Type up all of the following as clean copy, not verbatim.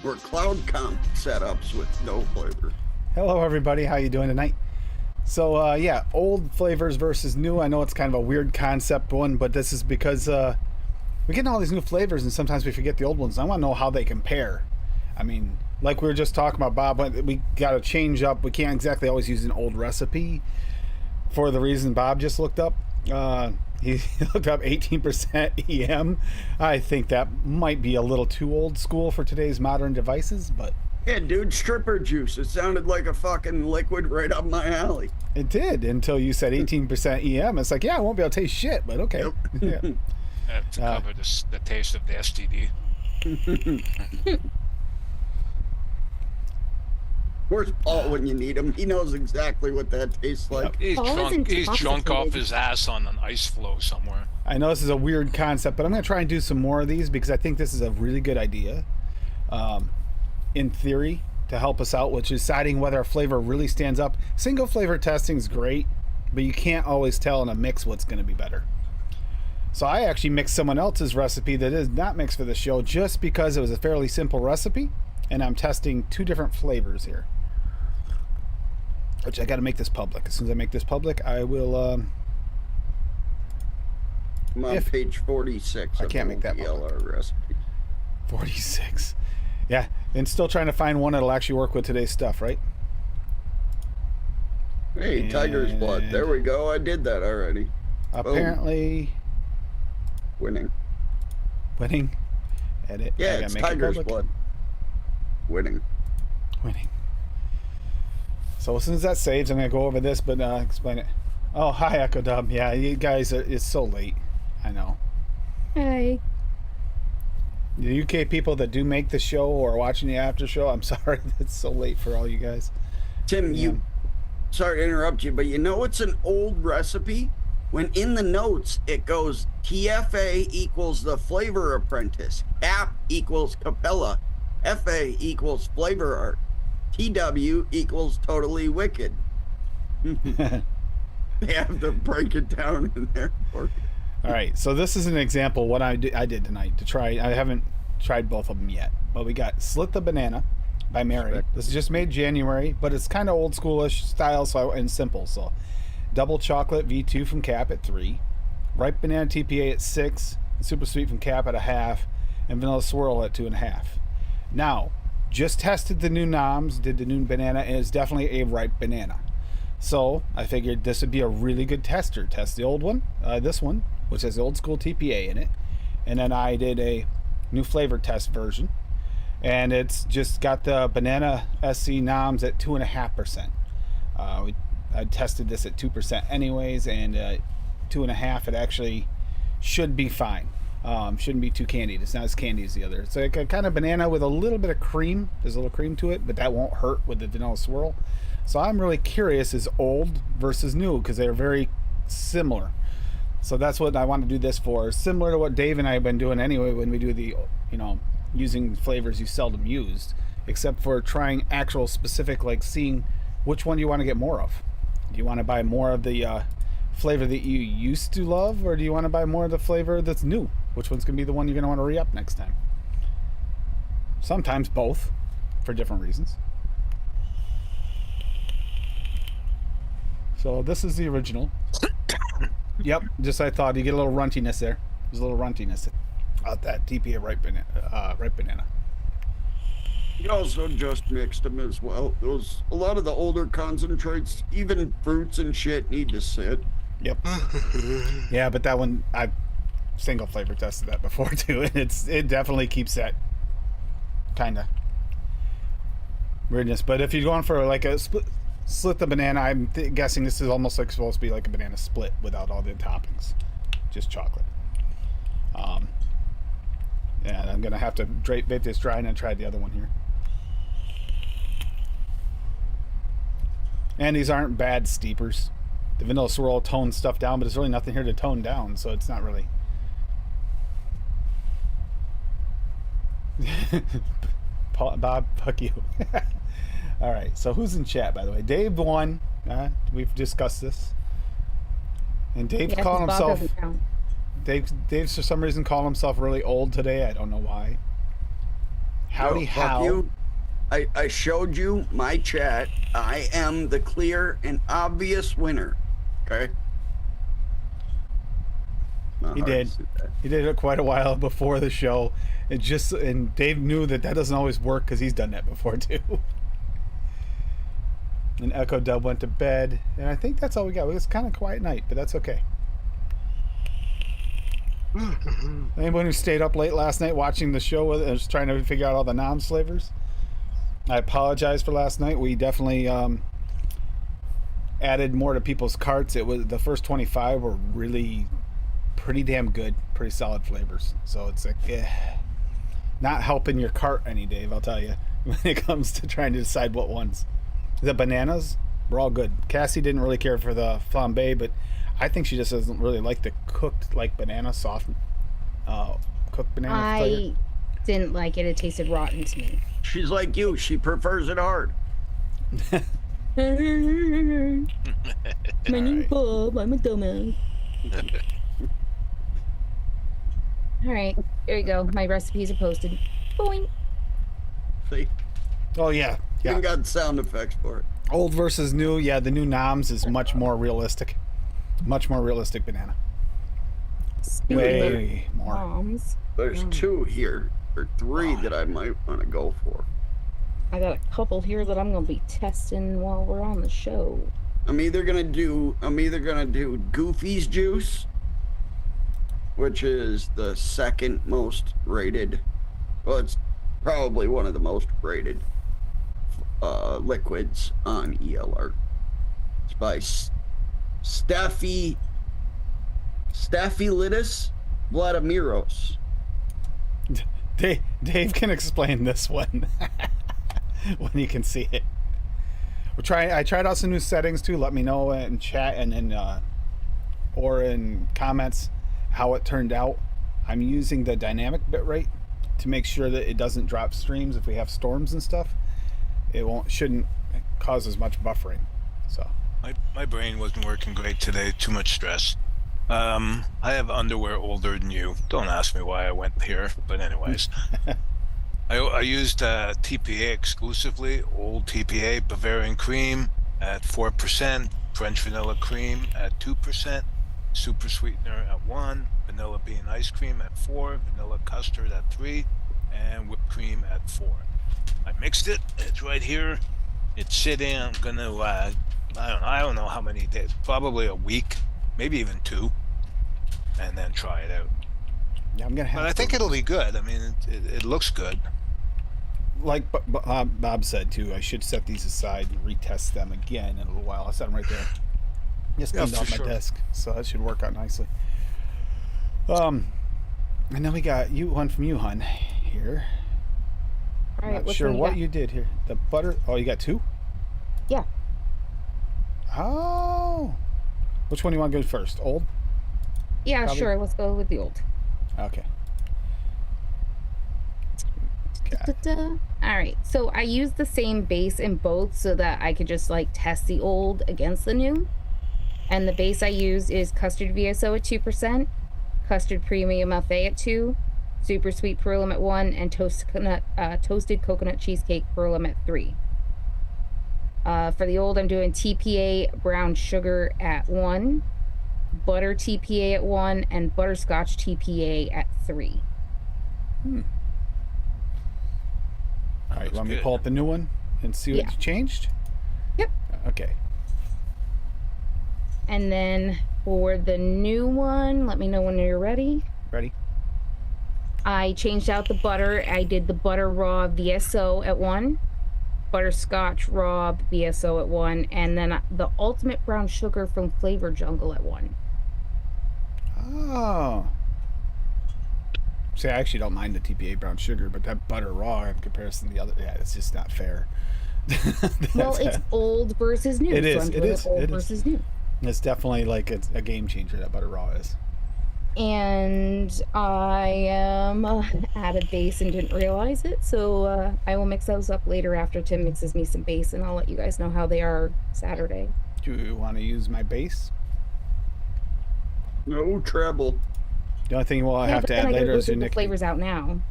or cloud comp setups with no flavor. Hello, everybody. How you doing tonight? So, yeah, old flavors versus new. I know it's kind of a weird concept one, but this is because we're getting all these new flavors, and sometimes we forget the old ones. I want to know how they compare. I mean, like we were just talking about, Bob, we got to change up. We can't exactly always use an old recipe for the reason Bob just looked up. He looked up 18% EM. I think that might be a little too old school for today's modern devices, but... Yeah, dude, stripper juice. It sounded like a fucking liquid right up my alley. It did until you said 18% EM. It's like, yeah, I won't be able to taste shit, but okay. Yep. Yeah. To cover the taste of the STD. Where's Paul when you need him? He knows exactly what that tastes like. He's Paul drunk. is He's drunk off intoxicated. his ass on an ice floe somewhere. I know this is a weird concept, but I'm going to try and do some more of these because I think this is a really good idea, in theory, to help us out, which is deciding whether a flavor really stands up. Single flavor testing is great, but you can't always tell in a mix what's going to be better. So I actually mixed someone else's recipe that is not mixed for the show just because it was a fairly simple recipe, and I'm testing two different flavors here. Which I got to make this public. As soon as I make this public, I will... I'm on page 46. I can't make that DLR recipe. 46. Yeah, and still trying to find one that'll actually work with today's stuff, right? Hey, tiger's blood. There we go. I did that already. Apparently... Winning. Winning. Edit. I Yeah, gotta it's make it tiger's public. blood. Winning. Winning. So as soon as that saves, I'm going to go over this, but explain it. Oh, hi, Echo Dub. Yeah, you guys, it's so late. I know. Hey. The UK people that do make the show or watching the after show, I'm sorry it's so late for all you guys. Tim, sorry to interrupt you, but you know it's an old recipe? When in the notes, it goes TFA equals the flavor apprentice, CAP equals Capella, FA equals flavor art, TW equals totally wicked. They have to break it down in there for you. All right, so this is an example of what I did tonight to try. I haven't tried both of them yet, but we got Slit the Banana by Mary. This is just made January, but it's kind of old schoolish style and simple. So double chocolate V2 from Cap at 3, ripe banana TPA at 6, and super sweet from Cap at 1/2, and vanilla swirl at 2.5. Now, just tested the new noms, did the new banana, and it's definitely a ripe banana. So I figured this would be a really good tester. Test the old one, this one, which has the old school TPA in it, and then I did a new flavor test version, and it's just got the banana SC noms at 2.5%. I tested this at 2% anyways, and 2.5 it actually should be fine. Shouldn't be too candied. It's not as candy as the other. It's like a kind of banana with a little bit of cream. There's a little cream to it, but that won't hurt with the vanilla swirl. So I'm really curious is old versus new because they're very similar. So that's what I want to do this for. Similar to what Dave and I have been doing anyway when we do the, using flavors you seldom used, except for trying actual specific, like seeing which one you want to get more of. Do you want to buy more of the flavor that you used to love, or do you want to buy more of the flavor that's new? Which one's going to be the one you're going to want to re-up next time? Sometimes both, for different reasons. So this is the original. Yep, just I thought you get a little runtiness there. There's a little runtiness out that TPA ripe banana. You also just mixed them as well. A lot of the older concentrates, even fruits and shit, need to sit. Yep. Yeah, but that one I single flavor tested that before too, and it definitely keeps that kind of weirdness. But if you're going for like a slit the banana, I'm guessing this is almost like supposed to be like a banana split without all the toppings, just chocolate. Yeah, I'm gonna have to vape this dry and then try the other one here. And these aren't bad steepers. The vanilla swirl tones stuff down, but there's really nothing here to tone down, so it's not really. Bob, fuck you. All right, so who's in chat, by the way? Dave won. We've discussed this. And Dave called himself. Dave for some reason called himself really old today. I don't know why. Howdy, No, fuck how? you. I showed you my chat. I am the clear and obvious winner. Okay. Not He hard to did. see that. He did it quite a while before the show. And Dave knew that doesn't always work because he's done that before too. And Echo Dub went to bed, and I think that's all we got. It was kind of a quiet night, but that's okay. Anyone who stayed up late last night watching the show and was trying to figure out all the non-slavers, I apologize for last night. We definitely added more to people's carts. It was the first 25 were really pretty damn good, pretty solid flavors. So it's like, not helping your cart any, Dave. I'll tell you when it comes to trying to decide what ones. The bananas were all good. Cassie didn't really care for the flambe, but I think she just doesn't really like the cooked like banana soft, cooked banana flavor. I didn't like it. It tasted rotten to me. She's like you. She prefers it hard. My name's Alright. Bob. I'm a dumbass. All right, there you go. My recipes are posted. Boing. See, Oh yeah, yeah. even got sound effects for it. Old versus new. Yeah, the new noms is much more realistic. Much more realistic banana. Speaking Way of more. moms, There's two here, or three that I might want to go for. I got a couple here that I'm gonna be testing while we're on the show. I'm either gonna do Goofy's Juice, which is the second most rated. Well, it's probably one of the most rated liquids on ELR. It's by Staphylidis Vladimiros. Dave can explain this one when you can see it. I tried out some new settings too. Let me know in chat and in or in comments how it turned out. I'm using the dynamic bitrate to make sure that it doesn't drop streams if we have storms and stuff. It shouldn't cause as much buffering. So My brain wasn't working great today. Too much stress. I have underwear older than you. Don't ask me why I went here, but anyways. I used TPA exclusively, old TPA, Bavarian cream at 4%, French vanilla cream at 2%, super sweetener at 1, vanilla bean ice cream at 4, vanilla custard at 3, and whipped cream at 4. I mixed it. It's right here. It's sitting. I'm gonna I don't know how many days, probably a week, maybe even 2, and then try it out. yeah, I'm gonna have. But I think it'll be good. I mean, it looks good. Like Bob said too, I should set these aside and retest them again in a little while. I set them right there. Just Yeah, cleaned for off my sure. desk, so that should work out nicely. And then we got one from you, hun, here. All right, Not which sure one you what got? you did here. The butter. Oh, you got 2? Yeah. Oh. Which one do you want to go first? Old? Yeah, Probably- sure. Let's go with the old. Okay. Da-da. All right, so I used the same base in both so that I could just like test the old against the new. And the base I used is custard VSO at 2%, custard premium FA at 2, super sweet pearlum at 1, and toasted coconut cheesecake pearlum at 3. For the old, I'm doing TPA brown sugar at 1, butter TPA at 1, and butterscotch TPA at 3. All right, Looks want me to good. pull up the new one and see Yeah. what's changed? Yep. Okay. And then for the new one, let me know when you're ready. Ready? I changed out the butter. I did the butter raw VSO at 1, butterscotch raw VSO at 1, and then the ultimate brown sugar from Flavor Jungle at 1. Oh. See, I actually don't mind the TPA brown sugar, but that butter raw in comparison to the other, yeah, it's just not fair. Well, it's old versus new. It so is, I'm it doing is, old it is. versus new. It's definitely like it's a game changer, that butter raw is. And I am at a base and didn't realize it, so I will mix those up later after Tim mixes me some base, and I'll let you guys know how they are Saturday. Do you want to use my base? No treble. The only thing we'll Yeah, have but to then add I gotta later go is your through the nicotine. flavors out now.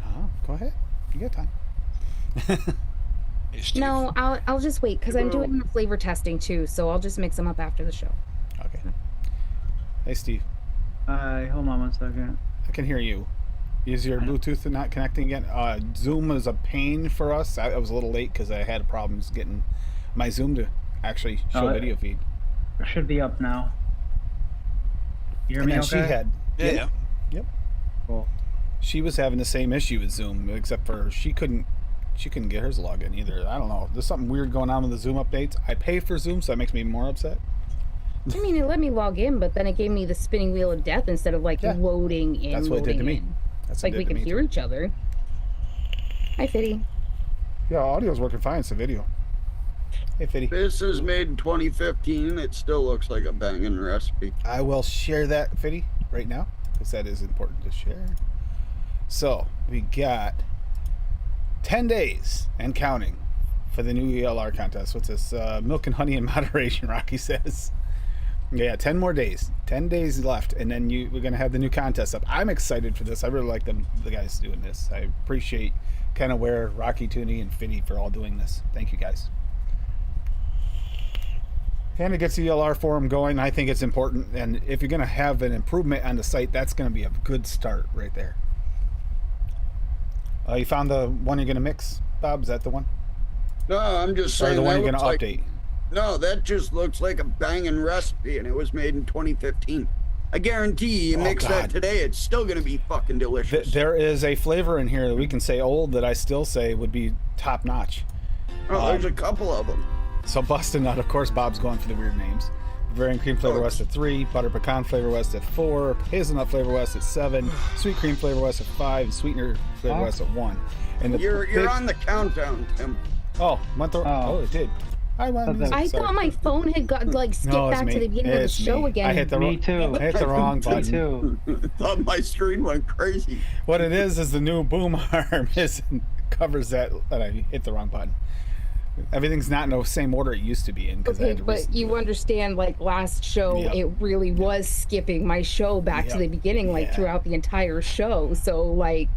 Oh, go ahead. You got time. Hey, Steve. No, I'll just wait because I'm Well- doing the flavor testing too. So I'll just mix them up after the show. Okay. Hey, Steve. Hold on 1 second. I can hear you. Is your Bluetooth not connecting again? Zoom is a pain for us. I was a little late because I had problems getting my Zoom to actually show video feed. It should be up now. You hear And me then okay? she had. Yeah. Yep. Cool. She was having the same issue with Zoom, except for she couldn't get hers logged in either. I don't know. There's something weird going on with the Zoom updates. I pay for Zoom, so that makes me more upset. I mean, it let me log in, but then it gave me the spinning wheel of death instead of like Yeah. loading in. That's what it did to me. In. That's Like what it we did to could me, hear too. each other. Hi, Fitty. Yeah, audio's working fine. It's a video. Hey, Fitty. This is made in 2015. It still looks like a banging recipe. I will share that, Fitty, right now, because that is important to share. So, we got 10 days and counting for the new ELR contest. What's this? Milk and honey in moderation, Rocky says. Yeah, 10 more days. 10 days left, and then we're going to have the new contest up. I'm excited for this. I really like the guys doing this. I appreciate kind of where Rocky, Tooney, and Fitty for all doing this. Thank you, guys. And it gets the ELR forum going. I think it's important, and if you're going to have an improvement on the site, that's going to be a good start right there. You found the one you're going to mix, Bob? Is that the one? No, I'm just Or saying the one that you're going to looks update? No, that just looks like a banging recipe, and it was made in 2015. I guarantee you Oh, mix God. that today, it's still going to be fucking delicious. There is a flavor in here that we can say old that I still say would be top notch. There's a couple of them. So busted nut, of course, Bob's going for the weird names. Bavarian cream flavor west at 3, butter pecan flavor west at 4, hazelnut flavor west at 7, sweet cream flavor west at 5, and sweetener flavor west at 1. And the You're on the countdown, Tim. Oh, went the oh, it did. I went. That's- I sorry. thought my phone had got like skipped No, it's back to me. the beginning of the It's show me. again. I hit the Me too. I hit the wrong Me button. too. Thought my screen went crazy. What it is the new boom arm covers that I hit the wrong button. Everything's not in the same order it used to be in because I Okay, had to but you understand, like last show, Yep. it really was skipping my show back to Yep. the beginning, like Yeah. throughout the entire show. So, like,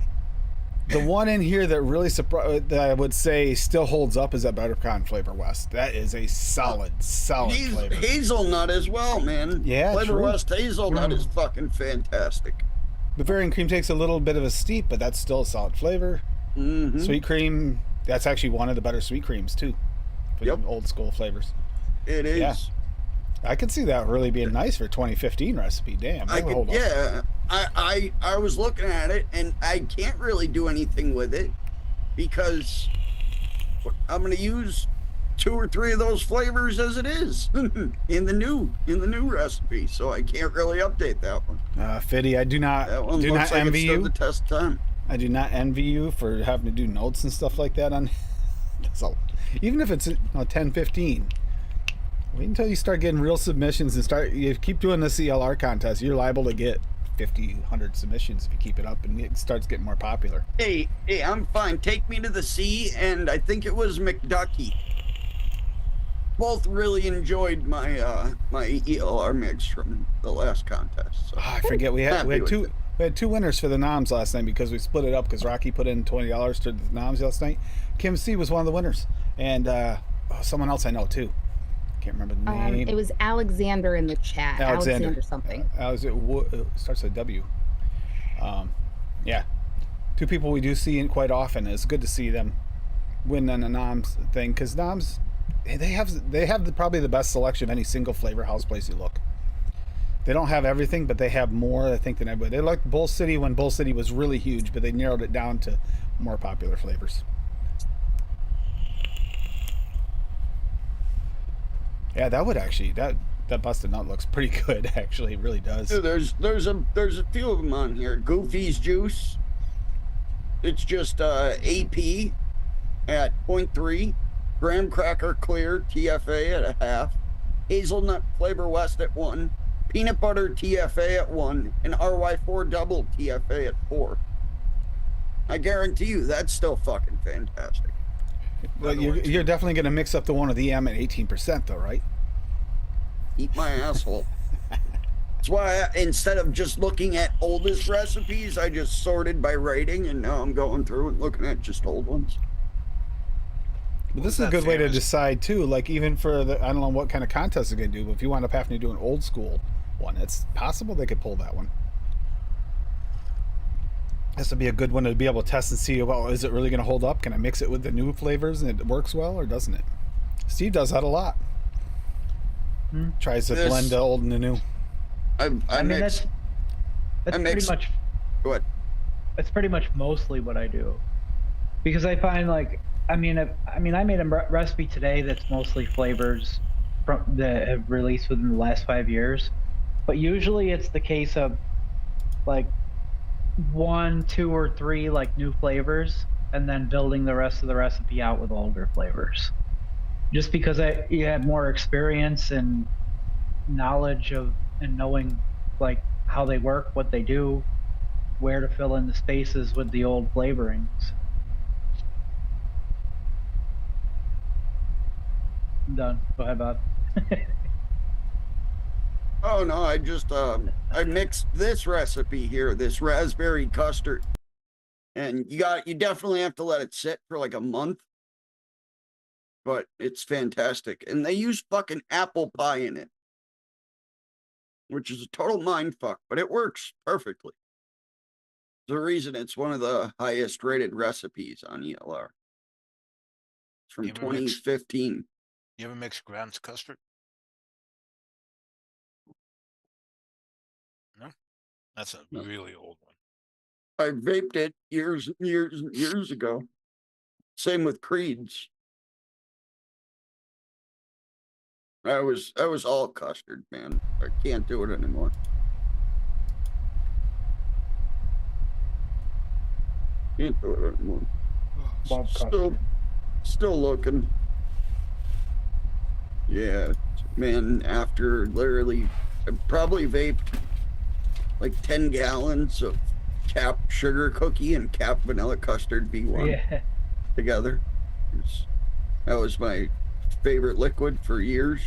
The one in here that really that I would say still holds up is that butter pecan flavor west. That is a solid flavor. Hazelnut as well, man. Yeah, Flavor true. West hazelnut is fucking fantastic. Bavarian cream takes a little bit of a steep, but that's still a solid flavor. Mm-hmm. Sweet cream, that's actually one of the better sweet creams too. For Yep. the old school flavors. It is. Yeah. I could see that really being nice for 2015 recipe. Damn. I that would hold could, up. yeah. I was looking at it and I can't really do anything with it because I'm gonna use 2 or 3 of those flavors as it is in the new recipe. So I can't really update that one. Fitty, I do not That one do looks not like envy it stood you. the test of time. I do not envy you for having to do notes and stuff like that on. Even if it's 10, 15. Wait until you start getting real submissions and you keep doing the CLR contest. You're liable to get 50, 100 submissions if you keep it up, and it starts getting more popular. Hey, I'm fine. Take Me to the Sea, and I think it was McDucky. Both really enjoyed my my ELR mix from the last contest. So. I forget we had Happy with two it. we had 2 winners for the noms last night because we split it up because Rocky put in $20 to the noms last night. Kim C was one of the winners, and someone else I know too. Can't remember the name. it was Alexander in the chat. Alexander something. It starts with W. Yeah, 2 people we do see quite often. It's good to see them win on a noms thing because noms they have probably the best selection of any single flavor house place you look. They don't have everything, but they have more, I think, than everybody. They liked Bull City when Bull City was really huge, but they narrowed it down to more popular flavors. Yeah, that would actually that busted nut looks pretty good. Actually, it really does. Yeah, there's a few of them on here. Goofy's Juice. It's just AP at 0.3, graham cracker clear TFA at 0.5, hazelnut flavor west at 1, peanut butter TFA at 1, and RY4 double TFA at 4. I guarantee you that's still fucking fantastic. Well, you're definitely going to mix up the one with the EM at 18%, though, right? Eat my asshole. That's why instead of just looking at oldest recipes, I just sorted by rating, and now I'm going through and looking at just old ones. But this is a good way to decide too. Like even for the, I don't know what kind of contest they're gonna do, but if you wind up having to do an old school one, it's possible they could pull that one. This would be a good one to be able to test and see. Well, is it really going to hold up? Can I mix it with the new flavors and it works well, or doesn't it? Steve does that a lot. Tries to blend the old and the new. I mean, that's pretty much. What? That's pretty much mostly what I do, because I find like I made a recipe today that's mostly flavors from that have released within the last 5 years, but usually it's the case of like 1, 2, or 3 like new flavors, and then building the rest of the recipe out with older flavors. Just because you have more experience and knowledge of and knowing like how they work, what they do, where to fill in the spaces with the old flavorings. I'm done. Go ahead, Bob. Oh no, I just I mixed this recipe here, this raspberry custard. And you definitely have to let it sit for like a month. But it's fantastic. And they use fucking apple pie in it, which is a total mind fuck, but it works perfectly. The reason it's one of the highest rated recipes on ELR. It's from 2015. You ever mix Grant's custard? No? That's a really old one. I vaped it years and years and years ago. Same with Creed's. I was all custard, man. I can't do it anymore. Can't do it anymore. Bob Still looking. Yeah, man, after literally, I probably vaped like 10 gallons of cap sugar cookie and cap vanilla custard V1 together. That was my favorite liquid for years.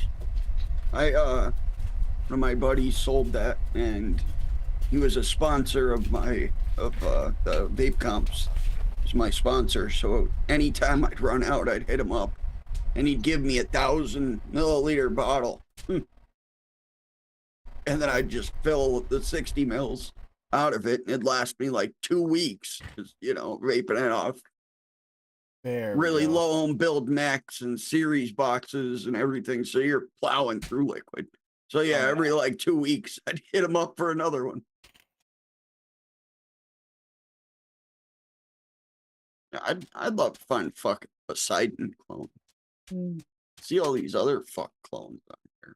One of my buddies sold that, and he was a sponsor of the vape comps. He was my sponsor, so anytime I'd run out, I'd hit him up, and he'd give me 1,000 milliliter bottle. And then I'd just fill the 60 mils out of it, and it'd last me like 2 weeks, just, vaping it off. Really low on build mechs and series boxes and everything, so you're plowing through liquid. So yeah, every like 2 weeks, I'd hit them up for another one. I'd love to find fucking Poseidon clone. See all these other fuck clones out here.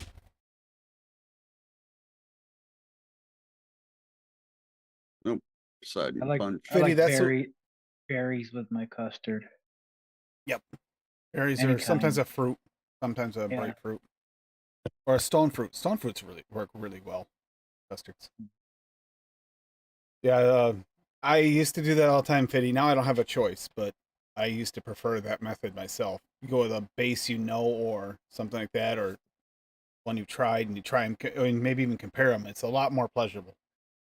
Nope. Poseidon punch. I like berries with my custard. Yep. Berries are sometimes a fruit, sometimes a bright fruit. Or a stone fruit. Stone fruits work really well. Custards. Yeah, I used to do that all the time, Fiddy. Now I don't have a choice, but I used to prefer that method myself. You go with a base or something like that, or one you've tried, and you try them, and maybe even compare them. It's a lot more pleasurable.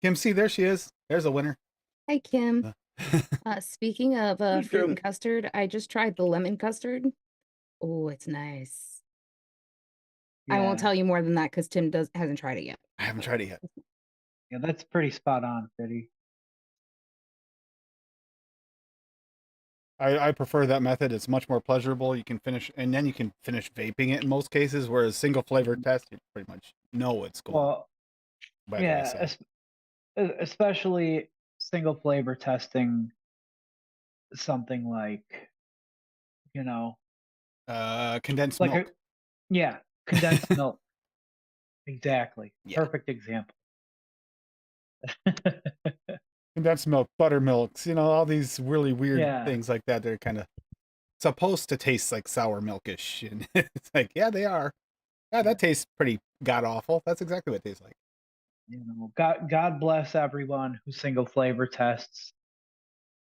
Kim, see, there she is. There's a winner. Hi, Kim. Speaking of fruit and custard, I just tried the lemon custard. Oh, it's nice. Yeah. I won't tell you more than that because Tim hasn't tried it yet. I haven't tried it yet. Yeah, that's pretty spot on, Fiddy. I prefer that method. It's much more pleasurable. You can finish, and then you can finish vaping it in most cases. Whereas single flavor test, you pretty much know it's going. Well, yeah, especially single flavor testing something like, condensed milk. Condensed milk. Exactly. Yeah. Perfect example. Condensed milk, buttermilks, all these really weird things like that. They're kind of supposed to taste like sour milkish. And it's like, yeah, they are. Yeah, that tastes pretty god awful. That's exactly what it tastes like. God bless everyone who single flavor tests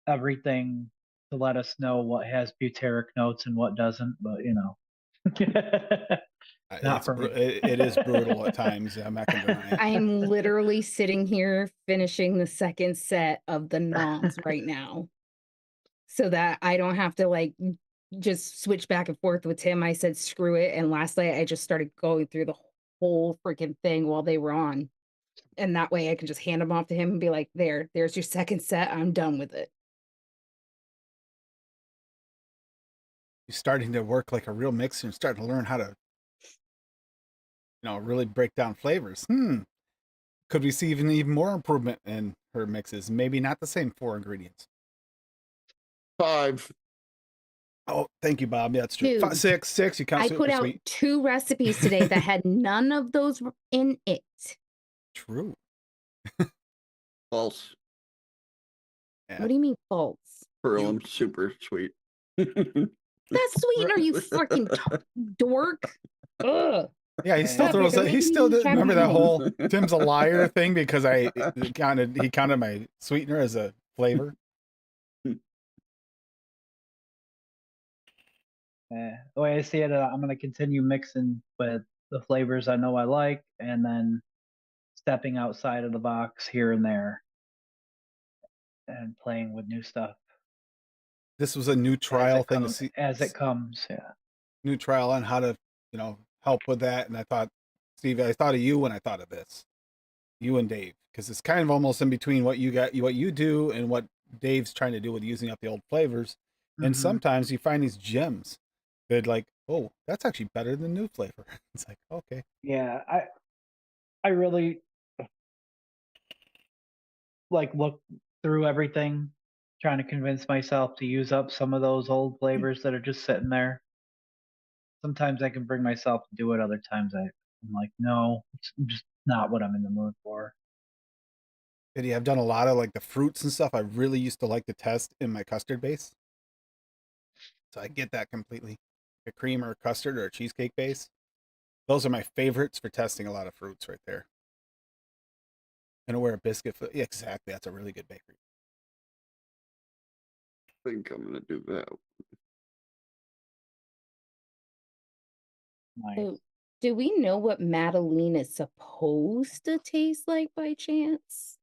everything to let us know what has butyric notes and what doesn't. But Not for me. It is brutal at times. I'm not gonna deny it. I'm literally sitting here finishing the second set of the noms right now, so that I don't have to like just switch back and forth with Tim. I said screw it, and last night I just started going through the whole freaking thing while they were on, and that way I can just hand them off to him and be like, there's your second set. I'm done with it. You're starting to work like a real mixer and starting to learn how to, really break down flavors. Could we see even more improvement in her mixes? Maybe not the same 4 ingredients. 5. Oh, thank you, Bob. Yeah, that's true. Dude, 6. You count I super put out sweet. 2 recipes today that had none of those in it. True. False. Yeah. What do you mean false? Pearl super sweet. That's sweetener, you freaking dork. Ugh. Yeah, he still Yeah. throws that. He still did. Remember that whole Tim's a liar thing because he counted my sweetener as a flavor. The way I see it, I'm going to continue mixing with the flavors I know I like, and then stepping outside of the box here and there, and playing with new stuff This was a new trial thing to see as it comes. Yeah. new trial on how to, help with that. And I thought, Steve, I thought of you when I thought of this, you and Dave, because it's kind of almost in between what you do and what Dave's trying to do with using up the old flavors. And Mhm. sometimes you find these gems that like, oh, that's actually better than new flavor. It's like, okay. Yeah, I really like look through everything, trying to convince myself to use up some of those old flavors that are just sitting there. Sometimes I can bring myself to do it. Other times I'm like, no, it's just not what I'm in the mood for. Yeah, I've done a lot of like the fruits and stuff. I really used to like to test in my custard base. So I get that completely. A cream or a custard or a cheesecake base. Those are my favorites for testing a lot of fruits right there. And wear a biscuit. Yeah, exactly. That's a really good bakery. I think I'm gonna do that. Nice. So, do we know what Madeline is supposed to taste like by chance?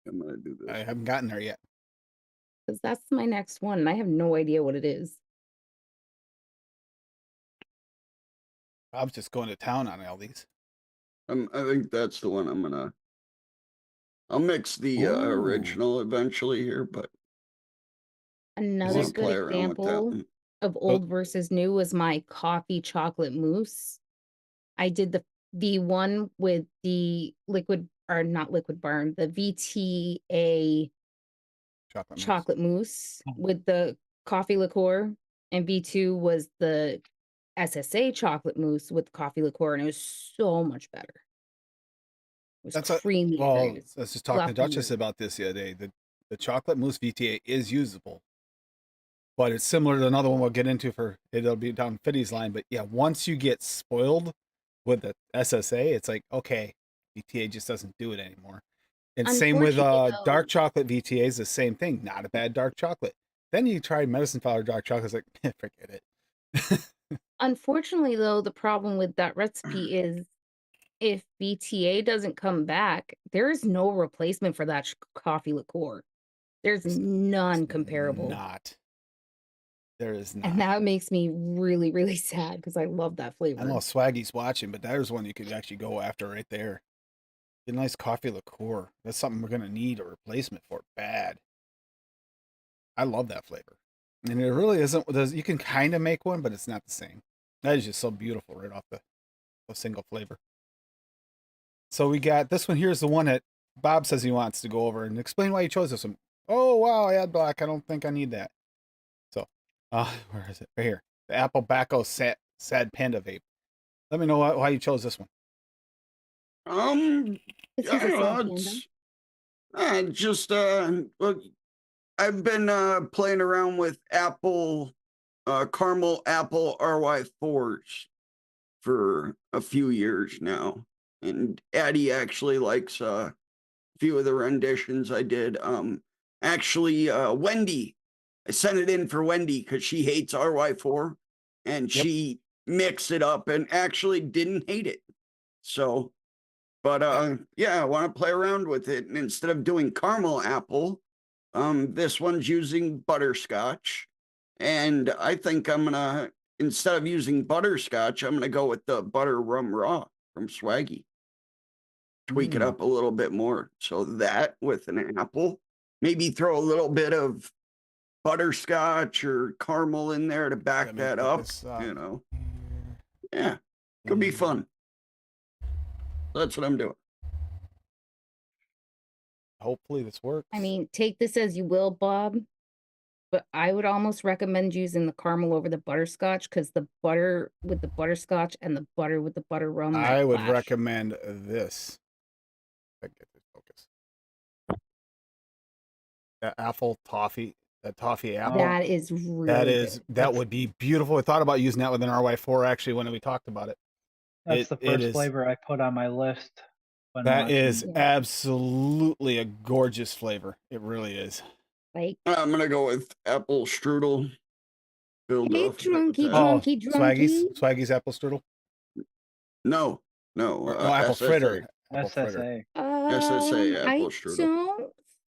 I'm gonna do I this. haven't gotten there yet. Because that's my next one, and I have no idea what it is. Bob's just going to town on all these. I think that's the one I'll mix the Ooh. original eventually here, but Another I'll play good around with that example one. of old versus new was my coffee chocolate mousse. I did the one with the liquid, or not liquid barn, the VTA chocolate mousse with the coffee liqueur, and V2 was the SSA chocolate mousse with coffee liqueur, and it was so much better. It was That's creamy. well, and I was just talking to fluffy. Duchess about this the other day. The chocolate mousse VTA is usable, but it's similar to another one we'll get into it'll be down Fiddy's line. But yeah, once you get spoiled with the SSA, it's like, okay, VTA just doesn't do it anymore. And same with Unfortunately, dark chocolate VTA is the same thing. Not a bad dark chocolate. Then you try medicine flower dark chocolate. It's like, forget it. Unfortunately, though, the problem with that recipe is if VTA doesn't come back, there is no replacement for that coffee liqueur. There's none comparable. There is not. And that makes me really, really sad because I love that flavor. I don't know if Swaggy's watching, but there's one you could actually go after right there. A nice coffee liqueur. That's something we're going to need a replacement for bad. I love that flavor. And it really isn't, you can kind of make one, but it's not the same. That is just so beautiful right off the single flavor. So we got this one. Here's the one that Bob says he wants to go over and explain why he chose this one. Oh, wow, I had black. I don't think I need that. So, where is it? Right here. The Apple Bacco Sad Panda Vape. Let me know why you chose this one. Is I he the don't know. sad It's just look, I've been playing around with Apple caramel apple RY4s for a few years now, and Addie actually likes a few of the renditions I did. Actually, Wendy, I sent it in for Wendy because she hates RY4, and Yep. she mix it up and actually didn't hate it. So, but yeah, I want to play around with it. And instead of doing caramel apple, this one's using butterscotch. And I think I'm gonna, instead of using butterscotch, I'm gonna go with the butter rum raw from Swaggy. Tweak it up a little bit more. So that with an apple, maybe throw a little bit of butterscotch or caramel in there to back Let me that put up. this, You know, here. yeah, could be Mm. fun. That's what I'm doing. Hopefully this works. I mean, take this as you will, Bob, but I would almost recommend using the caramel over the butterscotch because the butter with the butterscotch and the butter with the butter rum. might I would clash. recommend this. If I can get this focus. That apple toffee, that toffee apple. That is really good. That would be beautiful. I thought about using that with an RY4 actually when we talked about it. That's the It first is- flavor I put on my list. When That watching. is Yeah. absolutely a gorgeous flavor. It really is. Like, I'm gonna go with apple strudel. Build hey, off of it with drunky, that. drunky. Swaggy's apple strudel. No, Or, no, apple SSA. fritter. Apple fritter. SSA. SSA apple I strudel. don't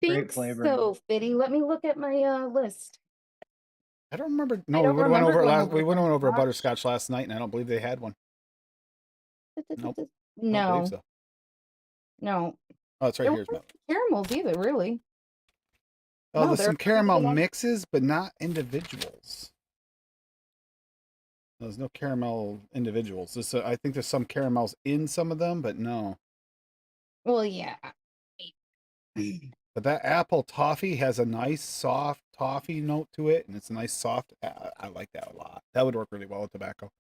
Great think flavor. so, Fitty. Let me look at my list. I don't remember. No, don't we went remember over it going last. over We went over a butterscotch. butterscotch last night, and I don't believe they had one. Nope. I don't No, believe so. no. Oh, it's right There here. weren't caramels either, really. Oh, No, there's they're some caramel really- mixes, but not individuals. There's no caramel individuals. I think there's some caramels in some of them, but no. Well, yeah. But that apple toffee has a nice soft toffee note to it, and it's a nice soft. I like that a lot. That would work really well with tobacco.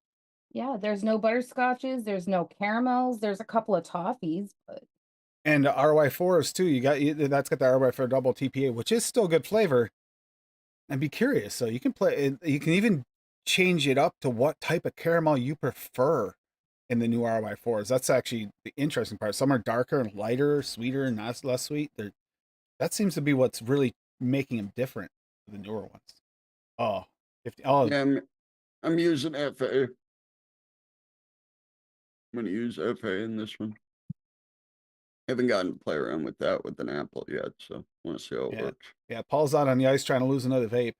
Yeah, there's no butterscotches, there's no caramels, there's a couple of toffees, but And RY4s too. That's got the RY4 double TPA, which is still good flavor. And be curious. So you can play. You can even change it up to what type of caramel you prefer in the new RY4s. That's actually the interesting part. Some are darker and lighter, sweeter and less sweet. That seems to be what's really making them different than the newer ones. Oh, Yeah, I'm using FA. I'm gonna use FA in this one. Haven't gotten to play around with that with an apple yet, so I want to see how it works. yeah. Paul's out on the ice trying to lose another vape.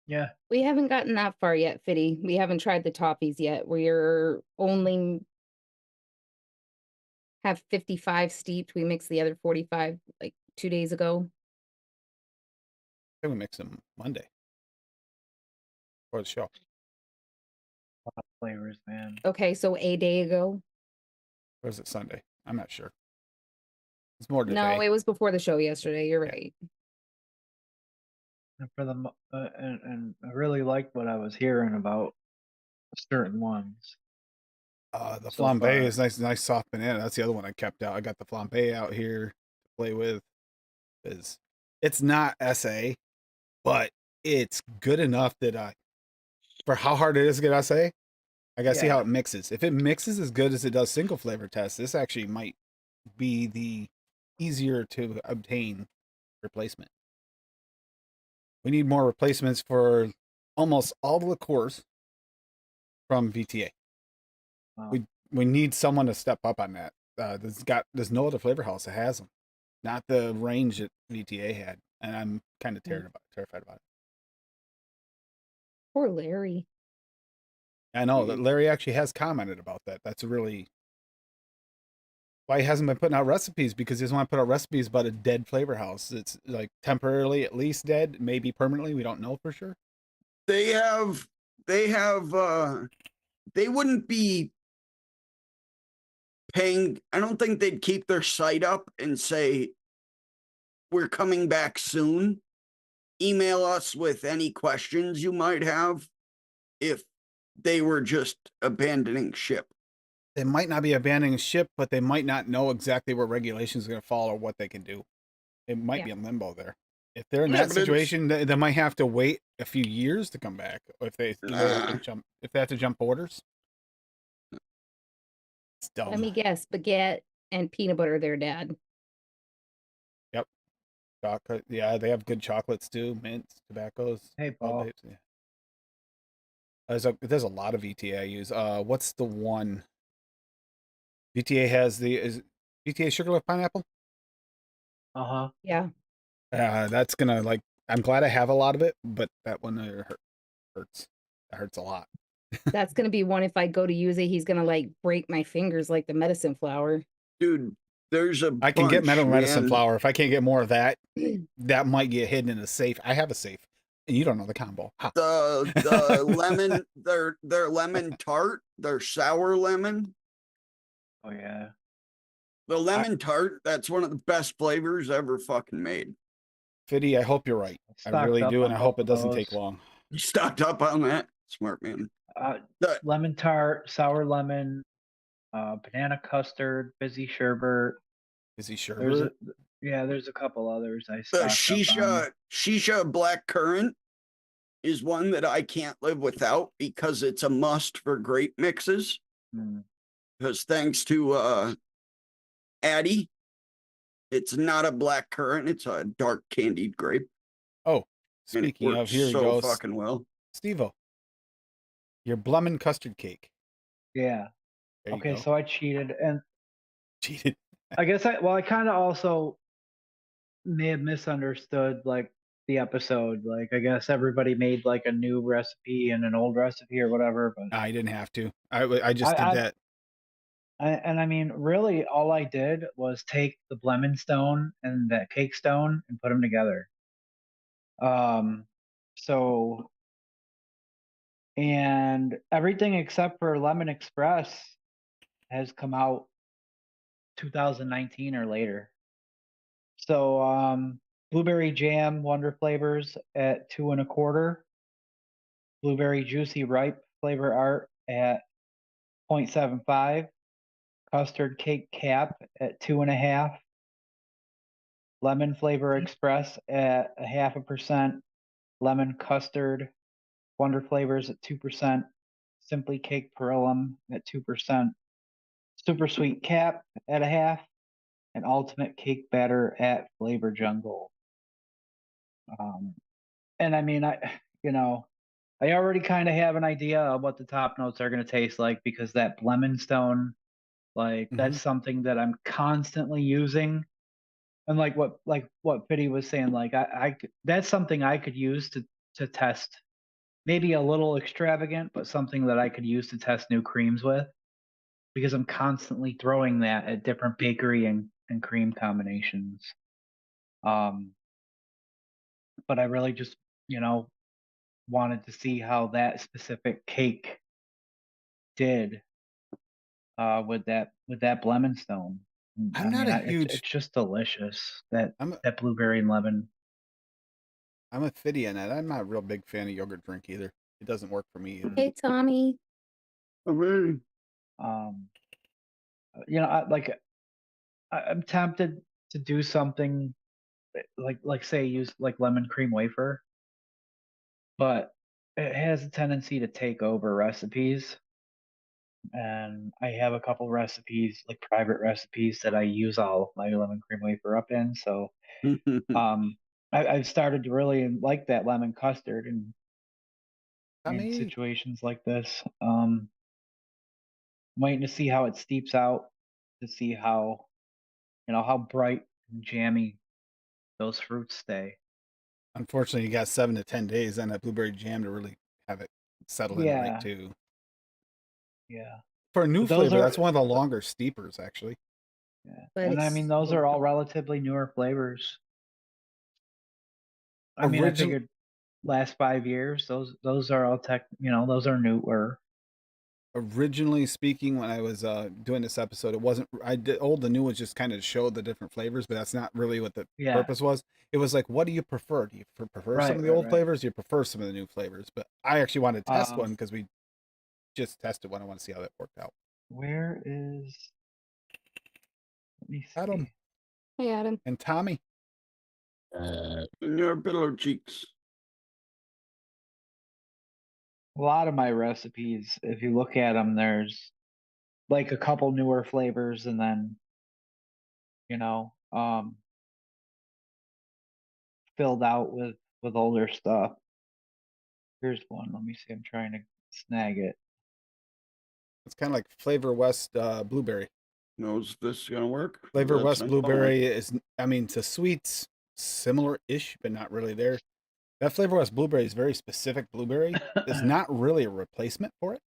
Yeah. we haven't gotten that far yet, Fitty. We haven't tried the toffees yet. We're only have 55 steeped. We mixed the other 45 like 2 days ago. I think we mix them Monday for the show. Flavors, man. Okay, so a day ago. Or is it Sunday? I'm not sure. It's more today. No, it was before the show yesterday. You're right. And for the and I really liked what I was hearing about certain ones. The so flambe far. is nice soft banana. That's the other one I kept out. I got the flambe out here to play with. It's not SA, but it's good enough that for how hard it is to get SA, I gotta see how it mixes. If it mixes as good as it does single flavor test, this actually might be the easier to obtain replacement. We need more replacements for almost all the liqueurs from VTA. Wow. We need someone to step up on that. There's no other flavor house that has them, not the range that VTA had, and I'm kind of terrified about it. Poor Larry. I know that Larry actually has commented about that. That's really why he hasn't been putting out recipes, because he doesn't want to put out recipes about a dead flavor house. It's like temporarily at least dead, maybe permanently. We don't know for sure. They wouldn't be paying. I don't think they'd keep their site up and say, we're coming back soon. Email us with any questions you might have if they were just abandoning ship. They might not be abandoning ship, but they might not know exactly where regulations are going to fall or what they can do. It might be in limbo there. If they're in that situation, they might have to wait a few years to come back. Or if they have to jump borders. It's dumb. Let me guess, baguette and peanut butter, their dad. Yep. Chocolate. Yeah, they have good chocolates too. Mints, tobaccos. Hey, all Paul. vapes, yeah. There's a lot of VTA I use. What's the one? VTA has is VTA Sugarloaf Pineapple. Uh-huh. Yeah, That's gonna like. I'm glad I have a lot of it, but that one hurts. That hurts a lot. that's gonna be one. If I go to use it, he's gonna like break my fingers like the medicine flower. Dude, there's a I can get bunch, medicine man. flower. If I can't get more of that, that might get hidden in a safe. I have a safe, and you don't know the combo. Ha. The lemon, their lemon tart, their sour lemon. Oh yeah. The lemon tart, that's one of the best flavors ever fucking made. Fiddy, I hope you're right. I Stocked really up do, and on I hope both it doesn't of take those. long. You stocked up on that? Smart man. The, Lemon tart, sour lemon, banana custard, fizzy sherbet. Is he There's sure? there's a couple others I the stocked up on. shisha black currant is one that I can't live without because it's a must for grape mixes. Mm. Because thanks to Addie, it's not a black currant, it's a dark candied grape. Oh, And it speaking of, works here we so go. fucking well. Steve-O, your Blummin custard cake. Yeah. There you Okay, go. so I cheated, and Cheated. I guess I kind of also may have misunderstood like the episode. Like I guess everybody made like a new recipe and an old recipe or whatever, but I didn't have to. I just did I that. and I mean, really, all I did was take the lemon stone and that cake stone and put them together. So and everything except for Lemon Express has come out 2019 or later. So blueberry jam wonder flavors at 2.25, blueberry juicy ripe flavor art at 0.75, custard cake cap at 2.5, lemon flavor express at 0.5%, lemon custard wonder flavors at 2%, simply cake perillum at 2%, super sweet cap at 0.5, and ultimate cake batter at flavor jungle. And I mean, I already kind of have an idea of what the top notes are going to taste like because that lemon stone, like Mhm. that's something that I'm constantly using. And like what Fiddy was saying, like that's something I could use to test. Maybe a little extravagant, but something that I could use to test new creams with because I'm constantly throwing that at different bakery and cream combinations. Um, but I really just, you know, wanted to see how that specific cake did with that lemon stone. I'm I not mean, a it's huge. just delicious. That I'm a, that blueberry and lemon. I'm a Fiddy in that. I'm not a real big fan of yogurt drink either. It doesn't work for me either. Hey, Tommy. I mean, Um, I'm tempted to do something like say use like lemon cream wafer, but it has a tendency to take over recipes. And I have a couple recipes, like private recipes, that I use all of my lemon cream wafer up in. So um, I've started to really like that lemon custard in Tommy, situations like this. Waiting to see how it steeps out, to see how how bright and jammy those fruits stay. unfortunately, you got 7 to 10 days on that blueberry jam to really have it settle in right Yeah, too. yeah. For a new But those flavor, are, that's one of the longer steepers actually. yeah. But And I mean, it's those are all relatively newer flavors. I mean, I Original figured last 5 years, those are all those are newer. Originally speaking, when I was doing this episode, it wasn't. I did old and new was just kind of show the different flavors, but that's not really what the Yeah. purpose was. It was like, what do you prefer? Do you prefer some Right, of the right, old right. flavors? Do you prefer some of the new flavors? But I actually wanted to test one Um, because we just tested one. I want to see how that worked out. where is? Let me Adam see. hey, Adam. and Tommy. in your pillow cheeks. A lot of my recipes, if you look at them, there's like a couple newer flavors, and then you know, filled out with older stuff. Here's one. Let me see. I'm trying to snag it. It's kind of like Flavor West blueberry. Knows this is gonna work? Flavor That's West not blueberry is, I mean, to sweets similar-ish, but not really there. That Flavor West blueberry is very specific blueberry. It's not really a replacement for it.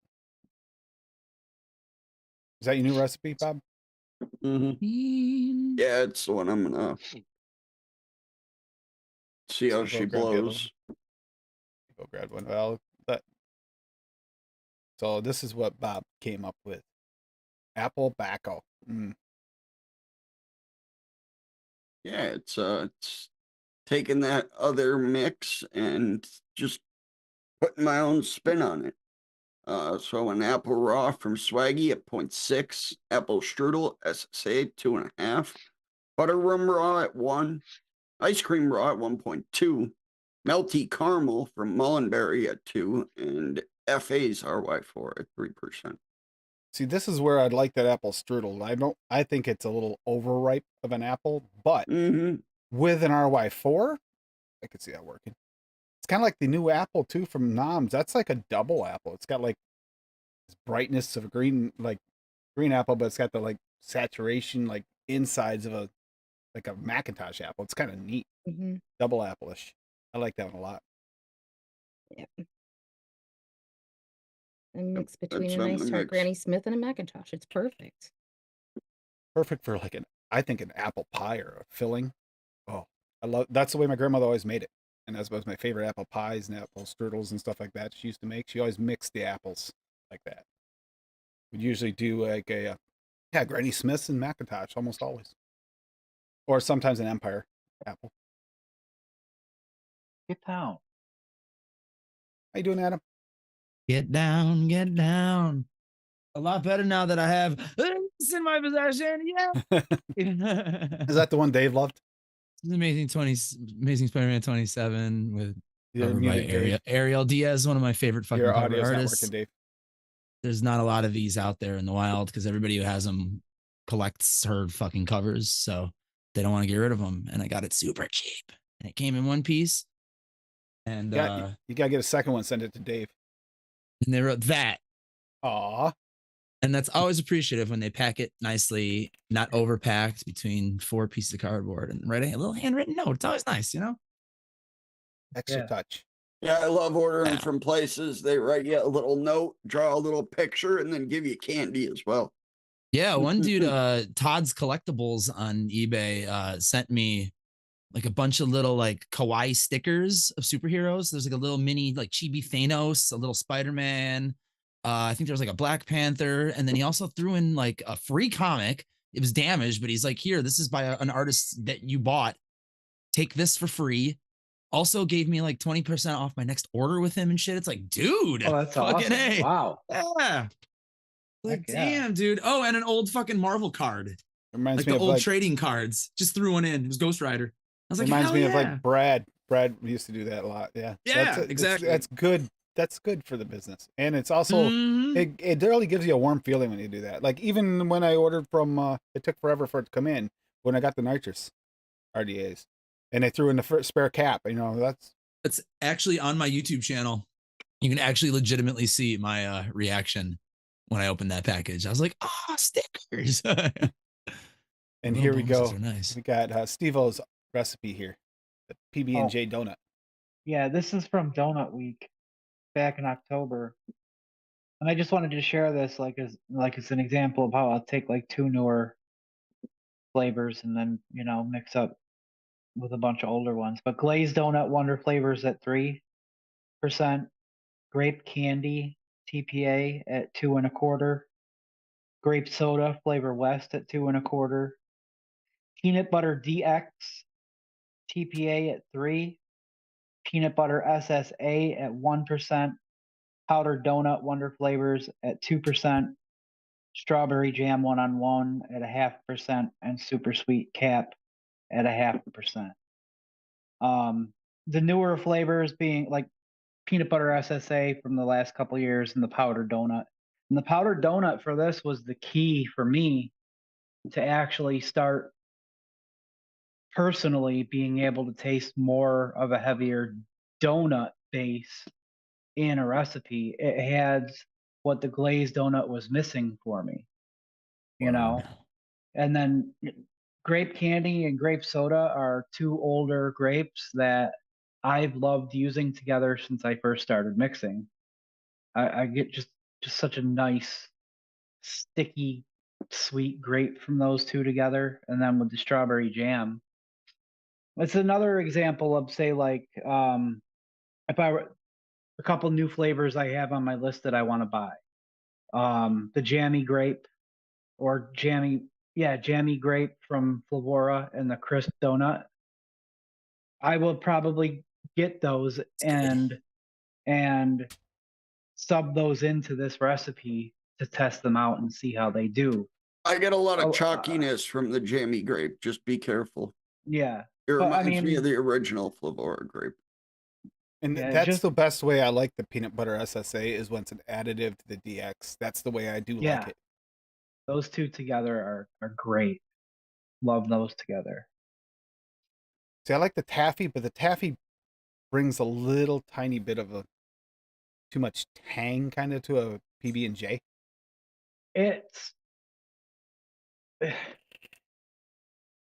Is that your new recipe, Bob? Mm-hmm. Yeah, it's the one I'm gonna see how So she go grab the other blows. Go grab one. Well, so this is what Bob came up with. Apple bacco. Yeah, it's taking that other mix and just putting my own spin on it. So an apple raw from Swaggy at 0.6, apple strudel SSA 2.5, butter rum raw at 1, ice cream raw at 1.2, melty caramel from Mullenberry at 2, and FA's RY4 at 3%. See, this is where I'd like that apple strudel. I think it's a little overripe of an apple, but with an RY4, I could see that working. It's kind of like the new apple too from Noms. That's like a double apple. It's got like this brightness of a green apple, but it's got the like saturation like insides of a Macintosh apple. It's kind of neat. Double apple-ish. I like that one a lot. Yeah. A mix between a nice tart Granny Smith and a Macintosh. It's perfect. Perfect for like I think an apple pie or a filling. Oh, that's the way my grandmother always made it. And that was my favorite apple pies and apple strudels and stuff like that she used to make. She always mixed the apples like that. We'd usually do like Granny Smith's and Macintosh almost always. Or sometimes an Empire apple. Get down. How you doing, Adam? Get down, get down. A lot better now that I have this in my possession. Yeah. Is that the one Dave loved? Amazing Spider-Man 27 with covered by Ariel Diaz, one of my favorite fucking Your cover audio's artists. not working, Dave. There's not a lot of these out there in the wild because everybody who has them collects her fucking covers, so they don't want to get rid of them. And I got it super cheap, and it came in one piece. And you gotta get a second one. Send it to Dave. And they wrote that. Aw. And that's always appreciative when they pack it nicely, not overpacked between 4 pieces of cardboard and writing a little handwritten note. It's always nice, you know? Extra touch. Yeah, I love ordering from places. They write you a little note, draw a little picture, and then give you candy as well. Yeah, one dude, Todd's Collectibles on eBay, sent me like a bunch of little like kawaii stickers of superheroes. There's like a little mini like chibi Thanos, a little Spider-Man. I think there was like a Black Panther, and then he also threw in like a free comic. It was damaged, but he's like, here, this is by an artist that you bought. Take this for free. Also gave me like 20% off my next order with him and shit. It's like, dude, oh, that's awesome. A. Wow. Yeah. Like, damn, dude. Oh, and an old fucking Marvel card. Reminds like me the of old like, trading cards. Just threw one in. It was Ghost Rider. I was like, reminds me yeah. of like Brad. Brad used to do that a lot. Yeah. Yeah, exactly. That's good. That's good for the business. And it's also, it really gives you a warm feeling when you do that. Like even when I ordered from, it took forever for it to come in when I got the nitrous RDAs and they threw in the spare cap, you know, that's actually on my YouTube channel. You can actually legitimately see my reaction when I opened that package. I was like, oh, stickers. And here we go. Nice. We got Steve-O's recipe here, the PB&J donut. Yeah, this is from Donut Week back in October. And I just wanted to share this like as an example of how I'll take like 2 newer flavors and then, you know, mix up with a bunch of older ones. But glazed donut wonder flavors at 3%, grape candy TPA at 2.25%, grape soda flavor West at 2.25%, peanut butter DX TPA at 3%, peanut butter SSA at 1%, powdered donut wonder flavors at 2%, strawberry jam 1-on-1 at 0.5%, and super sweet cap at 0.5%. The newer flavors being like peanut butter SSA from the last couple of years and the powdered donut. And the powdered donut for this was the key for me to actually start personally being able to taste more of a heavier donut base in a recipe, it had what the glazed donut was missing for me, you know? Word. And then grape candy and grape soda are two older grapes that I've loved using together since I first started mixing. I get just such a nice, sticky, sweet grape from those two together, and then with the strawberry jam. It's another example of, say, like, if I were a couple new flavors I have on my list that I want to buy. The jammy grape or jammy grape from Flavora and the crisp donut. I will probably get those and sub those into this recipe to test them out and see how they do. I get a lot of Oh, chalkiness from the jammy grape. Just be careful. Yeah, It but I reminds me of mean, the original Flavora grape. And yeah, that's just the best way I like the peanut butter SSA is when it's an additive to the DX. That's the way I do yeah, like it. those two together are great. Love those together. See, I like the taffy, but the taffy brings a little tiny bit of a too much tang kind of to a PB and J. It's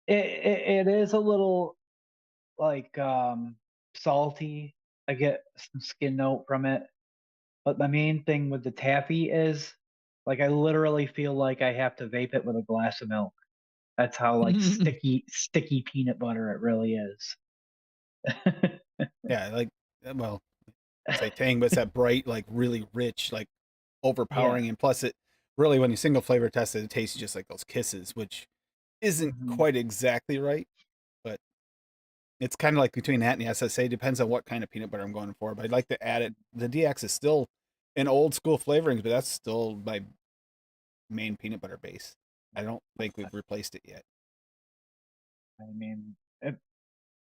it is a little like salty. I get some skin note from it. But the main thing with the taffy is like I literally feel like I have to vape it with a glass of milk. That's how like sticky peanut butter it really is. Yeah, like well, say tang, but it's that bright, like really rich, like overpowering, Yeah. and plus it really when you single flavor test it, it tastes just like those kisses, which isn't Mhm. quite exactly right, but it's kind of like between that and the SSA. Depends on what kind of peanut butter I'm going for. But I'd like to add it. The DX is still an old school flavorings, but that's still my main peanut butter base. I don't think we've replaced it yet. I mean,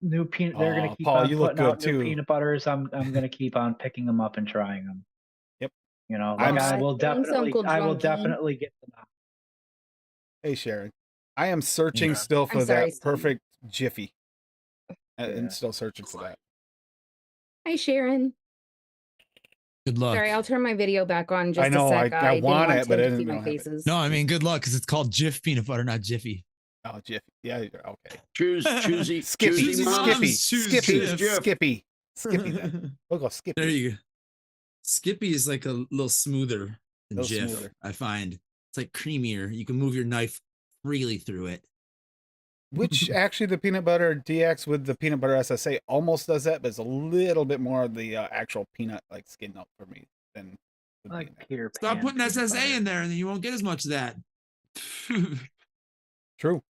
new peanut. They're gonna Oh, keep Paul, on you look putting out good new too. peanut butters. I'm gonna keep on picking them up and trying them. Yep. You know, I'm like s- Thanks, Uncle I will Drunky. definitely get them out. Hey Sharon, I am searching Yeah. still I'm for sorry, that Steve. perfect Jiffy, Yeah. and still searching for that. Hi, Sharon. Good luck. Sorry, I'll turn my video back on just I know a sec. I didn't want it, but Tim I to didn't see my know have it. faces. No, I mean good luck because it's called Jif peanut butter, not Jiffy. Oh, Jiffy. Yeah, okay. Choosy Skippy, choosy mom. Skippy, Choose Skippy, Jif. Jif. Skippy, Skippy. Then we'll go Skippy. There you go. Skippy is like a little smoother than Little Jif. smoother. I find it's like creamier. You can move your knife freely through it. Which actually the peanut butter DX with the peanut butter SSA almost does that, but it's a little bit more of the actual peanut like skin note for me than would I be in like that. Peter Stop Pan putting peanut SSA butter. in there, and then you won't get as much of that. True.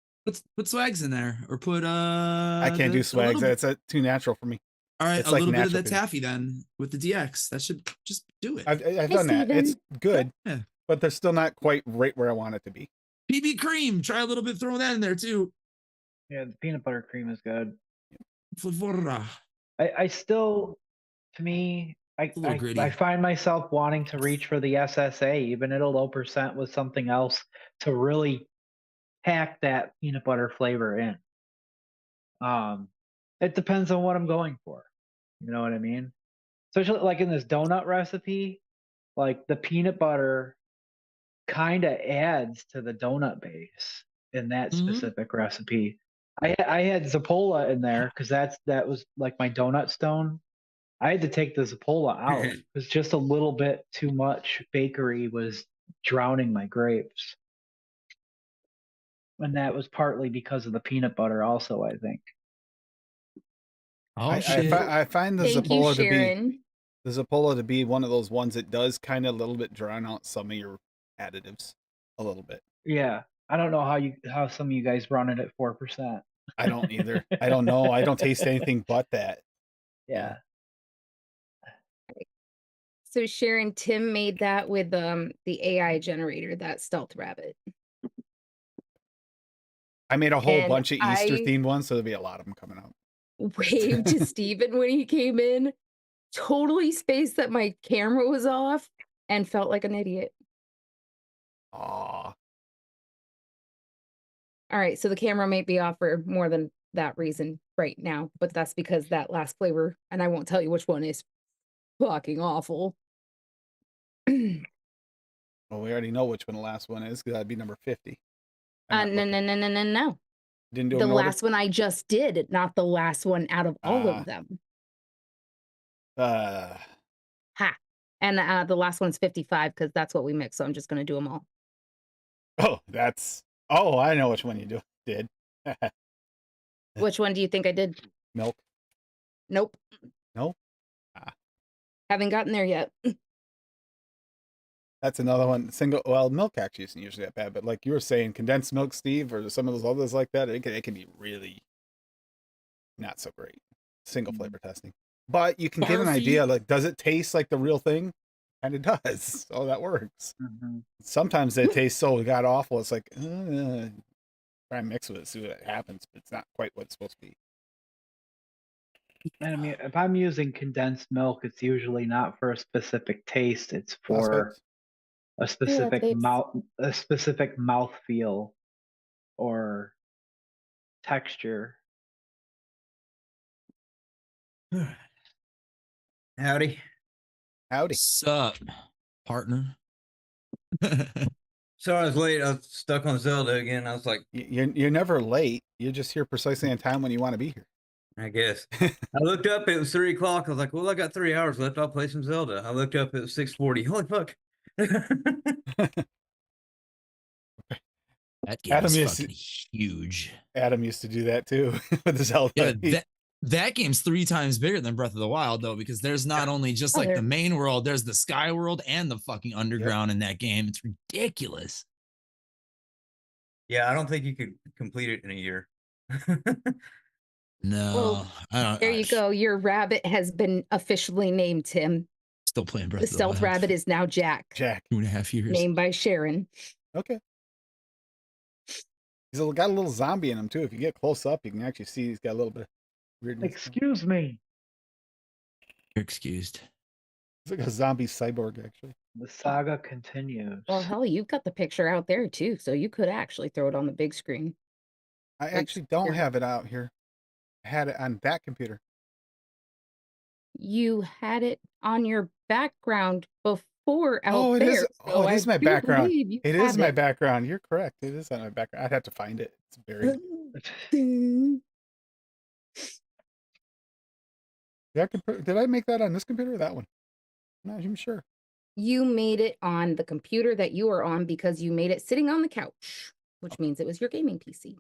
Put swags in there, or put I can't do swags. That's too natural for me. All right, It's a like little bit of natural that peanut. taffy then with the DX. That should just do it. I've done that. It's good, Yeah. but they're still not quite right where I want it to be. PB cream. Try a little bit throwing that in there too. Yeah, the peanut butter cream is good. Flavora. I still, to me, a little gritty. I find myself wanting to reach for the SSA, even at a low percent with something else to really pack that peanut butter flavor in. It depends on what I'm going for. You know what I mean? Especially like in this donut recipe, like the peanut butter kind of adds to the donut base in that specific recipe. I had Zapola in there because that was like my donut stone. I had to take the Zapola out because just a little bit too much bakery was drowning my grapes. And that was partly because of the peanut butter also, I think. Oh I find the Thank you, Zapola to be Sharon. one of those ones that does kind of a little bit drown out some of your additives a little bit. Yeah. I don't know how some of you guys run it at 4%. I don't either. I don't know. I don't taste anything but that. Yeah. So Sharon, Tim made that with the AI generator, that stealth rabbit. I made a whole And bunch of Easter I themed ones, so there'll be a lot of them coming out. waved to Steven when he came in, totally spaced that my camera was off, and felt like an idiot. Aw. All right, so the camera may be off for more than that reason right now, but that's because that last flavor, and I won't tell you which one, is fucking awful. Well, we already know which one the last one is. That'd be number 50. I'm No, not no, looking. no, no, no, no. Didn't do The them in order? last one I just did, not the last one out of all Ah. of them. Uh, Ha. And the last one's 55 because that's what we mixed. So I'm just going to do them all. oh, that's. Oh, I know which one you did. Which one do you think I did? Milk. Nope. No. Ah, Haven't gotten there yet. that's another one. Single. Well, milk actually isn't usually that bad, but like you were saying, condensed milk, Steve, or some of those others like that, it can be really not so great. Single flavor testing, but you can get an Barfy. idea. Like, does it taste like the real thing? And it does. So that works. Sometimes they taste so god awful. It's like, try and mix with it, see what happens. But it's not quite what it's supposed to be. And I mean, if I'm using condensed milk, it's usually not for a specific taste. It's for Phosphates. a specific mouth feel or texture. Howdy. Howdy. Sup, partner? So I was late. I was stuck on Zelda again. I was like, You're never late. You're just here precisely on time when you want to be here. I guess. I looked up. It was 3 o'clock. I was like, well, I got 3 hours left. I'll play some Zelda. I looked up. It was 6:40. Holy fuck. That game Adam is is- fucking huge. Adam used to do that too with the Zelda. Yeah, that game's 3 times bigger than Breath of the Wild, though, because there's not only just like the main world, there's the sky world and the fucking underground in that game. It's ridiculous. Yeah, I don't think you could complete it in a year. No, Well, I don't. There you go. Your rabbit has been officially named, Tim. Still playing Breath The of the stealth Wild. rabbit is now Jack. Jack. 2.5 years. Named by Sharon. Okay. He's got a little zombie in him too. If you get close up, you can actually see he's got a little bit of weirdness. Excuse me. You're excused. He's like a zombie cyborg, actually. The saga continues. Well, hell, you've got the picture out there too, so you could actually throw it on the big screen. I actually don't have it out here. I had it on that computer. You had it on your background before out Oh, it there. is. Oh, it is my do background. believe you It is have my it. background. You're correct. It is on my background. I'd have to find it. It's buried. Did I make that on this computer or that one? I'm not even sure. You made it on the computer that you are on because you made it sitting on the couch, which means it was your gaming PC.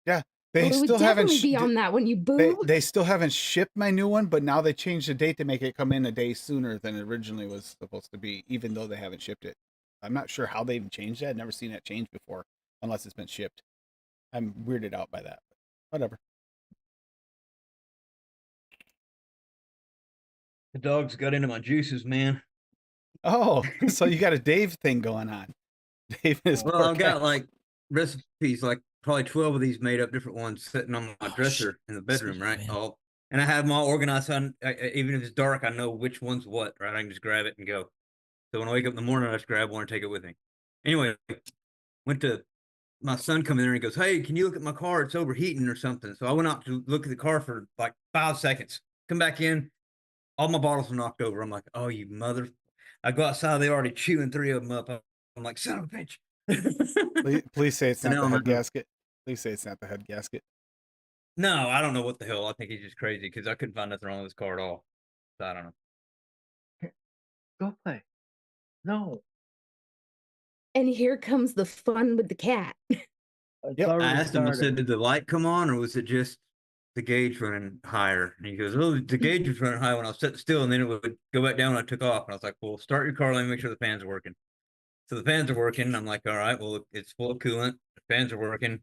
Yeah, they Well, it would still haven't. definitely be on that when you boo. They still haven't shipped my new one, but now they changed the date to make it come in a day sooner than it originally was supposed to be, even though they haven't shipped it. I'm not sure how they even changed that. I've never seen that change before, unless it's been shipped. I'm weirded out by that. But whatever. The dogs got into my juices, man. Oh, so you got a Dave thing going on. Dave is. Well, I've got like recipes, like probably 12 of these made up different ones sitting on my dresser in the bedroom, right? man. All, and I have them all organized. So even if it's dark, I know which one's what, right? I can just grab it and go. So when I wake up in the morning, I just grab one and take it with me. Anyway, went to my son come in there and he goes, "Hey, can you look at my car? It's overheating or something." So I went out to look at the car for like 5 seconds. Come back in, all my bottles were knocked over. I'm like, "Oh, you mother!" I go outside, they already chewing 3 of them up. I'm like, "Son of a bitch!" Please say it's So not now the I'm head out. gasket. Please say it's not the head gasket. No, I don't know what the hell. I think he's just crazy because I couldn't find nothing wrong with his car at all. So I don't know. Go play. No. And here comes the fun with the cat. It's Yep. I already asked him, I said, started. "Did the light come on or was it just the gauge running higher?" And he goes, "Oh, the gauge was running high when I was sitting still, and then it would go back down when I took off." And I was like, "Well, start your car. Let me make sure the fans are working." So the fans are working. I'm like, "All right, well, it's full of coolant. The fans are working.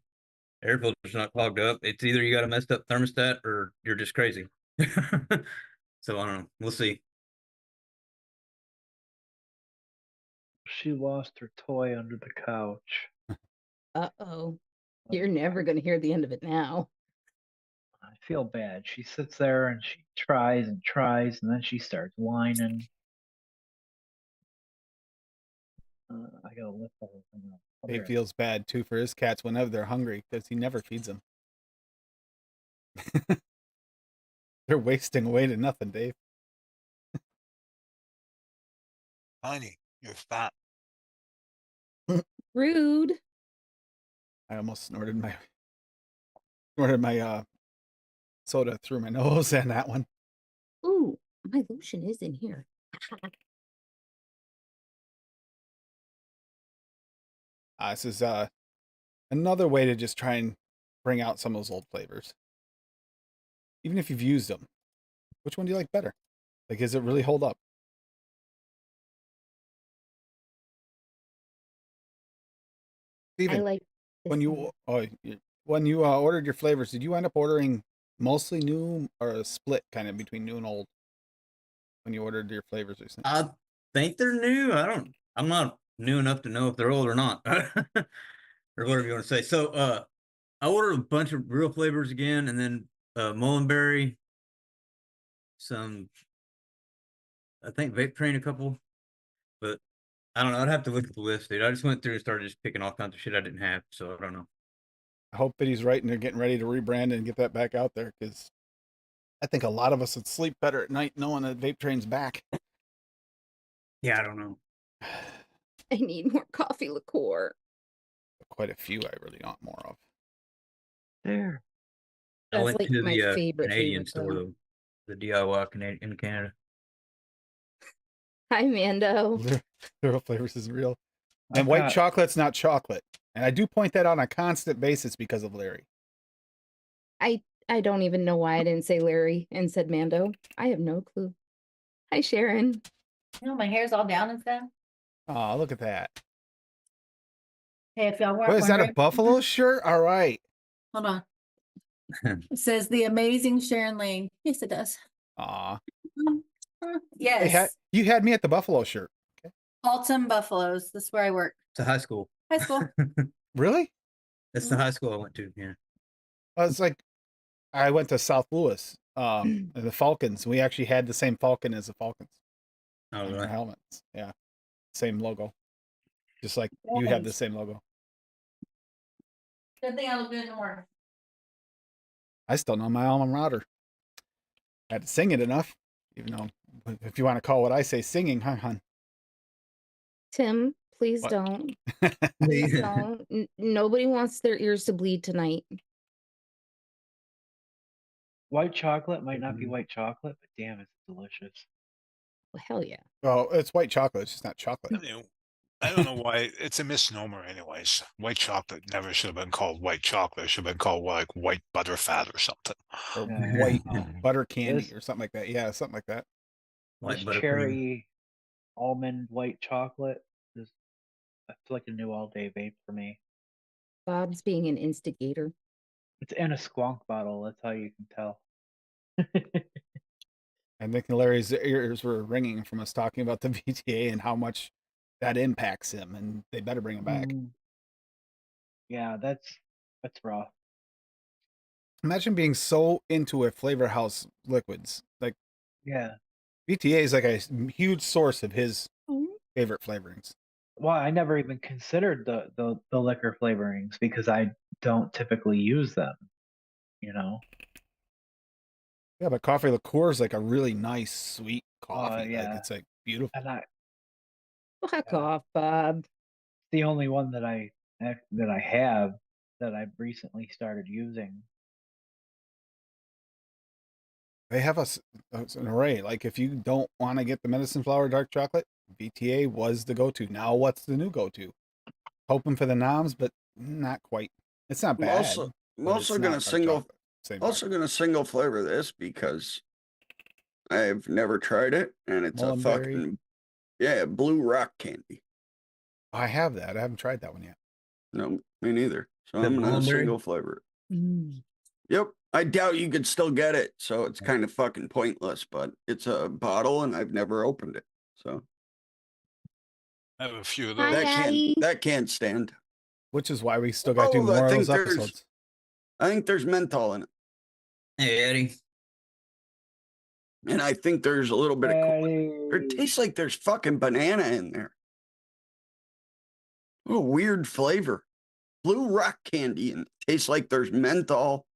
Air filter's not clogged up. It's either you got a messed up thermostat or you're just crazy." So I don't know. We'll see. She lost her toy under the couch. Uh-oh. You're never going to hear the end of it now. I feel bad. She sits there and she tries and tries, and then she starts whining. I gotta lift the whole thing up. I'll be Dave right feels bad too for his cats whenever they're hungry because he never feeds them. They're wasting away to nothing, Dave. Tiny, you're fat. Rude. I almost snorted my soda through my nose and that one. Ooh, my lotion is in here. This is another way to just try and bring out some of those old flavors. Even if you've used them, which one do you like better? Like, does it really hold up? Steven, I like this when one. when you ordered your flavors, did you end up ordering mostly new or a split kind of between new and old when you ordered your flavors recently? I think they're new. I'm not new enough to know if they're old or not, or whatever you want to say. So, I ordered a bunch of real flavors again, and then Mullenberry, some, I think Vape Train, a couple, but I don't know. I'd have to look at the list, dude. I just went through and started just picking all kinds of shit I didn't have, so I don't know. I hope that he's right and they're getting ready to rebrand and get that back out there, because I think a lot of us would sleep better at night knowing that Vape Train's back. Yeah, I don't know. I need more coffee liqueur. Quite a few I really want more of. There. I That's went like to my the favorite Canadian favorite, store, though. though, the DIY in Canada. Hi, Mando. Zero flavors is real. I And white got- chocolate's not chocolate. And I do point that out on a constant basis because of Larry. I don't even know why I didn't say Larry and said Mando. I have no clue. Hi, Sharon. You know, my hair's all down and stuff. Oh, look at that. Hey, if y'all weren't What is that, a wondering- buffalo shirt? All right. Hold on. It says the amazing Sharon Lane. Yes, it does. Aw. Yes. Hey, you had me at the buffalo shirt. Alton Buffaloes. That's where I work. It's a high school. High school. Really? That's the high school I went to. Yeah. It's like I went to South Louis, and the Falcons. We actually had the same Falcon as the Falcons Oh, on our really? helmets. Yeah. Same logo. Just like you have the Nice. same logo. Good thing I look good in the morning. I still know my alma mater. I had to sing it enough, even though, if you want to call what I say singing, huh, hon? Tim, please What? don't. Please don't. Nobody wants their ears to bleed tonight. White chocolate might not be white chocolate, but damn, it's delicious. Well, hell yeah. Well, it's white chocolate. It's just not chocolate. I don't know why it's a misnomer. Anyways, white chocolate never should have been called white chocolate. It should have been called like white butterfat or something. Or Yeah. white Oh, butter candy this- or something like that. Yeah, something like that. White This buttercream. cherry almond white chocolate is that's like a new all day vape for me. Bob's being an instigator. It's in a squonk bottle. That's how you can tell. I think Larry's ears were ringing from us talking about the VTA and how much that impacts him, and they better bring him back. Yeah, that's rough. Imagine being so into a flavor house liquids. Like Yeah. VTA is like a huge source of his favorite flavorings. Well, I never even considered the liquor flavorings because I don't typically use them. You know. Yeah, but coffee liqueur is like a really nice, sweet coffee. yeah. Like it's like beautiful. And Fuck Yeah. off, Bob. the only one that I have that I've recently started using. They have an array. Like if you don't want to get the medicine flower dark chocolate, VTA was the go-to. Now what's the new go-to? Hoping for the noms, but not quite. It's not I'm bad. also, I'm but also it's gonna not dark single chocolate. Same also dark. gonna single flavor this because I've never tried it and it's a Mullenberry. fucking blue rock candy. I have that. I haven't tried that one yet. No, me neither. So The I'm gonna Mullenberry? single flavor it. Yep. I doubt you could still get it, so it's kind of fucking pointless, but it's a bottle and I've never opened it. So I have a few of Hi, those. Addie. that can't stand. Which is why we still got to do Oh, I more of think those there's- episodes. I think there's menthol in it. Hey, Eddie. And I think there's a little bit of it tastes like there's fucking banana in there. What a weird flavor. Blue rock candy and it tastes like there's menthol,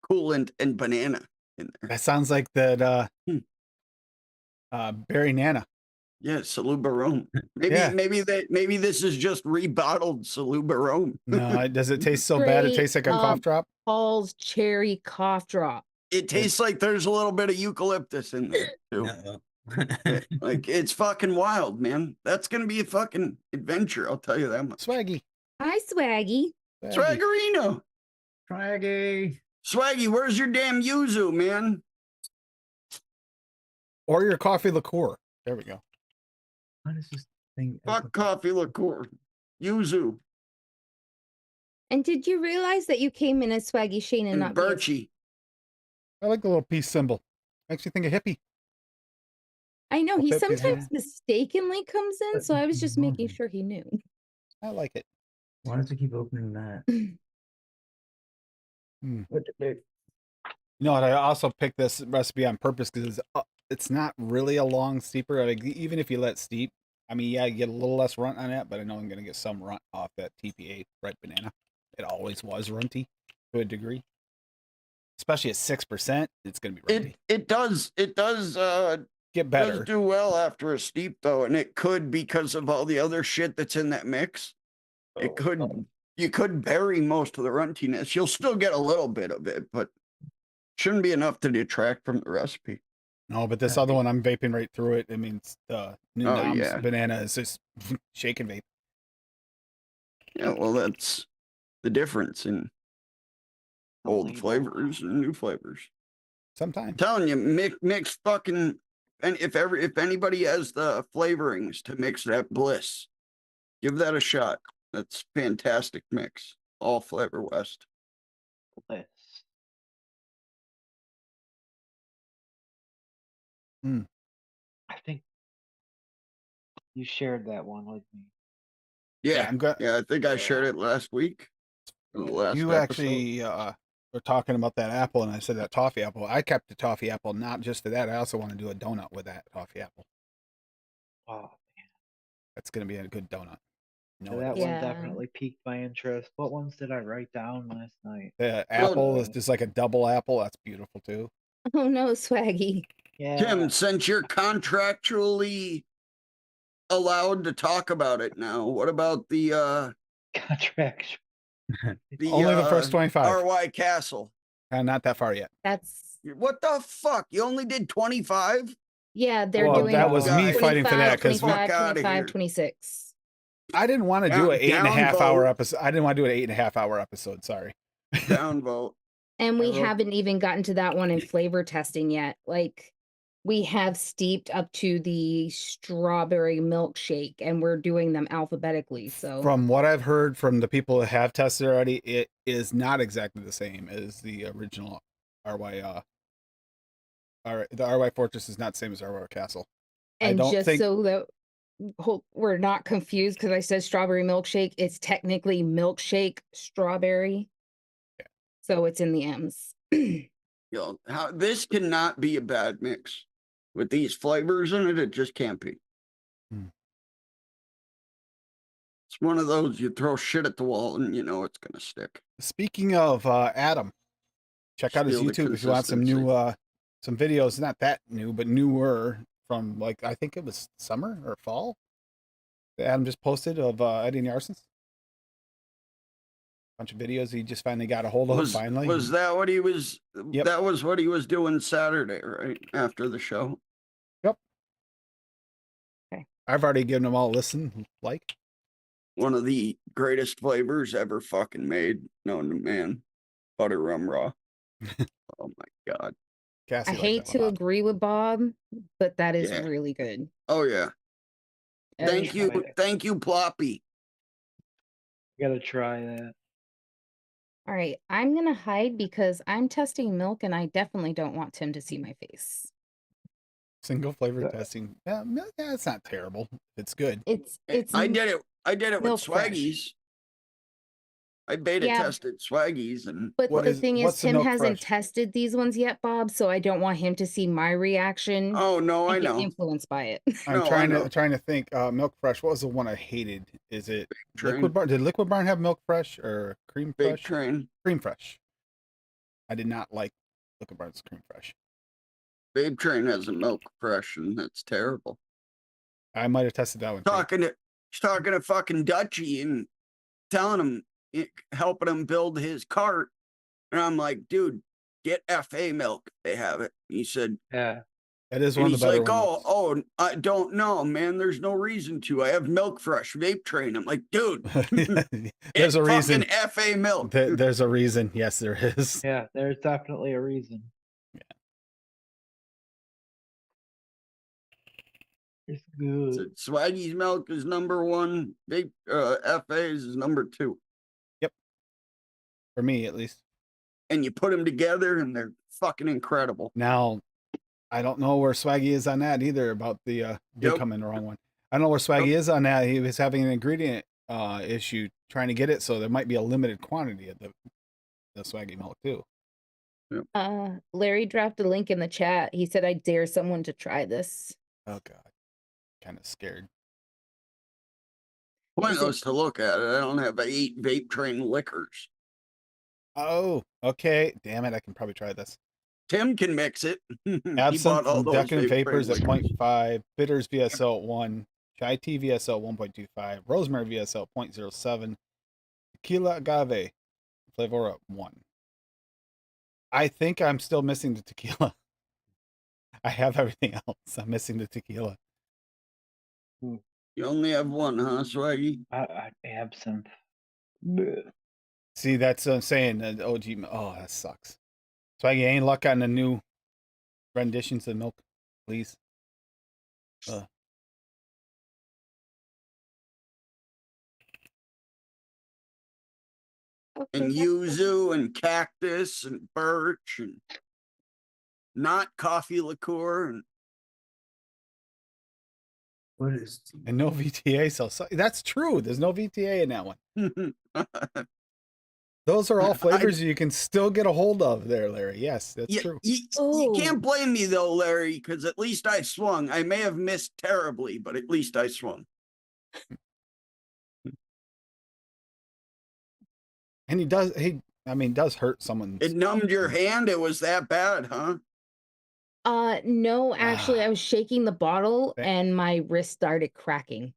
coolant, and banana in there. That sounds like that Hmm. Berry Nana. Yeah, Salubarome. Maybe Yeah. maybe this is just rebottled Salubarome. No, does it taste so bad? It tastes like a cough drop. Paul's cherry cough drop. It tastes like there's a little bit of eucalyptus in there too. Uh-oh. Like it's fucking wild, man. That's gonna be a fucking adventure. I'll tell you that much. Swaggy. Hi, Swaggy. Swaggerino. Swaggy. Swaggy, where's your damn yuzu, man? Or your coffee liqueur. There we go. What is this thing? Fuck coffee liqueur. Yuzu. And did you realize that you came in as Swaggy Shane and And not be a- Birchie. I like the little peace symbol. Makes you think of hippie. I know he Well, that- sometimes mistakenly comes in, so I was just making sure he knew. I like it. Why does it keep opening that? What the heck? You know what? I also picked this recipe on purpose because it's not really a long steeper. Like, even if you let steep, I mean, yeah, you get a little less runt on that, but I know I'm going to get some runt off that TPA red banana. It always was runty to a degree, especially at 6%. It's going to be runty. It does Get better. does do well after a steep though, and it could because of all the other shit that's in that mix. It could you could bury most of the runtiness. You'll still get a little bit of it, but shouldn't be enough to detract from the recipe. No, but this other one, I'm vaping right through it. I mean, the new Oh, Nom's yeah. banana is just shake and vape. Yeah, well, that's the difference in old flavors and new flavors. Sometimes. I'm telling you, mix fucking, and if anybody has the flavorings to mix that bliss, give that a shot. That's fantastic mix. All Flavor West. Bliss. Hmm. I think you shared that one with me. Yeah, I'm good. yeah, I think I shared it last week. or the last You episode. actually were talking about that apple, and I said that toffee apple. I kept the toffee apple not just for that. I also want to do a donut with that toffee apple. Oh, That's going to be a good donut. so No, that Yeah. one definitely piqued my interest. What ones did I write down last night? the apple is just like a double apple. That's beautiful too. Oh no, Swaggy. Yeah. Tim, since you're contractually allowed to talk about it now, what about the Contract. Only the first 25. RY Castle? Not that far yet. That's What the fuck? You only did 25? yeah, they're Well, doing that was me fighting for that, 'cause 25, Fuck outta 25, here. 26. I didn't want to do Down- an 8.5 hour downvote. episode. I didn't want to do an 8.5 hour episode. Sorry. Downvote. And we I wrote- haven't even gotten to that one in flavor testing yet. Like we have steeped up to the strawberry milkshake and we're doing them alphabetically. So From what I've heard from the people that have tested already, it is not exactly the same as the original RY. The RY Fortress is not the same as RY Castle. I and don't just think- so that we're not confused because I said strawberry milkshake, it's technically milkshake strawberry. Yeah. So it's in the M's. This cannot be a bad mix. With these flavors in it, it just can't be. Hmm. It's one of those you throw shit at the wall and you know it's gonna stick. Speaking of Adam, check out his Steal the YouTube if you want some new some videos. Not that new, but newer from like I think it was summer or fall. That Adam just posted of Eddie Yarson's. Bunch of videos he just finally got a hold of. Finally, Was that what he was? Yep. That was what he was doing Saturday, right after the show. I've already given them all a listen. Like, One of the greatest flavors ever fucking made, known to man. Butter rum raw. Oh my god. Cassie I liked hate that one to a lot. agree with Bob, but that is Yeah. really good. Oh yeah. Thank try you, it. thank you, Ploppy. Gotta try that. All right, I'm gonna hide because I'm testing milk and I definitely don't want Tim to see my face. Single flavor Yeah. testing. Yeah, it's not terrible. It's good. It's I did it with milk fresh. Swaggies. I beta Yeah. tested Swaggies and But What the is- thing is, what's the Tim milk hasn't fresh? tested these ones yet, Bob. So I don't want him to see my reaction oh no, I and get know. influenced by it. I'm No, I trying know. to think. Milk Fresh. What was the one I hated? Is it Train. Liquid Barn? Did Liquid Barn have Milk Fresh or Cream Big Fresh? train. Cream Fresh. I did not like Look at Bart's Cream Fresh. Babe Train has a milk fresh, and that's terrible. I might have tested that one. Kate. She's talking to fucking Dutchy and telling him, helping him build his cart. And I'm like, dude, get FA milk. They have it. He said, Yeah. That is and one of he's the better like, ones. I don't know, man. There's no reason to. I have milk fresh Vape Train. I'm like, dude, There's a reason. FA milk. There's a reason. Yes, there is. Yeah, there's definitely a reason. Yeah. It's good. So Swaggy's milk is number one. Vape FA's is number two. Yep. For me, at least. And you put them together, and they're fucking incredible. Now, I don't know where Swaggy is on that either about the did come in the wrong one. I don't know where Swaggy is on that. He was having an ingredient issue trying to get it, so there might be a limited quantity of the Swaggy milk too. Yep. Larry dropped a link in the chat. He said, I dare someone to try this. Oh god. Kind of scared. Pointless to look at it. I don't have 8 Vape Train liquors. Oh, okay. Damn it, I can probably try this. Tim can mix it. Absinthe all those Decadent Vape Vapors at Train liquors. 0.5, Bitters VSO at 1, Chai Tea VSO at 1.25, Rosemary VSO at 0.07, Tequila Agave Flavor at 1. I think I'm still missing the tequila. I have everything else. I'm missing the tequila. You only have one, huh, Swaggy? Absinthe. See, that's what I'm saying. OG. Oh, that sucks. Swaggy, ain't luck on the new renditions of milk, please. Okay, And yuzu and cactus and birch and not coffee liqueur and What is? And no VTA. So that's true. There's no VTA in that one. Those are all flavors you can still get a hold of there, Larry. Yes, that's true. You can't blame me though, Larry, because at least I swung. I may have missed terribly, but at least I swung. And he does hurt someone. It numbed your hand. It was that bad, huh? No, actually, I was shaking the bottle and my wrist started cracking.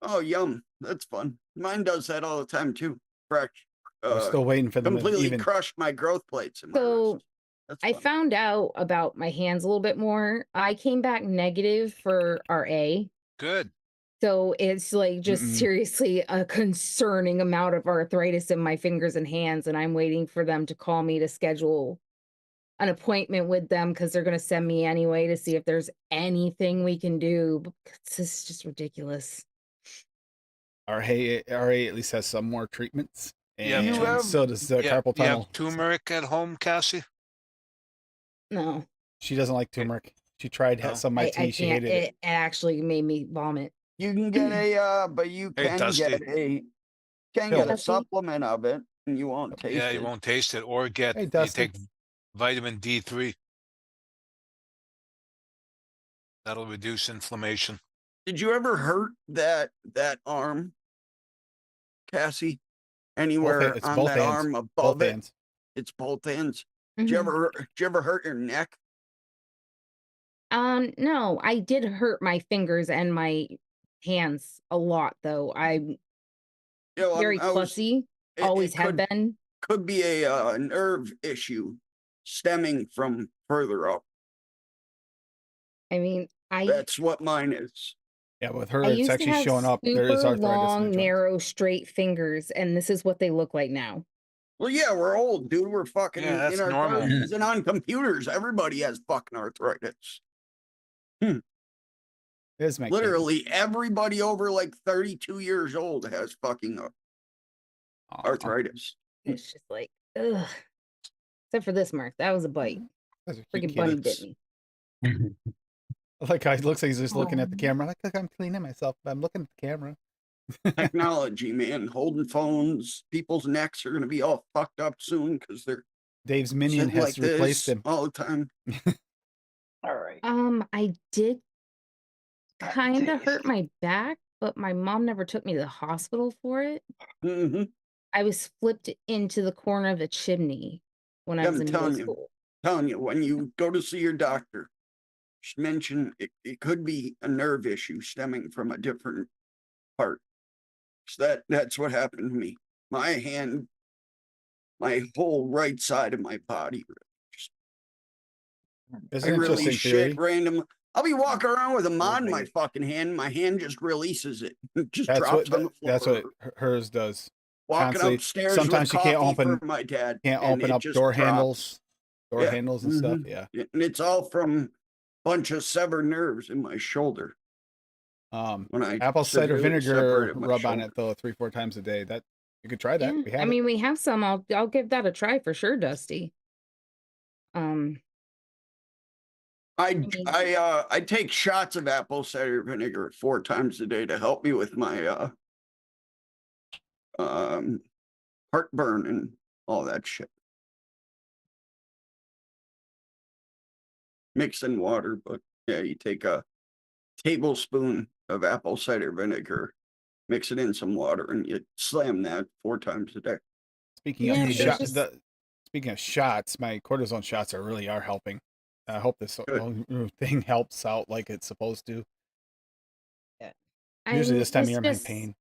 Oh, yum. That's fun. Mine does that all the time too. I'm still waiting for them completely to even crushed my growth plates in my wrist. I found out about my hands a little bit more. I came back negative for RA. Good. So it's like just seriously a concerning amount of arthritis in my fingers and hands. And I'm waiting for them to call me to schedule an appointment with them because they're going to send me anyway to see if there's anything we can do. This is just ridiculous. RA at least has some more treatments. And Yeah, so does the carpal You tunnel. have turmeric at home, Cassie? No. She doesn't like turmeric. She tried some of my tea. She hated it. It actually made me vomit. You can get a but you can get a supplement of it and you won't taste it. Yeah, you won't taste it. Or you take vitamin D3. That'll reduce inflammation. Did you ever hurt that arm, Cassie? Anywhere on that arm above it? It's both ends. Did you ever hurt your neck? No, I did hurt my fingers and my hands a lot though. I'm very fussy. Always have been. Could be a nerve issue stemming from further up. I mean, that's what mine is. Yeah, with her, it's actually showing up. There is arthritis. Long, narrow, straight fingers, and this is what they look like now. Well, yeah, we're old, dude. We're fucking in our 30s and on computers. Everybody has fucking arthritis. Literally, everybody over like 32 years old has fucking arthritis. It's just like, ugh. Except for this, Mark. That was a bite. Freaking bunny bit me. Like, it looks like he's just looking at the camera. Like, look, I'm cleaning myself, but I'm looking at the camera. Technology, man. Holding phones. People's necks are going to be all fucked up soon because they're Dave's minion has replaced him all the time. All right. I did kind of hurt my back, but my mom never took me to the hospital for it. I was flipped into the corner of the chimney when I Yeah, was I'm in middle telling you. school. Telling you, when you go to see your doctor, just mention it could be a nerve issue stemming from a different part. So that's what happened to me. My hand, my whole right side of my body. It's I an release interesting shit theory. random. I'll be walking around with a mod in my Right. fucking hand. My hand just releases it. It just That's drops what on the floor. that's what hers does. Walking Constantly. upstairs Sometimes with she can't coffee open for my dad. can't and open it up just door drops. handles, and stuff. mhm. Yeah. And it's all from a bunch of severed nerves in my shoulder. When I Apple cider severely vinegar separated my rub on shoulder. it though 3-4 times a day. That you could try that. Yeah, We have I it. mean, we have some. I'll give that a try for sure, Dusty. I take shots of apple cider vinegar 4 times a day to help me with my heartburn and all that shit. Mix in water, but yeah, you take a tablespoon of apple cider vinegar, mix it in some water, and you slam that 4 times a day. Speaking Yeah, of there's just- speaking of shots, my cortisone shots really are helping. I hope this whole thing helps out like it's supposed to. Usually this time of year I'm in just pain.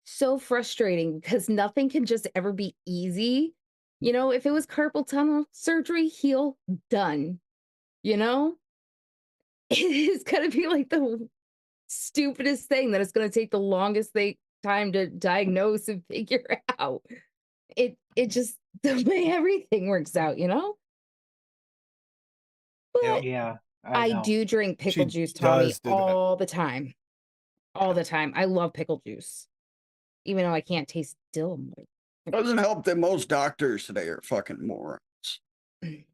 so frustrating because nothing can just ever be easy. You know, if it was carpal tunnel surgery, heal, done. You know, it is gonna be like the stupidest thing that it's gonna take the longest time to diagnose and figure out. It just the way everything works out, you know. But Yeah, I know. do drink pickle She juice, Tommy, does do that. all the time. All the time. I love pickle juice. Even though I can't taste dill. Doesn't help that most doctors today are fucking morons. They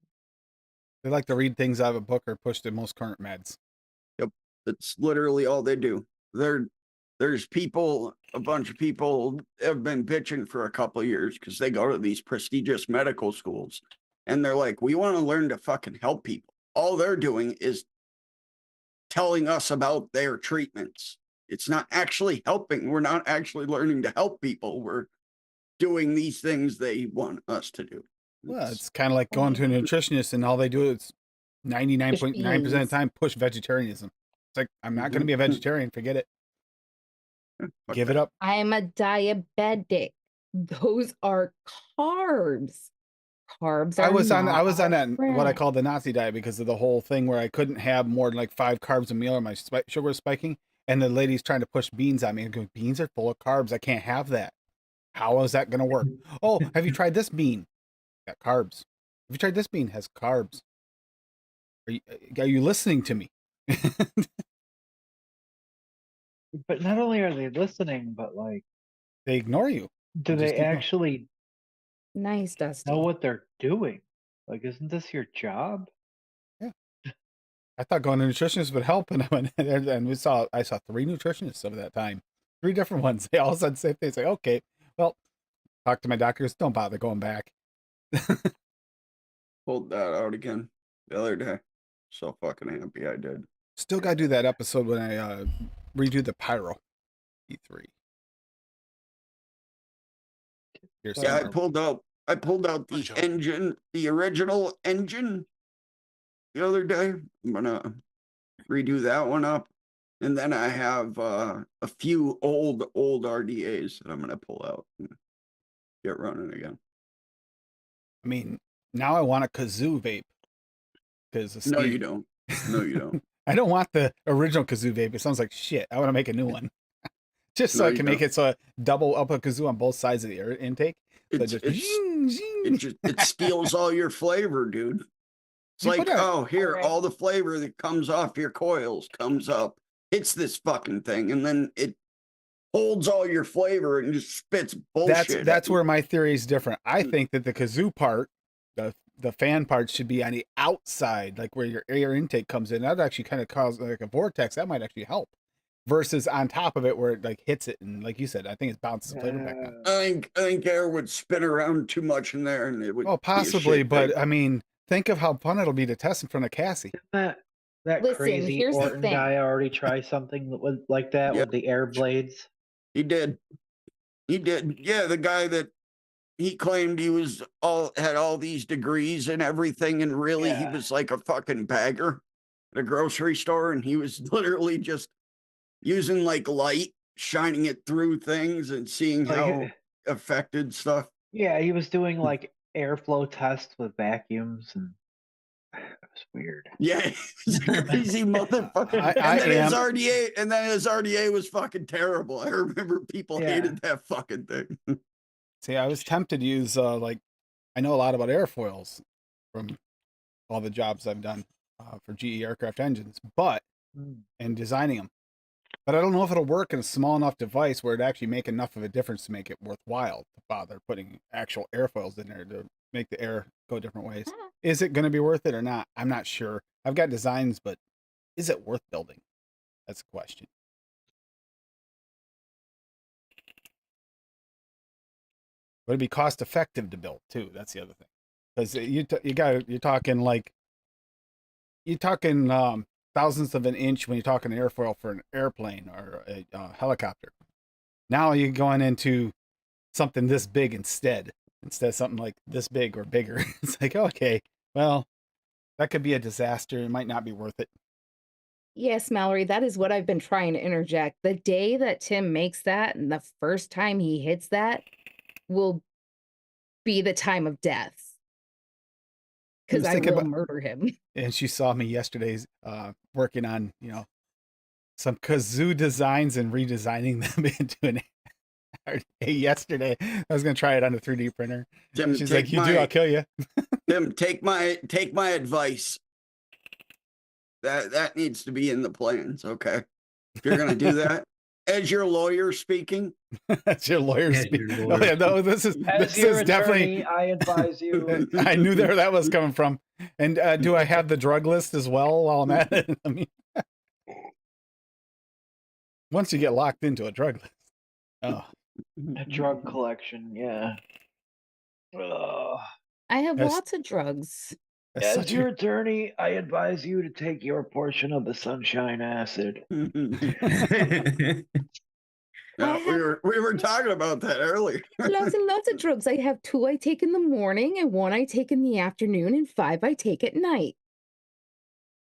like to read things out of a book or push the most current meds. Yep, that's literally all they do. There's people, a bunch of people have been bitching for a couple of years because they go to these prestigious medical schools and they're like, we want to learn to fucking help people. All they're doing is telling us about their treatments. It's not actually helping. We're not actually learning to help people. We're doing these things they want us to do. Well, it's kind of like going to a nutritionist and all they do is 99.9% of the time push vegetarianism. It's like, I'm not going to be a vegetarian. Forget it. Give it up. I'm a diabetic. Those are carbs. Carbs are I was on that friend. what I call the Nazi diet because of the whole thing where I couldn't have more than like 5 carbs a meal or my sugar was spiking. And the lady's trying to push beans on me and go, beans are full of carbs. I can't have that. How is that going to work? Oh, have you tried this bean? Got carbs. Have you tried this bean? Has carbs. Are you listening to me? But not only are they listening, but like They ignore you. do They just they keep going. actually Nice, Dusty. know what they're doing? Like, isn't this your job? I thought going to a nutritionist would help, and I went there and I saw 3 nutritionists over that time, 3 different ones. They all said the same thing. It's like, okay, well, talk to my doctors. Don't bother going back. Pulled that out again the other day. So fucking happy I did. Still got to do that episode when I redo the Pyro E3. Here's Yeah, I some- pulled out the job. engine, the original engine the other day. I'm gonna redo that one up. And then I have a few old RDAs that I'm gonna pull out and get running again. I mean, now I want a kazoo vape. Because No, you don't. No, you don't. I don't want the original kazoo vape. It sounds like shit. I want to make a new one. Just so No, I you can make don't. it so I double up a kazoo on both sides of the air intake. So It's just it's zing, zing. it steals all your flavor, dude. It's You like, put a- oh, here, Alright. all the flavor that comes off your coils comes up, hits this fucking thing, and then it holds all your flavor and just spits bullshit. That's at where you. my theory is different. I think that the kazoo part, the fan part, should be on the outside, like where your air intake comes in. That would actually kind of cause like a vortex. That might actually help. Versus on top of it where it like hits it and like you said, I think it bounces the flavor back on. I think air would spin around too much in there, and it would. Oh, be a possibly, shit but vape. I mean, think of how fun it'll be to test in front of Cassie. That Listen, crazy here's the Orton thing. guy already tried something like that Yeah. with the air blades. He did. Yeah, the guy that he claimed he was had all these degrees and everything, and really he Yeah. was like a fucking bagger at a grocery store, and he was literally just using like light, shining it through things and seeing Like, how affected stuff. yeah, he was doing like airflow tests with vacuums, and it was weird. Yeah, he's a crazy motherfucker. I His am. RDA, and then his RDA was fucking terrible. I remember people Yeah. hated that fucking thing. See, I was tempted to use like, I know a lot about airfoils from all the jobs I've done for GE aircraft engines, but and designing them. But I don't know if it'll work in a small enough device where it'd actually make enough of a difference to make it worthwhile to bother putting actual airfoils in there to make the air go different ways. Is it going to be worth it or not? I'm not sure. I've got designs, but is it worth building? That's the question. Would it be cost effective to build too? That's the other thing. Because you're talking thousandths of an inch when you're talking airfoil for an airplane or a helicopter. Now you're going into something this big instead of something like this big or bigger. It's like, okay, well, that could be a disaster. It might not be worth it. Yes, Mallory, that is what I've been trying to interject. The day that Tim makes that and the first time he hits that will be the time of death. Because I will murder him. And she saw me yesterday working on, some kazoo designs and redesigning them into an yesterday. I was going to try it on a 3D printer. Tim, she's like, I'll kill you. Tim, take my advice. That needs to be in the plans, okay? If you're going to do that, as your lawyer speaking. That's your lawyer speaking. Oh, yeah, no, this is definitely. I advise you. I knew that was coming from. And do I have the drug list as well while I'm at it? I mean, once you get locked into a drug list. Oh. A drug collection, yeah. I have lots of drugs. As your attorney, I advise you to take your portion of the sunshine acid. Yeah, we were talking about that earlier. Lots and lots of drugs. I have 2 I take in the morning, and 1 I take in the afternoon, and 5 I take at night.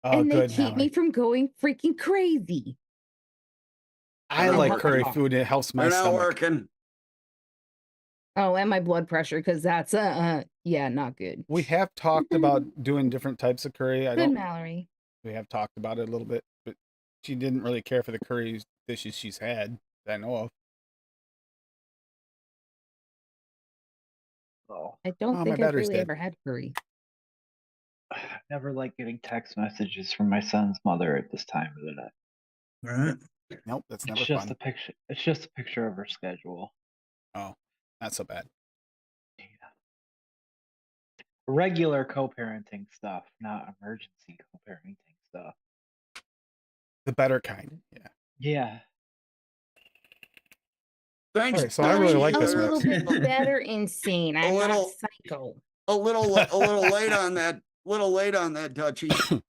Oh, and good, they keep me from going freaking crazy. I like curry food. It helps my stomach. They're not working. Oh, and my blood pressure, because that's yeah, not good. We have talked about doing different types of curry. Good, Mallory. We have talked about it a little bit, but she didn't really care for the curry dishes she's had that I know of. Oh, I don't think I've really ever had curry. I never like getting text messages from my son's mother at this time of the night. Right. Nope, that's never It's just fun. a picture. It's just a picture of her schedule. Oh, not so bad. Yeah. Regular co-parenting stuff, not emergency co-parenting stuff. The better kind, yeah. Yeah. Thanks. Right, so I really like this a little bit better insane. I'm not psycho. A little late on that. Little late on that, Dutchie.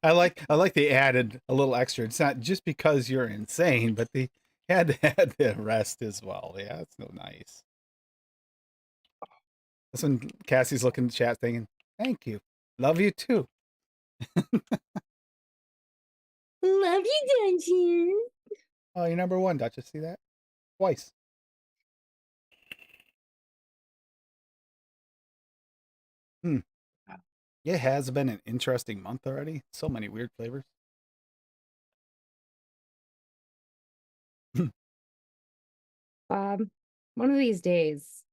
I like they added a little extra. It's not just because you're insane, but they had to add the rest as well. Yeah, it's so nice. That's when Cassie's looking at the chat thinking, thank you. Love you too. Love you, Dungeon. Oh, you're number 1, Duchess. See that? Twice. It has been an interesting month already. So many weird flavors. One of these days.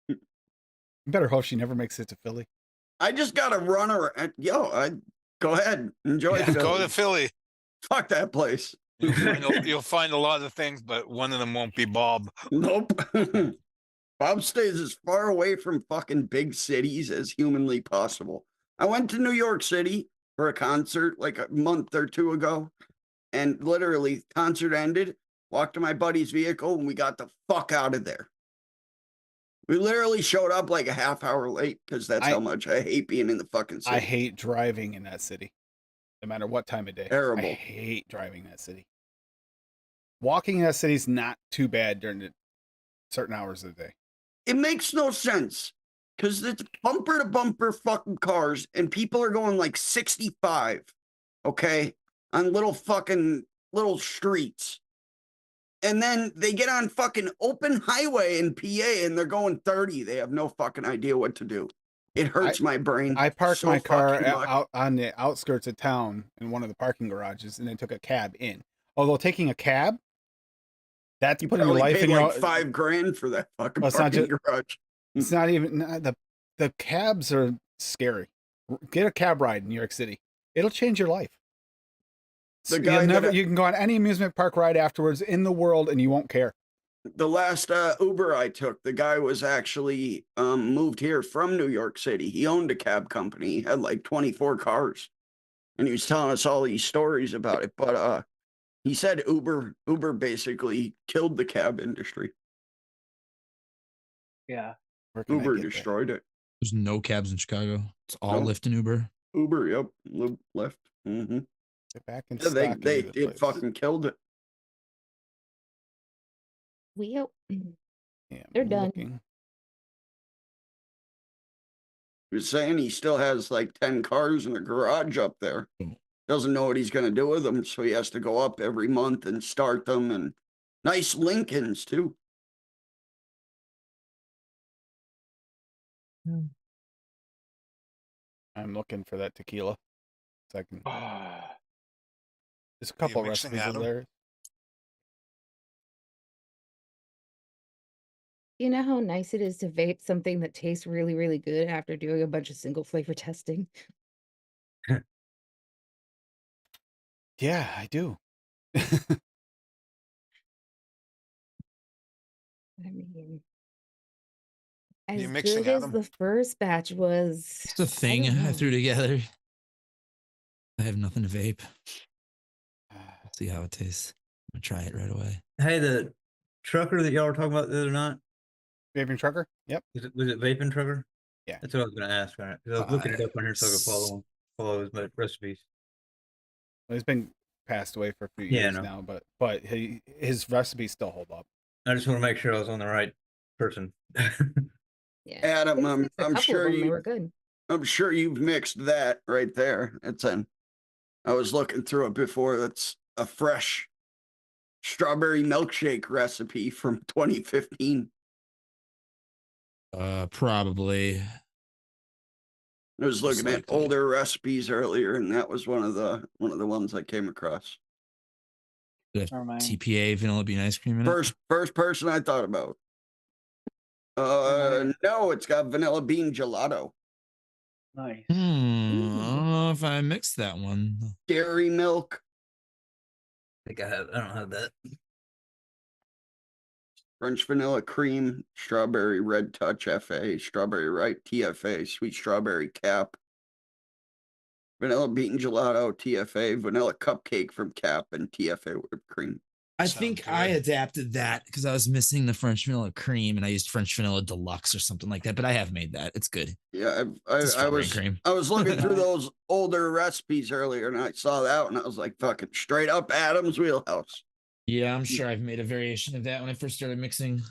You better hope she never makes it to Philly. I just got to run around. Go ahead. Enjoy Philly. Go to Philly. Fuck that place. You'll find a lot of things, but one of them won't be Bob. Nope. Bob stays as far away from fucking big cities as humanly possible. I went to New York City for a concert like a month or 2 ago, and literally concert ended, walked to my buddy's vehicle, and we got the fuck out of there. We literally showed up like a half hour late because that's how much I hate being in the fucking city. I hate driving in that city, no matter what time of day. Terrible. I hate driving that city. walking in a city's not too bad during the certain hours of the day. It makes no sense because it's bumper to bumper fucking cars and people are going like 65, okay, on little streets. And then they get on fucking open highway in PA and they're going 30. They have no fucking idea what to do. It hurts my brain. I parked so my car fucking much. out on the outskirts of town in one of the parking garages, and then took a cab in. Although taking a cab, that's You putting your probably life paid in like your. $5,000 for that fucking Well, it's not parking ju- garage. It's not even the cabs are scary. Get a cab ride in New York City. It'll change your life. The guy that you can go on any amusement park ride afterwards in the world and you won't care. the last Uber I took, the guy was actually moved here from New York City. He owned a cab company. He had like 24 cars. And he was telling us all these stories about it. But he said Uber basically killed the cab industry. Yeah. Where can I Uber get that? destroyed it. There's no cabs in Chicago. It's all No. Lyft and Uber. Uber, yep, left. Mm-hmm. Get back in Yeah, stock. it fucking killed it. Well, Yeah, they're I'm done. looking. He was saying he still has like 10 cars in the garage up there. Doesn't know what he's going to do with them, so he has to go up every month and start them. And nice Lincolns too. I'm looking for that tequila. So I can. There's a Are you couple mixing, recipes Adam? in there. You know how nice it is to vape something that tastes really, really good after doing a bunch of single flavor testing? Yeah, I do. I mean, You as mixing, good as Adam? the first batch was. It's a thing don't I know. threw together. I have nothing to vape. See how it tastes. I'm gonna try it right away. Hey, the trucker that y'all were talking about the other night, Vaping trucker? Yep. was it vaping trucker? Yeah. That's what I was going to ask. Right? 'Cause I was looking it up on here so I could follow his recipes. Well, he's been passed away for a few Yeah, I years know. now, but his recipes still hold up. I just want to make sure I was on the right person. Yeah. Adam, I mixed a I'm couple sure of them, they you were good. I'm sure you've mixed that right there. I was looking through it before. That's a fresh strawberry milkshake recipe from 2015. Probably. I was Most looking at likely. older recipes earlier, and that was one of the ones I came across. Never mind. TPA vanilla bean ice cream in it. First person I thought about. No, it's got vanilla bean gelato, Nice. I don't know if I mixed that one. dairy milk, I don't have that. French vanilla cream, strawberry red touch FA, strawberry right TFA, sweet strawberry cap, vanilla bean gelato TFA, vanilla cupcake from Cap, and TFA whipped cream. I Sounds think I good. adapted that because I was missing the French vanilla cream and I used French vanilla deluxe or something like that. But I have made that. It's good. Yeah, It's a I strawberry was cream. I was looking through those older recipes earlier, and I saw that, and I was like, "Fucking straight up Adam's wheelhouse." Yeah, I'm sure I've made a variation of that when I first started mixing.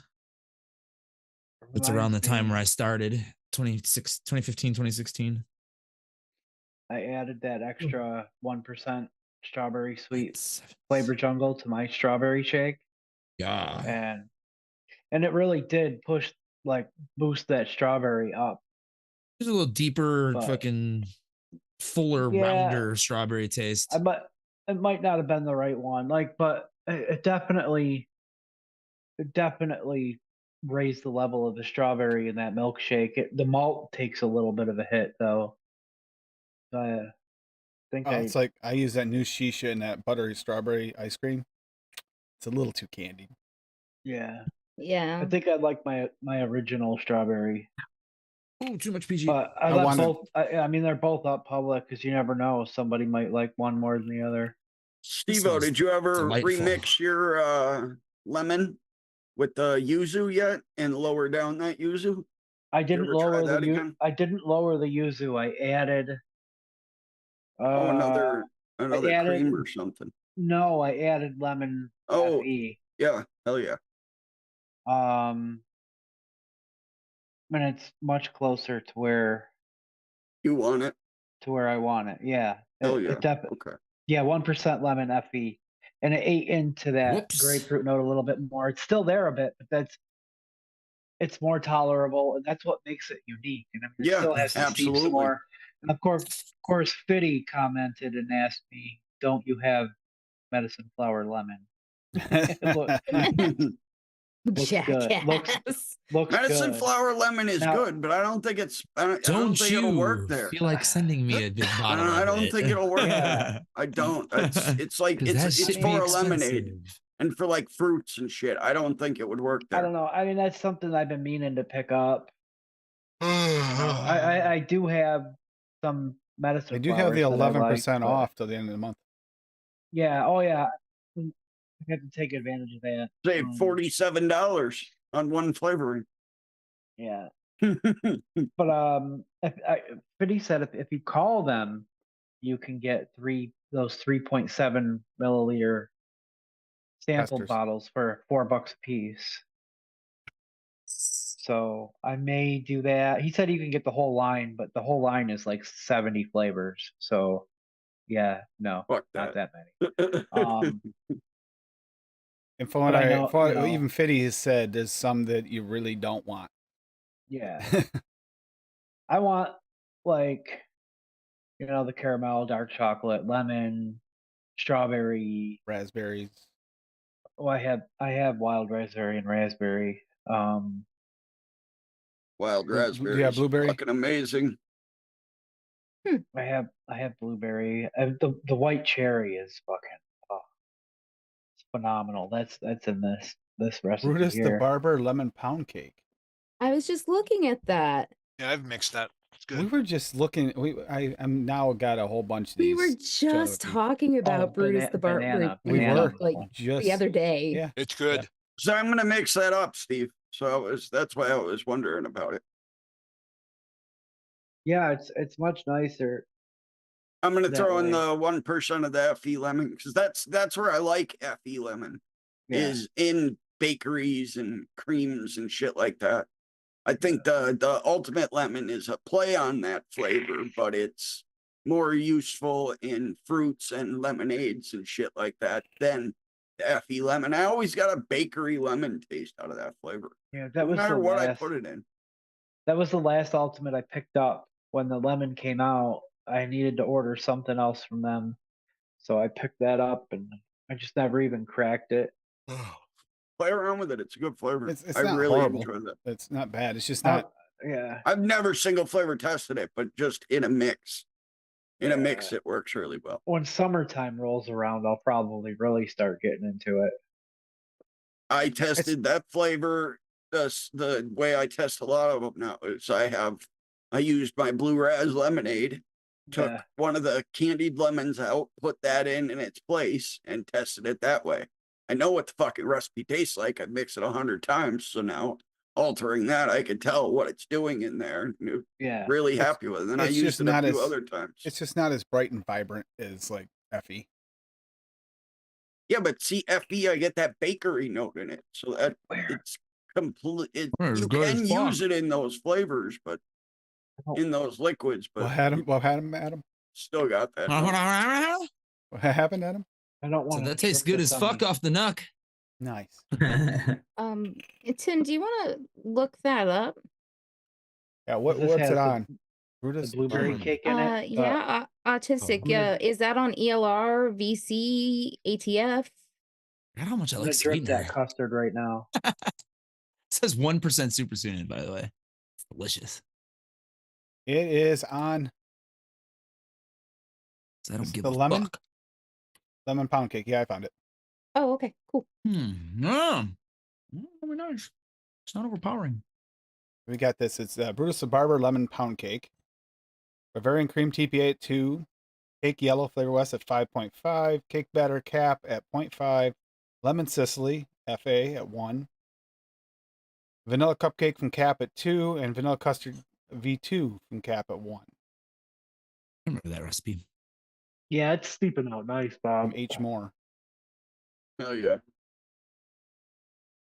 It's around Reminds the time me, where I started 2015, 2016. I added that extra 1% strawberry sweet It's- flavor jungle to my strawberry shake, Yeah. and it really did boost that strawberry up. There's a little deeper, But- fucking fuller, Yeah. rounder strawberry taste. It might not have been the right one, but it definitely raised the level of the strawberry in that milkshake. The malt takes a little bit of a hit though. I think It's like I use that new shisha and that buttery strawberry ice cream. It's a little too candied. yeah. Yeah. I think I like my original strawberry. Oh, too much PG. But I both. I mean, they're both up public because you never know. Somebody might like one more than the other. Steve-O, sounds did you ever delightful. remix your lemon with the yuzu yet and lower down that yuzu? I didn't ever try lower that the again? I didn't lower the yuzu. I added. Another I added- cream or something. No, I added lemon Oh, FE. yeah. Hell yeah. And it's much closer to where You want it? I want it. Yeah. Hell yeah. It definitely. Okay. Yeah, 1% lemon FE, and it ate into that Whoops. grapefruit note a little bit more. It's still there a bit, but it's more tolerable, and that's what makes it unique. And I mean, it Yeah, still has to steep some absolutely. more. And of course, Fitty commented and asked me, "Don't you have medicine flower lemon?" Looks good. Jackass. Looks Medicine good. flower lemon is Now- good, but I don't think it's. I don't Don't think it'll work you there. feel like sending me a big bottle? I of don't it? think it'll work. Yeah. I don't. It's like 'Cause that it's shit for be a lemonade expensive. and for like fruits and shit. I don't think it would work I there. don't know. I mean, that's something I've been meaning to pick up. I do have some medicine. They do have the flowers that I 11% like, but- off till the end of the month. Yeah. Oh yeah. I have to take advantage of that. Save $47 on one flavoring. Yeah. But Fitty said if you call them, you can get those 3.7 milliliter sample Testers. bottles for $4 a piece. So I may do that. He said you can get the whole line, but the whole line is like 70 flavors. So yeah, no, Fuck not that. that many. And from what But I know, from you what know- even Fitty has said, there's some that you really don't want. Yeah. I want like the caramel, dark chocolate, lemon, strawberry. Raspberries. Oh, I have wild raspberry and raspberry. Wild Blue- raspberries. yeah, blueberry. Fucking amazing. I have blueberry. The white cherry is fucking it's phenomenal. That's in this recipe Brutus the here. Barber lemon pound cake. I was just looking at that. Yeah, I've mixed that. It's good. We were just looking. I'm now got a whole bunch of We these. were just talking about Brutus the banana. We banana. were like just the other day. Yeah. It's good. Yeah. So I'm gonna mix that up, Steve. So that's why I was wondering about it. Yeah, it's much nicer. I'm gonna That throw in way. the 1% of the FE lemon because that's where I like FE lemon Yeah. is in bakeries and creams and shit like that. I think the ultimate lemon is a play on that flavor, but it's more useful in fruits and lemonades and shit like that than the FE lemon. I always got a bakery lemon taste out of that flavor. Yeah, No matter what I put it in. That was the last ultimate I picked up when the lemon came out. I needed to order something else from them, so I picked that up, and I just never even cracked it. Play around with it. It's a good flavor. It's I not really horrible. enjoy that. It's not bad. It's just not. Yeah. I've never single flavor tested it, but just in a mix. In a mix, Yeah. it works really well. When summertime rolls around, I'll probably really start getting into it. I tested that flavor the way I test a lot of them now is I used my blue raz lemonade, took Yeah. one of the candied lemons out, put that in its place, and tested it that way. I know what the fucking recipe tastes like. I've mixed it 100 times, so now altering that, I could tell what it's doing in there. And Yeah. really happy with it. And I it's used just it a not few as- other times. It's just not as bright and vibrant as like Effie. Yeah, but see, FE, I get that bakery note in it, so that Where? it's complete. It's You good as can fuck. use it in those flavors, but in those liquids, but What happened, Adam? still got that. So note. What happened, Adam? I don't want that tastes good as fuck off the knuck. Nice. Tim, do you want to look that up? Yeah. Does this What's have it the- on? The Brutus blueberry Barber. cake in it. Yeah, autistic. I'm gonna- Is that on ELR, VC, ATF? God, how much I I'm like gonna drip sweetener. that custard right now. It says 1% super sweetened, by the way. It's delicious. It is on 'Cause I don't Is it give the a lemon? fuck. lemon pound cake. Yeah, I found it. Oh, okay, cool. Very nice. It's not overpowering. We got this. It's Brutus the Barber lemon pound cake. Bavarian cream TPA at 2. Cake yellow flavor west at 5.5. Cake batter cap at 0.5. Lemon Sicily FA at 1. Vanilla cupcake from cap at 2. And vanilla custard V2 from cap at 1. I remember that recipe. Yeah, it's steeping out nice, From Bob. H More. Hell yeah.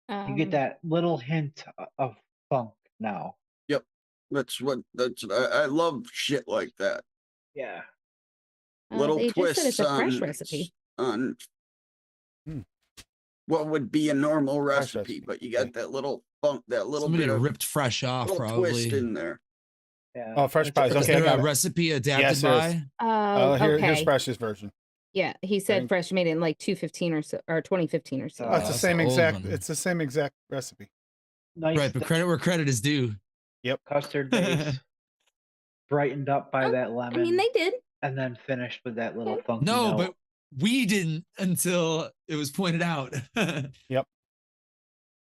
You get that little hint of funk now. Yep. I love shit like that. Yeah. Little They just said twists it's a fresh on recipe. on Hmm. what would be a normal Fresh recipe, recipe, but you got okay. that little funk, that little Somebody bit of ripped fresh off, little twist probably. in there. Yeah. Oh, fresh pies. Is Okay, there got a it. recipe adapted Yes, there is. by? Here's Okay. Fresh's version. Yeah, he said Right. fresh made it in like 215 or so, or 2015 or so. Oh, it's the that's same an old exact. one. It's the same exact recipe. Nice Right, but credit where credit is due. custard base, brightened up by Oh, that lemon. I mean, they did. And then finished with that little funky No, note. but we didn't until it was pointed out. Yep.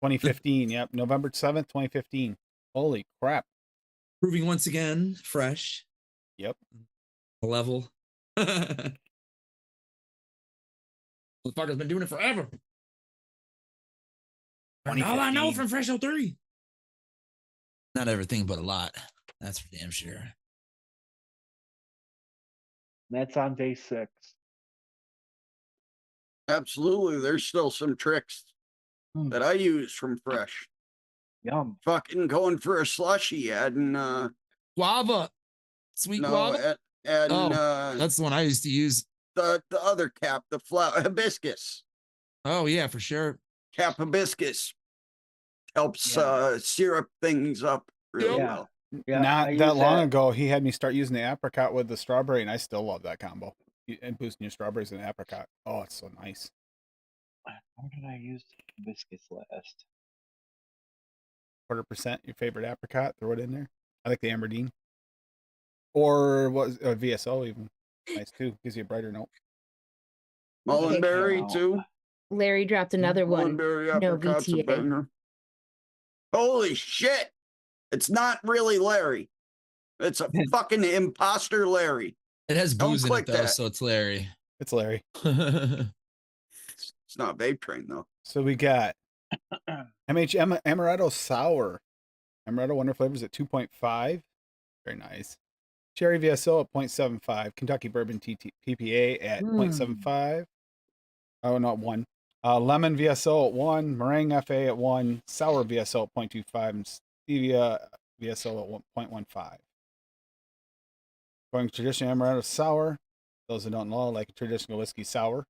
2015. Yep. November 7th, 2015. Holy crap. Proving once again, fresh. Yep. Level. Motherfucker's been doing it forever. All I know 2015. from Fresh 03. Not everything, but a lot. That's for damn sure. That's on day 6. Absolutely. There's still some tricks that I use from Fresh. Yum. Fucking going for a slushy, adding Guava. Sweet guava. adding That's the one I used to use. the other cap, the flower hibiscus. Oh, yeah, for sure. Cap hibiscus helps syrup things up really well. Yeah. Not that long ago, he had me start using the apricot with the strawberry, and I still love that combo. And boosting your strawberries and apricot. Oh, it's so nice. How did I use hibiscus last? 1/4%, your favorite apricot. Throw it in there. I like the Amberdean. Or VSO even. Nice too. Gives you a brighter note. Mullenberry too. Larry dropped another one. Mullenberry No apricot's a VTA. banger. Holy shit! It's not really Larry. It's a fucking imposter Larry. It has Don't booze in it, click though, that. so it's Larry. It's Larry. It's not Vape Train though. So we got MH Amaretto Sour. Amaretto Wonder Flavors at 2.5. Very nice. Cherry VSO at 0.75. Kentucky Bourbon PPA at 0.75. Oh, not 1. Lemon VSO at 1. Meringue FA at 1. Sour VSO at 0.25. And Stevia VSO at 1.15. Going traditional Amaretto Sour. Those who don't know, like a traditional whiskey sour.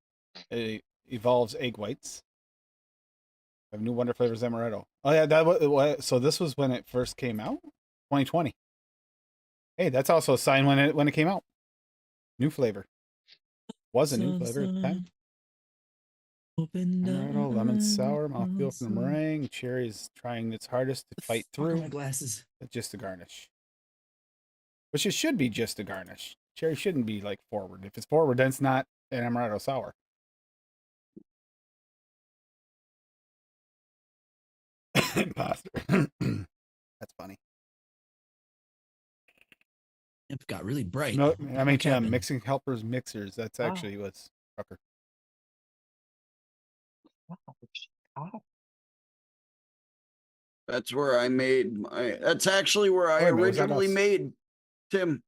It evolves egg whites. Have new Wonder Flavors Amaretto. Oh yeah, that was so. This was when it first came out, 2020. Hey, that's also a sign when it came out. New flavor. Was a new flavor at the time. Amaretto, lemon sour, mouthfeel from the meringue. Cherry is trying its hardest to fight through. My glasses. But just a garnish. Which it should be just a garnish. Cherry shouldn't be like forward. If it's forward, then it's not an Amaretto sour. Imposter. That's funny. It got really bright. No, What I mean, happened? mixing helpers mixers. That's actually what's Tucker. That's where I made my. That's actually where I Wait a minute, was that originally us? made Tim.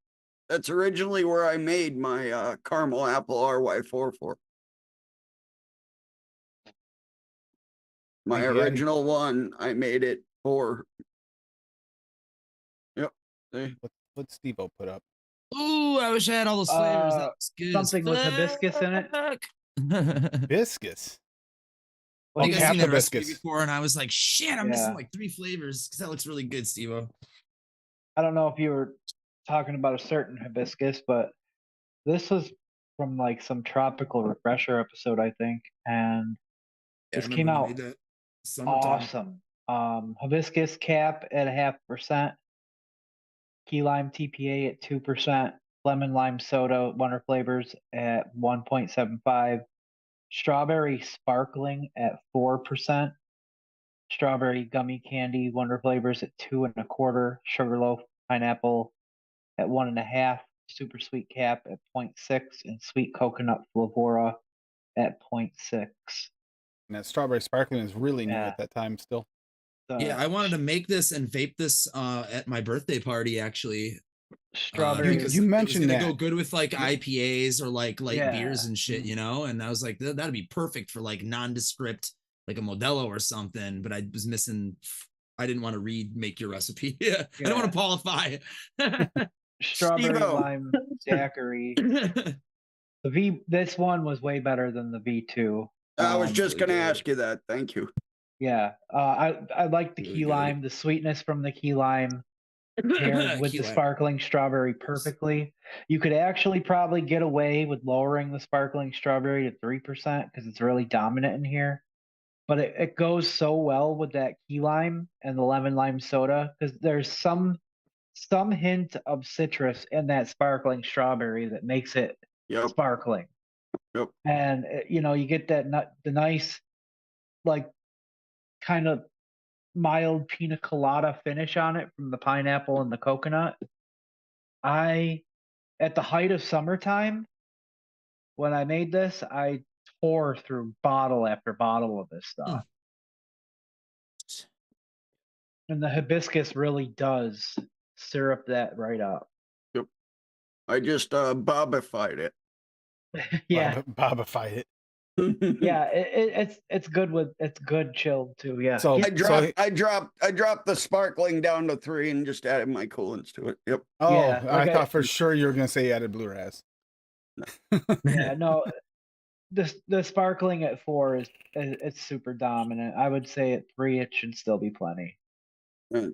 That's originally where I made my caramel apple RY44. My Thank you, Abby. original one, I made it for. Yep. See? What Steve-O put up? Ooh, I wish I had all those flavors. That was good. Something with hibiscus in it? it. Biscuits. Well, you guys half seen that recipe hibiscus. before, and I was like, shit, I'm missing Yeah. like 3 flavors because that looks really good, Steve-O. I don't know if you were talking about a certain hibiscus, but this was from like some tropical refresher episode, I think, and Yeah, this came out Summertime. awesome. Hibiscus cap at 0.5%, key lime TPA at 2%, lemon lime soda Wonder Flavors at 1.75, strawberry sparkling at 4%, strawberry gummy candy Wonder Flavors at 2.25, sugarloaf pineapple at 1.5, super sweet cap at 0.6, and sweet coconut flavora at 0.6. And that strawberry sparkling is really new Yeah. at that time still. Yeah, I wanted to make this and vape this at my birthday party, actually. Strawberry. Because You it was mentioned gonna that. go good with like IPAs or like light Yeah. beers and shit, you know? And I was like, that'd be perfect for like nondescript like a Modelo or something, but I was missing. I didn't want to make your recipe. Yeah, I don't want to qualify. Strawberry Steve-O. lime daiquiri. This one was way better than the V2. I was just really going to good. ask you that. Thank you. Yeah, I like the Really key good. lime, the sweetness from the key lime paired with Key the lime. sparkling strawberry perfectly. You could actually probably get away with lowering the sparkling strawberry to 3% because it's really dominant in here. But it goes so well with that key lime and the lemon lime soda because there's some hint of citrus in that sparkling strawberry that makes it Yep. sparkling. Yep. And you get that the nice, like, kind of mild pina colada finish on it from the pineapple and the coconut. At the height of summertime, when I made this, I tore through bottle after bottle of this stuff. And the hibiscus really does syrup that right up. Yep. I just bobified it. Yeah. Bobified it. Yeah, it's good chilled too. Yeah. So I dropped the sparkling down to 3 and just added my coolants to it. Yep. Oh, Yeah, I thought for sure you were gonna say you added blue raz. Yeah, no. The sparkling at 4 is it's super dominant. I would say at 3 it should still be plenty.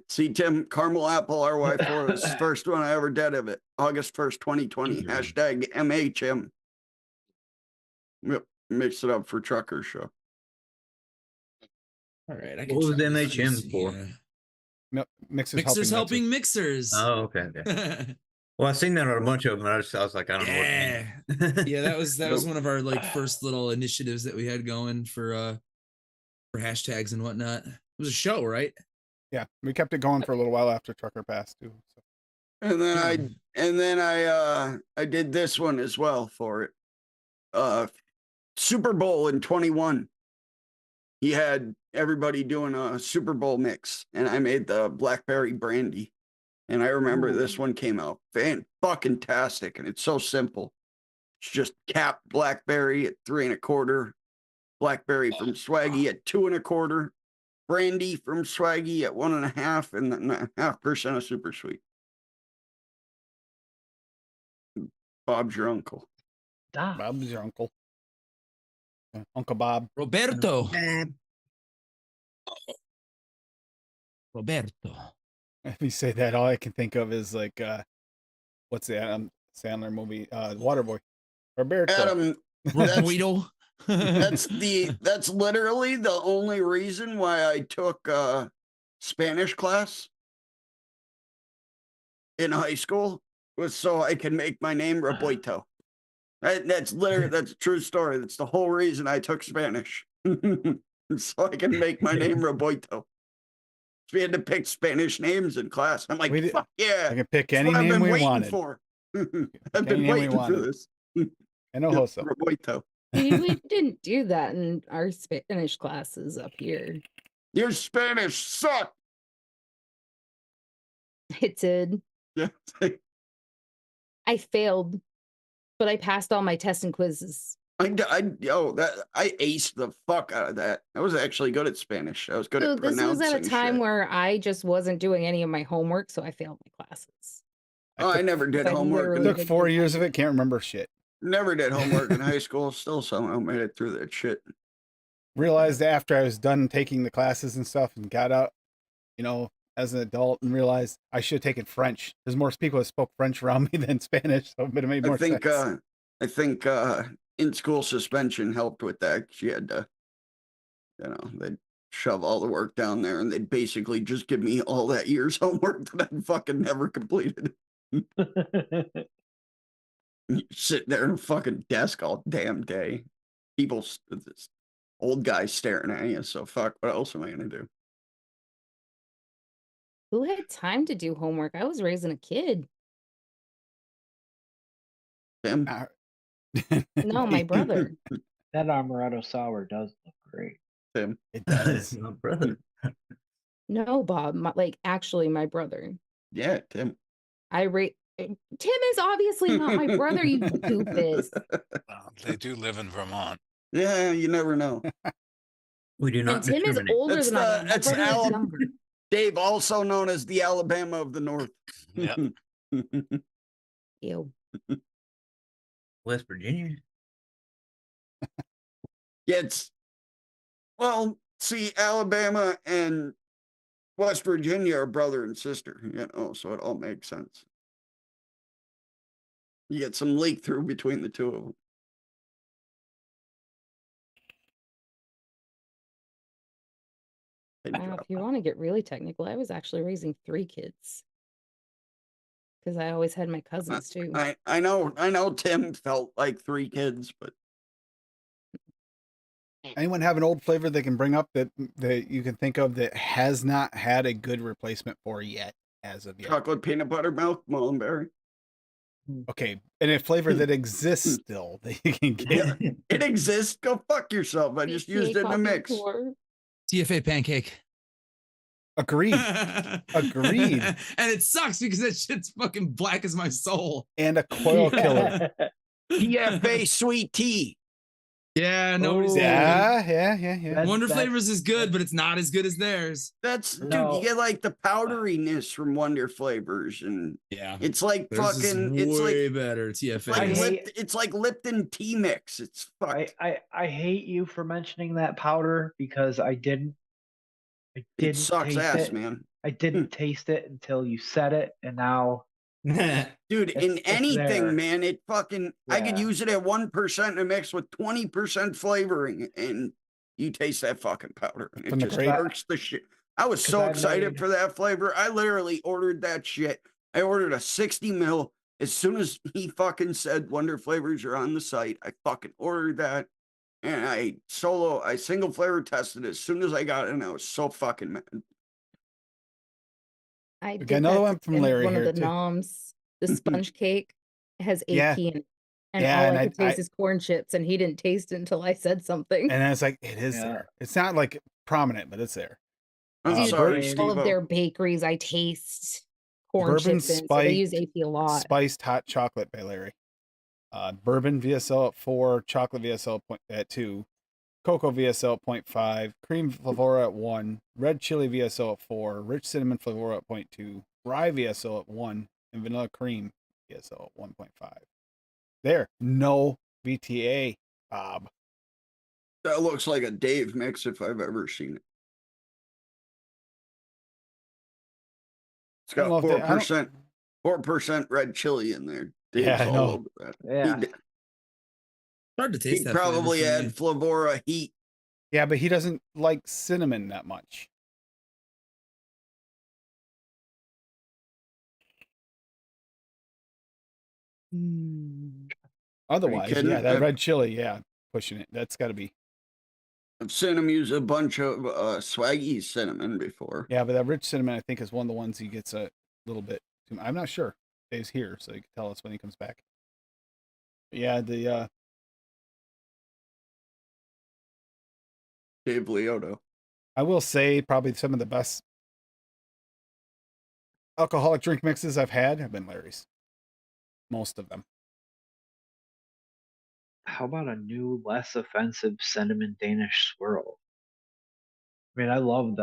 See, Tim, caramel apple RY4 was the first one I ever did of it. August 1st, 2020. Hashtag MHM. Yep. Mix it up for Trucker Show. All right. What was MHM for? No, Mixers helping mixers. Oh, okay. Well, I've seen that on a bunch of them. And I was like, I don't know what it means. Yeah, that was one of our like first little initiatives that we had going for hashtags and whatnot. It was a show, right? Yeah, we kept it going for a little while after Trucker passed too. So. And then I did this one as well for it. Super Bowl in 21. He had everybody doing a Super Bowl mix, and I made the blackberry brandy. And I remember this one came out fan-fucking-tastic, and it's so simple. It's just capped blackberry at 3 1/4, blackberry from Swaggy at 2 1/4, brandy from Swaggy at 1 1/2, and then 0.5% of super sweet. Bob's your uncle. Bob's your uncle. Uncle Bob. Roberto. Roberto. If you say that, all I can think of is like, what's the Adam Sandler movie? Waterboy. Roberto. Adam, Roberto. that's literally the only reason why I took Spanish class in high school was so I can make my name Roberto. That's a true story. That's the whole reason I took Spanish. So I can make my name Roberto. So we had to pick Spanish names in class. I'm like, fuck yeah. I can pick That's any what name I've been we waiting wanted. for. I've been waiting for this. Enojoso. Roberto. We didn't do that in our Spanish classes up here. Your Spanish sucked. It did. Yeah. I failed, but I passed all my tests and quizzes. I aced the fuck out of that. I was actually good at Spanish. I was good So at this pronouncing was at a time shit. where I just wasn't doing any of my homework, so I failed my classes. I never did I homework. It took 4 years of it. Can't remember shit. Never did homework in high school. Still somehow made it through that shit. Realized after I was done taking the classes and stuff and got out, as an adult, and realized I should have taken French. There's more people that spoke French around me than Spanish, so it made more sense. I think in-school suspension helped with that. She had to, they'd shove all the work down there, and they'd basically just give me all that year's homework that I'd fucking never completed. You sit there in a fucking desk all damn day. This old guy staring at you, so fuck, what else am I gonna do? Who had time to do homework? I was raising a kid. Tim? No, my brother. That amaretto sour does look great. Tim? It does. My brother. No, Bob. Actually, my brother. Yeah, Tim. Tim is obviously not my brother, you doofus. They do live in Vermont. Yeah, you never know. We do And not Tim is discriminate. older That's than I the- am. My that's brother is Alabama. younger. Dave, also known as the Alabama of the North. Yep. Ew. West Virginia. It's well, see, Alabama and West Virginia are brother and sister, so it all makes sense. You get some leak through between the two of them. If you want to get really technical, I was actually raising 3 kids. Because I always had my cousins too. I know Tim felt like 3 kids, but Anyone have an old flavor they can bring up that you can think of that has not had a good replacement for yet as of yet? chocolate peanut butter milk, Mullenberry. Okay, and a flavor that exists still that you can get. Yeah, it exists. Go fuck yourself. I just used it in a mix. TFA pancake. Agreed. Agreed. And it sucks because that shit's fucking black as my soul. And a coil killer. TFA sweet tea. Yeah, nobody's Yeah. Wonder Flavors is good, but it's not as good as theirs. That's No. dude, you get like the powderiness from Wonder Flavors, and Yeah. it's like Theirs is fucking it's way like better, TFA. like hate- it's like Lipton tea mix. It's fucked. I hate you for mentioning that powder because I didn't It sucks taste ass, it. man. I didn't taste it until you said it, and now Dude, in it's anything, there. man, it fucking I could Yeah. use it at 1% in a mix with 20% flavoring, and you taste that fucking powder, and it From the just crate? hurts the shit. I was 'Cause so I excited made- for that flavor. I literally ordered that shit. I ordered a 60 mil. As soon as he fucking said Wonder Flavors are on the site, I fucking ordered that. And I single flavor tested it as soon as I got it, and I was so fucking mad. I got did another that one to from Tim, Larry one here, of the too. noms. The sponge cake has AP Yeah. in it. And Yeah, all and I I- could taste is corn chips, and he didn't taste it until I said something. And I was like, it is Yeah. there. It's not like prominent, but it's there. I'm Dude, sorry, all Steve. All of their bakeries, I taste corn Bourbon chips in, so they use spiked- AP a lot. Spiced hot chocolate by Larry. Bourbon VSL at 4, chocolate VSL at 2, cocoa VSL at 0.5, cream flavora at 1, red chili VSL at 4, rich cinnamon flavora at 0.2, rye VSL at 1, and vanilla cream VSL at 1.5. There, no VTA, Bob. That looks like a Dave mix if I've ever seen it. It's I don't know got if they- I don't- 4% red chili in there. Dave's Yeah, I all know. over that. Yeah. Hard to taste He'd that flavor probably for add me. Flavora heat. Yeah, but he doesn't like cinnamon that much. Otherwise, kidding? yeah, that I've- red chili, yeah, pushing it. That's got to be. I've seen him use a bunch of Swaggy cinnamon before. Yeah, but that rich cinnamon, I think, is one of the ones he gets a little bit. I'm not sure. Dave's here, so he can tell us when he comes back. But yeah, the Dave Liotta. I will say probably some of the best alcoholic drink mixes I've had have been Larry's. Most of them. How about a new, less offensive cinnamon Danish swirl? I mean, I love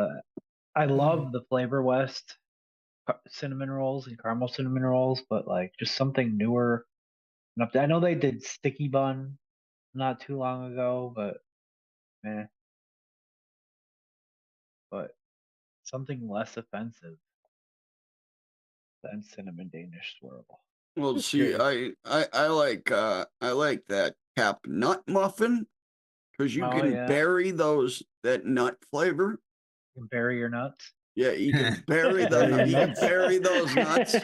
the Flavor West cinnamon rolls and caramel cinnamon rolls, but like just something newer. I know they did sticky bun not too long ago, but but something less offensive than cinnamon Danish swirl. Well, Just see, curious. I like that cap nut muffin because you Oh, can yeah. bury that nut flavor. You can bury your nuts. Yeah, you can bury Bury your you can nuts. bury those nuts.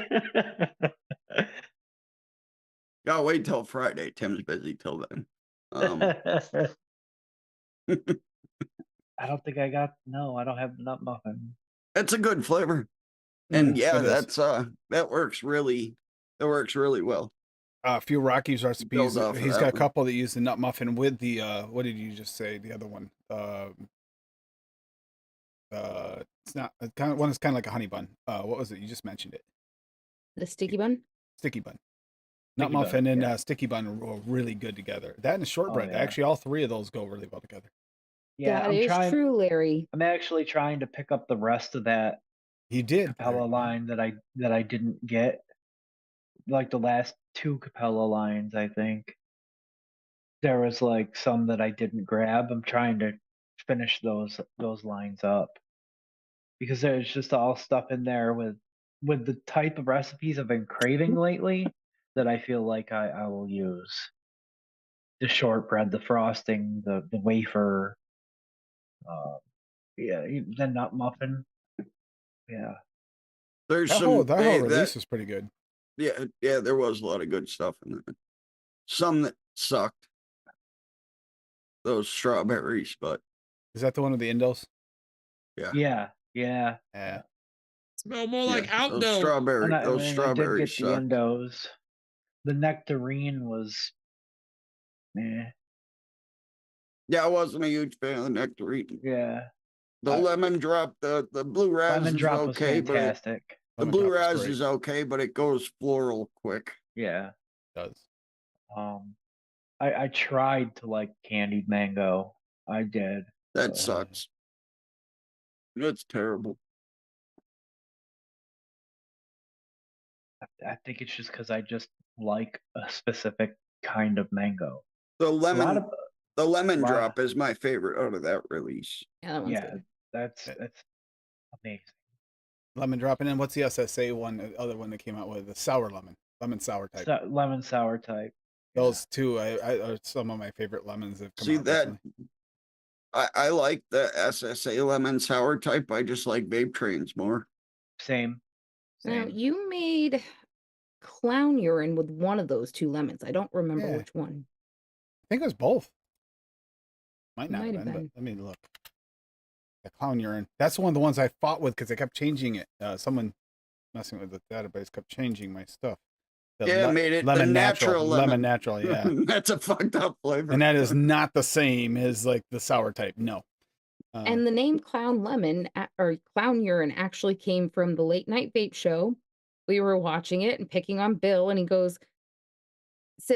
Gotta wait till Friday. Tim's busy till then. I don't think I don't have the nut muffin. That's a good flavor. And yeah, it is. that's that works really well. A few Rockies recipes. Build off of He's that got a one. couple that use the nut muffin with the what did you just say? The other one. It's not kind of one is kind of like a honey bun. What was it? You just mentioned it. The sticky bun? Sticky bun. Nut Sticky bun, muffin and yeah. sticky bun roll really good together. That and the shortbread. yeah. Actually, all three of those go really well together. Yeah, That I'm is trying. true, Larry. I'm actually trying to pick up the rest of that You did. Capella line that I didn't get. Like the last 2 Capella lines, I think. There was like some that I didn't grab. I'm trying to finish those lines up. Because there's just all stuff in there with the type of recipes I've been craving lately that I feel like I will use. The shortbread, the frosting, the wafer, the nut muffin. Yeah. There's That whole some they, release that was pretty good. yeah, there was a lot of good stuff in there. Some that sucked. Those strawberries, but Is that the one with the Indos? Yeah. Yeah. Smell more yeah, like those outdoor. And strawberry, I those did strawberries get the sucked. endos. The nectarine was Yeah, I wasn't a huge fan of the nectarine. yeah. The lemon drop, the blue raz Lemon is drop was okay, but fantastic. the Lemon blue drop was raz great. is okay, but it goes floral quick. Yeah. It does. I tried to like candied mango. I did. That sucks. That's terrible. I think it's just because I just like a specific kind of mango. The A lot lemon, of the lemon lot- drop is my favorite out of that release. Yeah, that one's yeah, good. that's amazing. Lemon drop, and then what's the SSA one? The other one that came out with the sour lemon sour type. Lemon sour type. Those two I are some of my favorite lemons that have come See out that? recently. I like the SSA lemon sour type. I just like vape trains more. Same. Now, you made clown urine with one of those 2 lemons. I don't remember Yeah. which one. I think it was both. Might not Might have have been, been. but let me look. The clown urine. That's one of the ones I fought with because I kept changing it. Someone messing with the database kept changing my stuff. Yeah, made it lemon the natural lemon natural, yeah. That's a fucked up flavor. And that is not the same as like the sour type. No. And the name clown lemon or clown urine actually came from the late night vape show. We were watching it and picking on Bill, and he goes,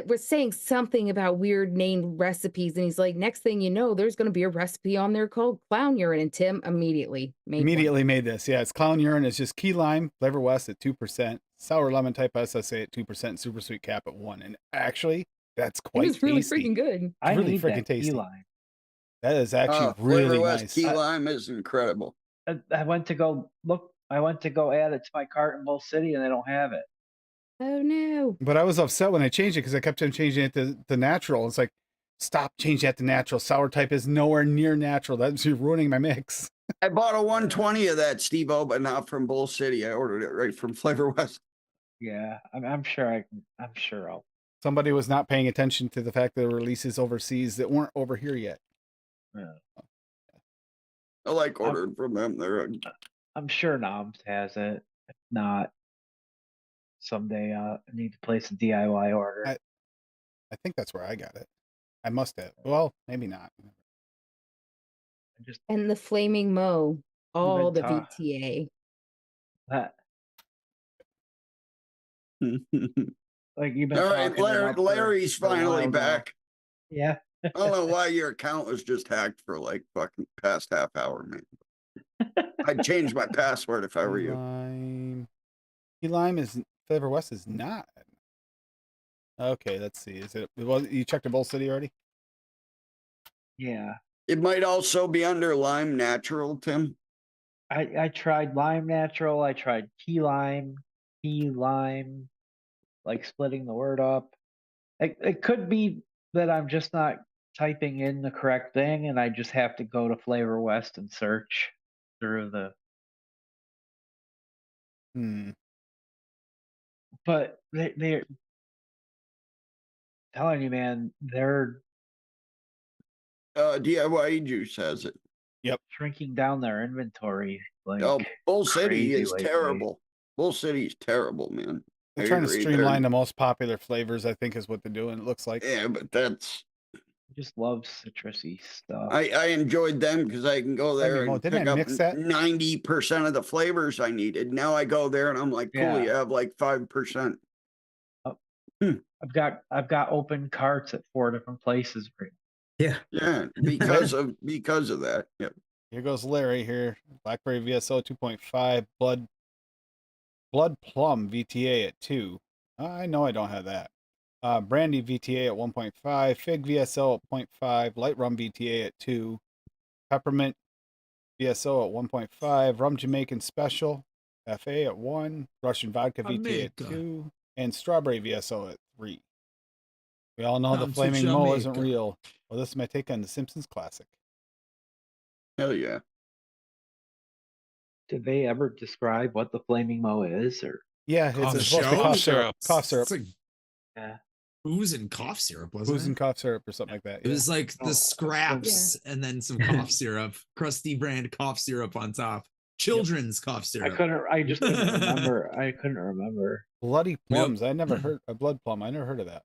we're saying something about weird named recipes, and he's like, next thing you know, there's going to be a recipe on there called clown urine, and Tim immediately made this. Yeah, it's clown urine. It's just key lime, flavor west at 2%, sour lemon type SSA at 2%, super sweet cap at 1%. And actually, that's quite It was really tasty. freaking good. It's I really need freaking that tasty. key lime. That is actually Flavor really West nice. key lime is incredible. I went to go look. I went to go add it to my cart in Bull City, and they don't have it. Oh no! But I was upset when I changed it because I kept on changing it to natural. It's like, stop changing that to natural. Sour type is nowhere near natural. That's ruining my mix. I bought a 120 of that, Steve-O, but not from Bull City. I ordered it right from Flavor West. Yeah, I'm sure I can. I'm sure I'll. Somebody was not paying attention to the fact that the releases overseas that weren't over here yet. Yeah. I like ordering from them. I'm sure Noms has it. If not, someday I need to place a DIY order. I think that's where I got it. I must have. Well, maybe not. And the Flaming Mo, all the tough. VTA. That, like you've been All right, talking it up Larry's for a finally while now. back. Yeah. I don't know why your account was just hacked for like fucking past half hour, man. I'd change my password if I were you. Key lime is Flavor West is not. Okay, let's see. Is it? Well, you checked in Bull City already? Yeah. It might also be under Lime Natural, Tim. I tried lime natural. I tried key lime, like splitting the word up. It could be that I'm just not typing in the correct thing, and I just have to go to Flavor West and search through the. But they're telling you, man, they're DIY Juice has it. Yep. Shrinking down their inventory. Like Bull City is lately. terrible. Bull City is terrible, man. They're trying to streamline the most popular flavors, I think, is what they're doing. It looks like. Yeah, but that's. I just love citrusy stuff. I enjoyed them because I can go there and pick up 90% of the flavors I needed. Now I go there and I'm like, cool, you have like 5%. I've got open carts at 4 different places Yeah. Yeah, because of that. Yep. Here goes Larry here. Blackberry VSO 2.5, Blood Plum VTA at 2. I know I don't have that. Brandy VTA at 1.5, Fig VSO at 0.5, Light Rum VTA at 2, Peppermint VSO at 1.5, Rum Jamaican Special FA at 1, Russian Vodka VTA at Jamaica. 2, and Strawberry VSO at 3. We all know the Come to Flaming Mo isn't Jamaica. real. Well, this is my take on the Simpsons classic. Hell yeah. Did they ever describe what the Flaming Mo is? Or Yeah, On the it's supposed to be show? cough syrup. Cough syrup. It's like yeah, booze and cough syrup, wasn't Booze it? and cough syrup or something like that. It Yeah. was like the Oh, scraps and then some cough syrup, crusty brand cough syrup on top. Children's cough syrup. I just couldn't remember. I couldn't remember. Bloody plums. I never heard a blood plum. I never heard of that.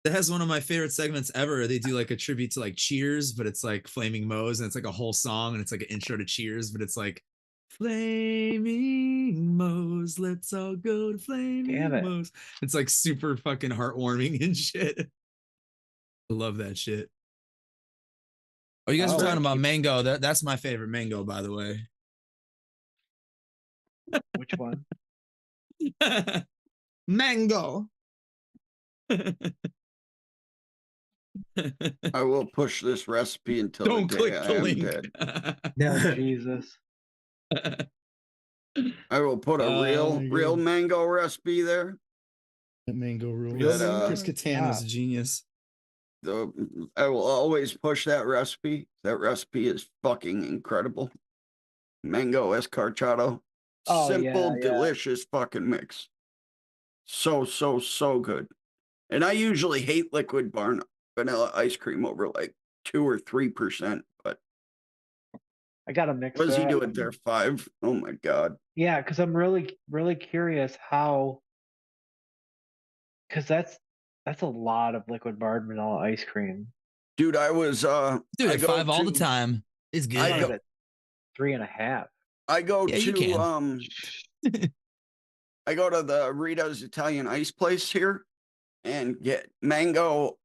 That has one of my favorite segments ever. They do like a tribute to like Cheers, but it's like Flaming Moe's and it's like a whole song and it's like an intro to Cheers, but it's like Flaming Moe's, let's all go to Flaming Damn it. Moe's. It's like super fucking heartwarming and shit. I love that shit. Oh, you guys were Oh. talking about mango. That's my favorite mango, by the way. Which one? Mango. I will push this recipe until Don't the click day I the am link. dead. No, Jesus. I will put a Oh, my real God. mango recipe there. Mango rules. That, Chris Kattan was a genius. I will always push that recipe. That recipe is fucking incredible. Mango escarchado. Oh, Simple, yeah. delicious fucking mix. So good. And I usually hate liquid barn vanilla ice cream over like 2 or 3%, but I got a mix. what does he that. do it there? 5? Oh my God. Yeah, because I'm really curious how. Because that's a lot of liquid barred vanilla ice cream. Dude, I was Dude, I at go 5 all the to- time. It's good. I I go- got 3.5. I go Yeah, you to can. I go to the Rita's Italian ice place here and get the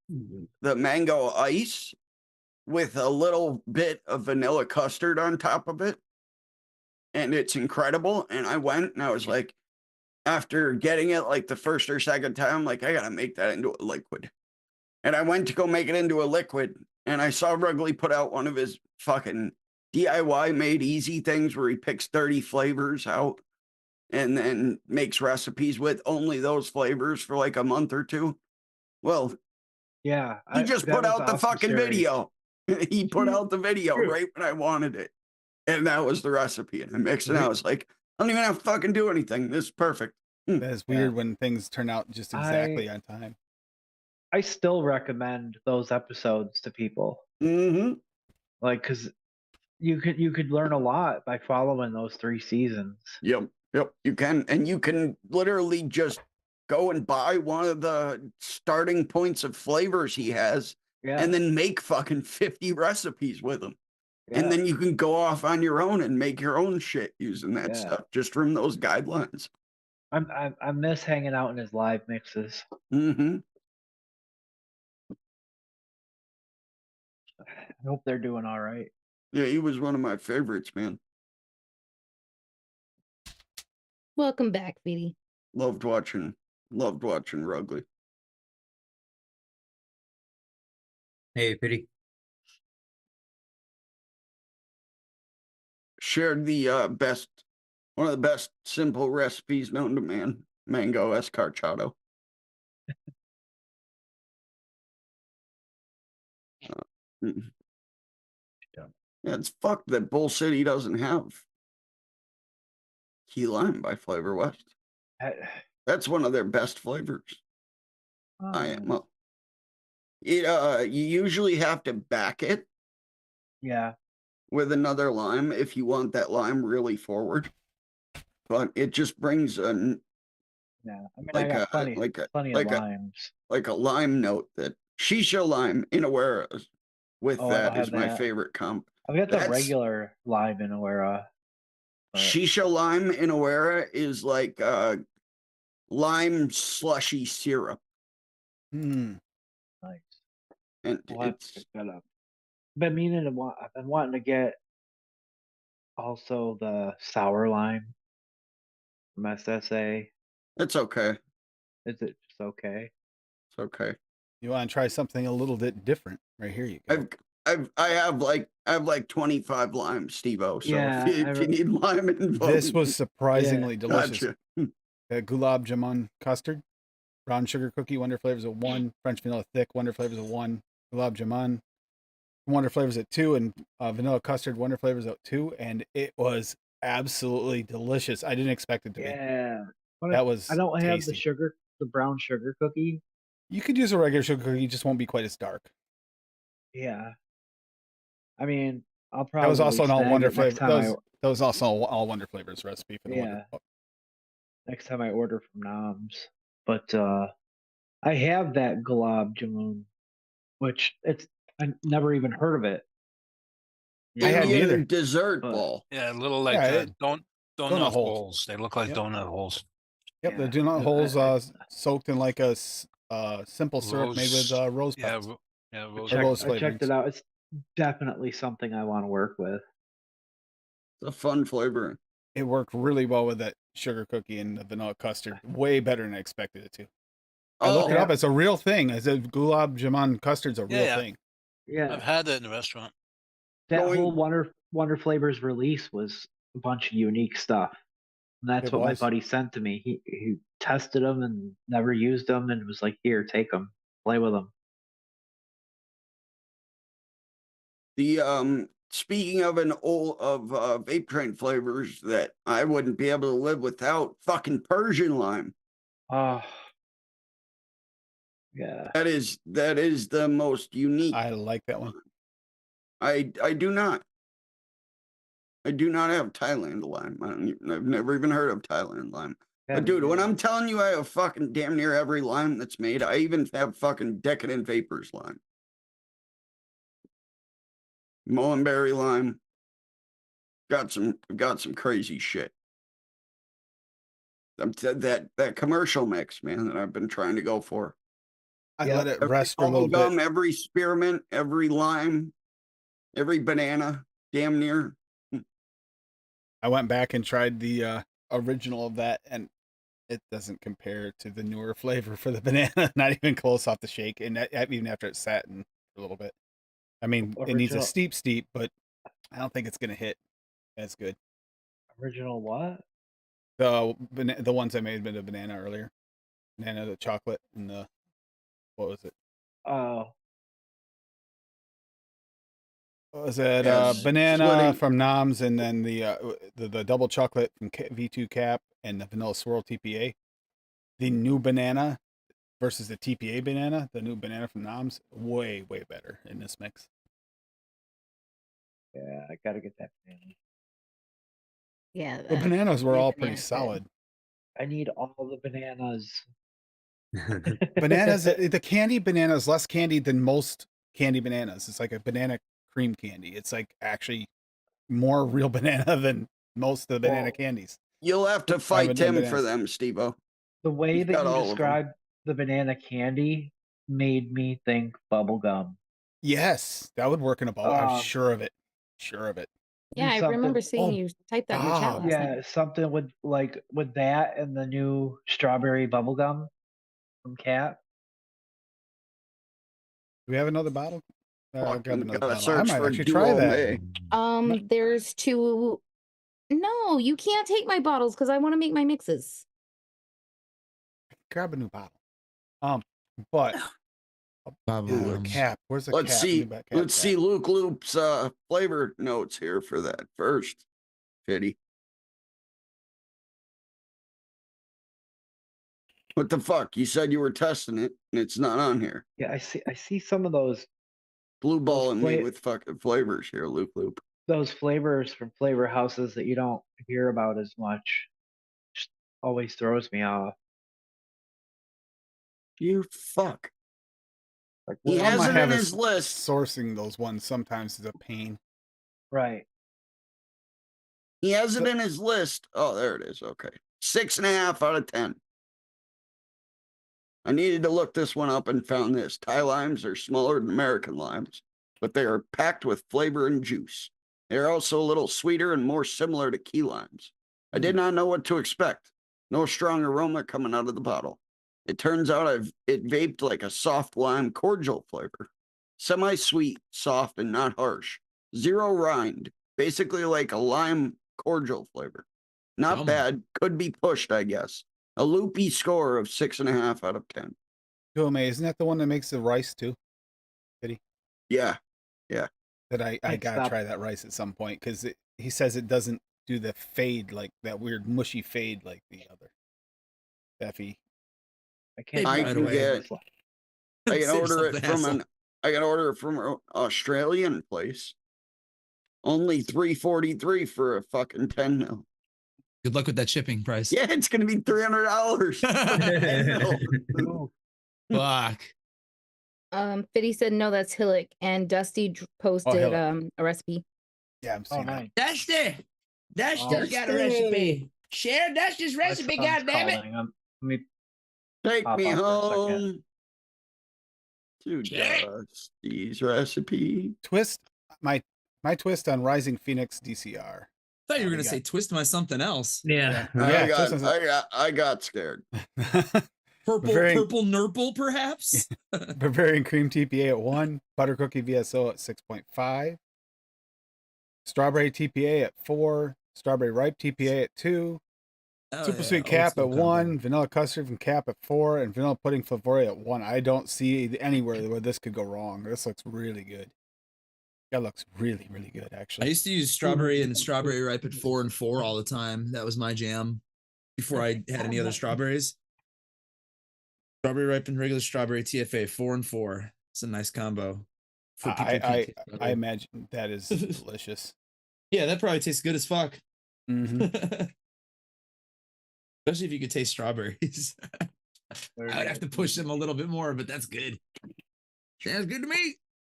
mango ice with a little bit of vanilla custard on top of it. And it's incredible. And I went and I was like, after getting it like the first or second time, like, I gotta make that into a liquid. And I went to go make it into a liquid. And I saw Rugley put out one of his fucking DIY made easy things where he picks 30 flavors out and then makes recipes with only those flavors for like a month or two. Well, Yeah, he just that put was out the awesome fucking series. video. He put out the video True. right when I wanted it. And that was the recipe. And I mixed it. And I was like, I don't even have to fucking do anything. This is perfect. That is weird when things turn out just exactly on time. I still recommend those episodes to people, Mm-hmm. like, because you could learn a lot by following those 3 seasons. Yep. You can. And you can literally just go and buy one of the starting points of flavors he has Yeah, and then make fucking 50 recipes with them. yeah. And then you can go off on your own and make your own shit using that Yeah. stuff just from those guidelines. I miss hanging out in his live mixes. Mm-hmm. I hope they're doing all right. Yeah, he was one of my favorites, man. Welcome back, Vidi. Loved watching Rugley. Hey, Pity. Shared the one of the best simple recipes known to man, mango escarchado. Mm. Yeah, it's fucked that Bull City doesn't have key lime by Flavor West. That's one of their best flavors. Oh, You usually have to back it yeah. with another lime if you want that lime really forward. But it just brings Yeah, I mean, I got plenty of limes. like a lime note that shisha lime in Awera with Oh, I that don't is have my that. favorite comp. I've got the That's- regular lime in Awera. but- Shisha lime in Awera is like lime slushy syrup. Hmm. Nice. And We'll have to it's pick that up. been meaning to want. I've been wanting to get also the sour lime from SSA. It's okay. Is it just okay? It's okay. You want to try something a little bit different? Right here, you go. I have like 25 limes, Steve-O. So Yeah, if you need lime involved, This was surprisingly delicious. gotcha. Gulab jamun custard, brown sugar cookie, Wonder Flavors at 1, French vanilla thick, Wonder Flavors at 1, Gulab jamun, Wonder Flavors at 2, and vanilla custard, Wonder Flavors at 2, and it was absolutely delicious. I didn't expect it to be. Yeah. But That was I don't have the tasty. the brown sugar cookie. You could use a regular sugar cookie, it just won't be quite as dark. Yeah. I mean, I'll That was probably also an all snag Wonder it next Flavor. time That was also all Wonder Flavors recipe for the Yeah. Wonder. next time I order from Noms. But I have that gulab jamun, which I never even heard of it. I hadn't Indian either. dessert But- ball. Yeah, little like Yeah, donut donut holes. holes. They look like Yep. donut holes. Yep, the Yeah. donut holes soaked in like a simple syrup made with rose Yeah, petals. yeah, rose. rose I checked flavorings. it out. It's definitely something I want to work with. It's a fun flavor. It worked really well with that sugar cookie and the vanilla custard. Way better than I expected it to. I looked it yeah. up. It's a real thing. I said gulab jamun custard's a real Yeah. thing. Yeah. I've had it in the restaurant. That Going- whole Wonder Flavors release was a bunch of unique stuff. And that's It what my was. buddy sent to me. He tested them and never used them and was like, "Here, take them, play with them." The speaking of an old vape train flavors that I wouldn't be able to live without, fucking Persian lime. Oh, yeah. That is the most unique. I like that one. I do not. I do not have Thailand lime. I've never even heard of Thailand lime. But dude, when I'm telling you I have fucking damn near every lime that's made, I even have fucking Decadent Vapors lime. Mullenberry lime. Got some crazy shit. That commercial mix, man, that I've been trying to go for. I Yeah. let it Every rest for a little gum, bit. every spearmint, every lime, every banana, damn near. I went back and tried the original of that, and it doesn't compare to the newer flavor for the banana. Not even close off the shake, and even after it sat in for a little bit. I mean, it needs a Original- steep, but I don't think it's gonna hit as good. Original what? The ones I made with the banana earlier, banana, the chocolate, and the what was it? Oh, What was it? Yes, Banana splitting. from Noms, and then the double chocolate from V2 Cap, and the vanilla swirl TPA. The new banana versus the TPA banana, the new banana from Noms, way better in this mix. yeah. I gotta get that banana. Yeah. The bananas were new all pretty banana's good. solid. I need all the bananas. Bananas, the candy banana is less candy than most candy bananas. It's like a banana cream candy. It's like actually more real banana than most of the banana Well, candies. You'll have to haven't fight done Tim for bananas. them, Steve-O. The way He's that got you all of 'em. described the banana candy made me think bubble gum. Yes, that would work in a bowl. I'm Um, sure of it. Sure of it. Yeah, I something- remember seeing Oh, you type that in the chat Bob. last night. Yeah, something with that and the new strawberry bubble gum from Cat. Do we have another bottle? I'll grab Fucking another gotta bottle. I search might for actually try Duo that. May. There's two. No, you can't take my bottles because I want to make my mixes. Grab a new bottle. But Bubblegum. Cap. Where's the Let's cap? see. New cap Let's cap. see Luke Loop's flavor notes here for that first. Fitty. What the fuck? You said you were testing it and it's not on here. Yeah, I see some of those Blue balling me fla- with fucking flavors here, Luke Loop. flavors from flavor houses that you don't hear about as much. Just always throws me off. You fuck. Like, He what- has Problem I it in have his is list. Sourcing those ones sometimes is a pain. right. He has it in his list. Oh, there it is. Okay. 6.5 out of 10. I needed to look this one up and found this. Thai limes are smaller than American limes. but they are packed with flavor and juice. They are also a little sweeter and more similar to key limes. I did not know what to expect. No strong aroma coming out of the bottle. It turns out it vaped like a soft lime cordial flavor. Semi-sweet, soft, and not harsh. Zero rind. Basically like a lime cordial flavor. Not Yum. bad. Could be pushed, I guess. A loopy score of 6.5 out of 10. Guillaume, isn't that the one that makes the rice too? Yeah. That I Can't gotta stop. try that rice at some point because he says it doesn't do the fade like that weird mushy fade like the other. Effie. I can't. I Right can away. get. I can Save order yourself it the from hassle. I can order it from an Australian place. Only $3.43 for a fucking 10 mil. Good luck with that shipping price. Yeah, it's gonna be $300 for 10 mil. Ooh, Fuck. Fitty said no, that's Hillock, and Dusty posted Hillock. a recipe. Yeah, I'm oh, seeing that. nice. Dusty. Dusty's got a Dusty. recipe. Share Dusty's My recipe, son's goddammit. calling. Let me Take Pop me on for a second. home to Shit. Dusty's recipe. Twist my twist on Rising Phoenix DCR. I thought you were we gonna got- say twist my something else. Yeah. Yeah. I got scared. Purple Bavarian- purple nurple, perhaps. Bavarian Cream TPA at 1, Butter Cookie VSO at 6.5, Strawberry TPA at 4, Strawberry Ripe TPA at 2, Oh, Super yeah, Sweet old Cap school at combo. 1, Vanilla Custard from Cap at 4, and Vanilla Pudding Flavoria at 1. I don't see anywhere where this could go wrong. This looks really good. That looks really, really good, I actually. used to use strawberry and strawberry ripe at 4 and 4 all the time. That was my jam before I had any other strawberries. Strawberry ripe and regular strawberry TFA 4 and 4. It's a nice combo. For people who can't taste I strawberry. imagine that is delicious. Yeah, that probably tastes good as fuck. hmm Especially if you could taste strawberries. I would have to push them a little bit more, but that's good. Sounds good to me.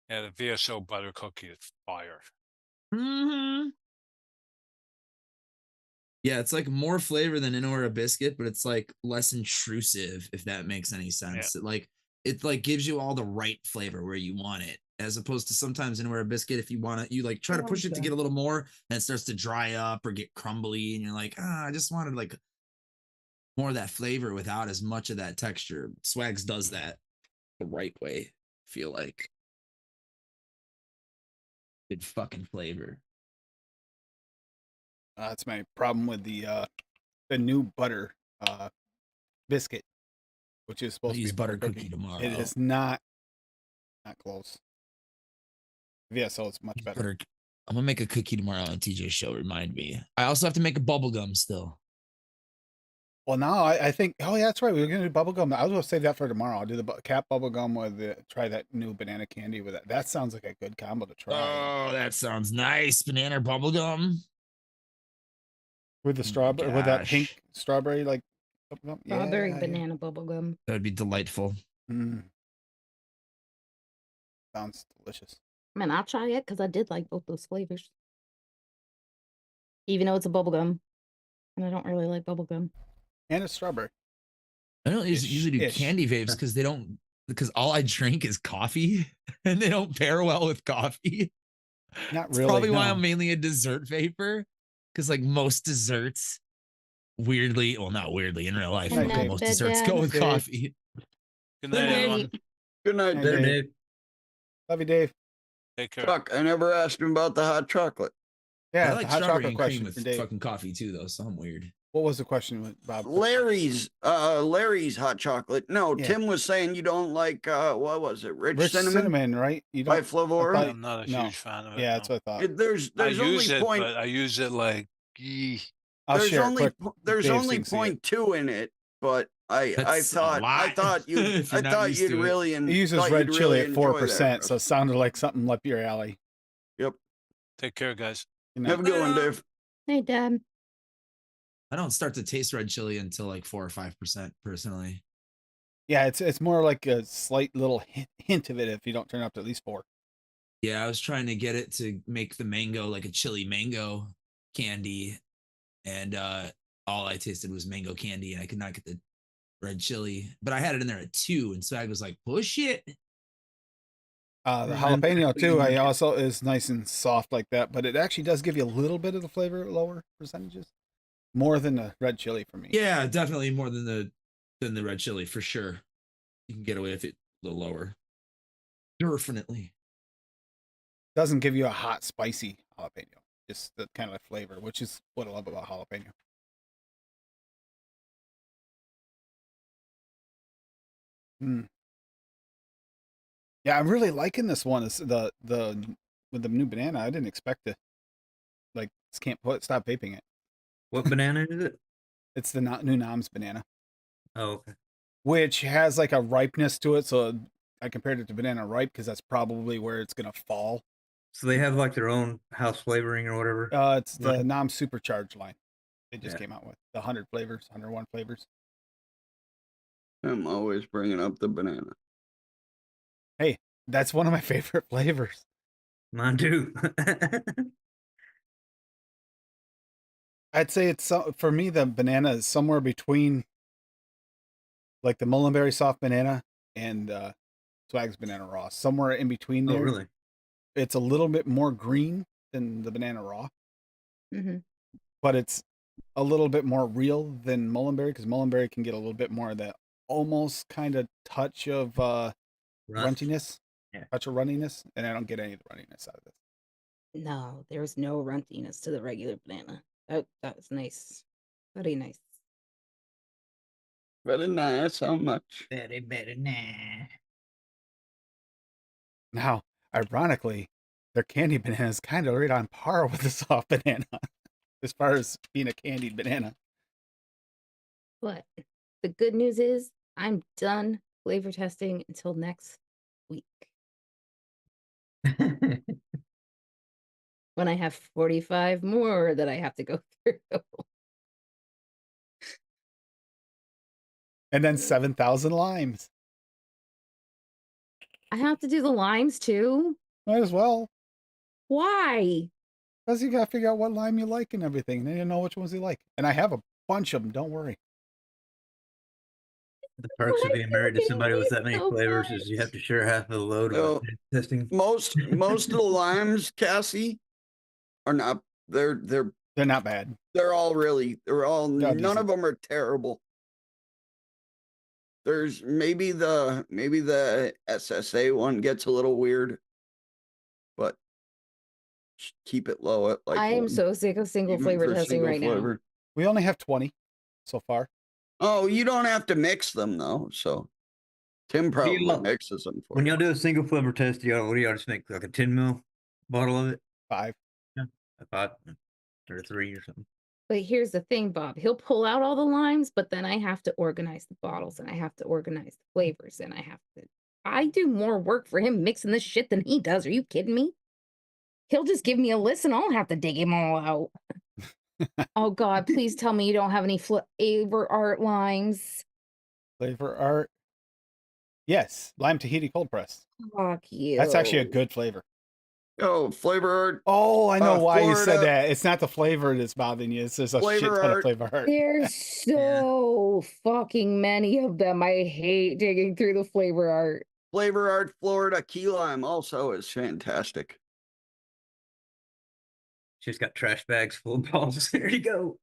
Yeah, the VSO butter cookie is fire. Mm-hmm. Yeah, it's like more flavor than Inora biscuit, but it's like less intrusive, if that makes any sense. It like gives you all the right flavor where you want it, as opposed to sometimes Inora biscuit, if you want it, you like try to push it to get a little more, and it starts to dry up or get crumbly, and you're like, I just wanted like more of that flavor without as much of that texture. Swags does that the right way, I feel like. Good fucking flavor. That's my problem with the new butter biscuit, which is I'll supposed to use be butter cookie tomorrow. It is not close. Yeah, so it's much better. Butter. I'm gonna make a cookie tomorrow on TJ's show. Remind me. I also have to make a bubble gum still. Well, now I think, oh yeah, that's right. We were gonna do bubble gum. I was gonna save that for tomorrow. I'll do the cap bubble gum with try that new banana candy with it. That sounds like a good combo to try. Oh, that sounds nice. Banana bubble gum With the strawberry, with that gosh. pink strawberry like bubble gum. Strawberry Yeah, banana bubblegum. That would be delightful. Yeah. Mm. Sounds delicious. Man, I'll try it because I did like both those flavors. Even though it's a bubblegum. And I don't really like bubblegum. And it's strawberry. I don't usually do Ish. candy vapes because all I drink is coffee, and they don't pair well with coffee. Not It's really. probably why no. I'm mainly a dessert vapor, because like most desserts, weirdly, well, not weirdly in real life, Good night, but Dave. most desserts Dad. go with Dave. coffee. Good Good night, night. everyone. Good night, Hey, Dave. Dave. Dave. Love you, Dave. Take care. Fuck, I never asked him about the hot chocolate. Yeah, I the like hot strawberry chocolate and cream question with for Dave. fucking coffee too, though. So I'm weird. What was the question with Bob? Larry's hot chocolate. No, Yeah. Tim was saying you don't like what was it? Rich, Rich cinnamon, right? You by don't. Flavor. I I'm not a no. huge fan of it. Yeah, no. that's what I thought. There's I only use it, point. but I use it like, I'll There's share it only quick. there's Dave, so only you can see it. 0.2 in it, but I That's a thought lot you if you're I not thought used you'd to it. really He uses thought red you'd chili really at enjoy 4%, that. so it sounded like something up your alley. Yep. take care, guys. You know? Have a good one, Dave. Hey, Dad. I don't start to taste red chili until like 4 or 5% personally. Yeah, it's more like a slight little hint of it if you don't turn up to at least 4. Yeah, I was trying to get it to make the mango like a chili mango candy, and all I tasted was mango candy, and I could not get the red chili. But I had it in there at 2, and Swag was like, "Push it." The I'm jalapeno too. I pretty much- also is nice and soft like that, but it actually does give you a little bit of the flavor, lower percentages, more than the red chili for me. Yeah, definitely more than the red chili for sure. You can get away with it a little lower. Definitely. Doesn't give you a hot, spicy jalapeno. Just the kind of flavor, which is what I love about jalapeno. Mm. Yeah, I'm really liking this one. It's the with the new banana. I didn't expect to like stop vaping it. What banana is it? It's the new Nam's banana, Oh, okay. which has like a ripeness to it. So I compared it to banana ripe because that's probably where it's gonna fall. So they have like their own house flavoring or whatever. It's the Line? Nam Supercharged line. They just Yeah. came out with the 100 flavors, 101 flavors. I'm always bringing up the banana. Hey, that's one of my favorite flavors. Mine too. I'd say it's for me the banana is somewhere between like the Mullenberry soft banana and Swag's banana raw. Somewhere in between Oh, there. really? It's a little bit more green than the banana raw, Mm-hmm. but it's a little bit more real than Mullenberry because Mullenberry can get a little bit more of that almost kind of touch of Rust? runtiness, Yeah. touch of runniness, and I don't get any of the runniness out of this. No, there's no runtiness to the regular banana. That was nice. Very nice. Very nice. How much? Very, very nah. Now, ironically, their candy banana is kind of right on par with the soft banana as far as being a candied banana. But the good news is I'm done flavor testing until next week when I have 45 more that I have to go through. And then 7,000 limes. I have to do the limes too. Might as well. Why? Because you got to figure out what lime you like and everything. And then you know which ones you like. And I have a bunch of them. Don't worry. The perks of What being I married to do somebody with is that many so flavors is you have to share half of the load Oh. of testing. Most of the limes, Cassie, are not. They're They're not bad. they're all really. They're all. They're all None decent. of them are terrible. There's maybe the SSA one gets a little weird, but keep it low at like. I am one, so sick of single even flavor for testing single right flavor. We only have 20 so far. Oh, you don't have to mix them though. So Tim probably you- mixes them for When you. y'all do a single flavor test, what do y'all just make like a 10 ml bottle of it? 5. A 5 or a 3 or something. now. But here's the thing, Bob. He'll pull out all the limes, but then I have to organize the bottles and I have to organize the flavors and I do more work for him mixing this shit than he does. Are you kidding me? He'll just give me a list and I'll have to dig him all out. Oh God, please tell me you don't have any flavor art limes. Flavor art. Yes. Lime Tahiti cold pressed. Fuck you. That's actually a good flavor. Oh, flavor art. Oh, I know why you said Florida- that. It's not the flavor that's bothering you. It's just a Flavor shit ton of art. flavor art. There's so fucking many of them. I hate digging through the flavor art. Flavor art Florida key lime also is fantastic. She's got trash bags full of balls. There you go.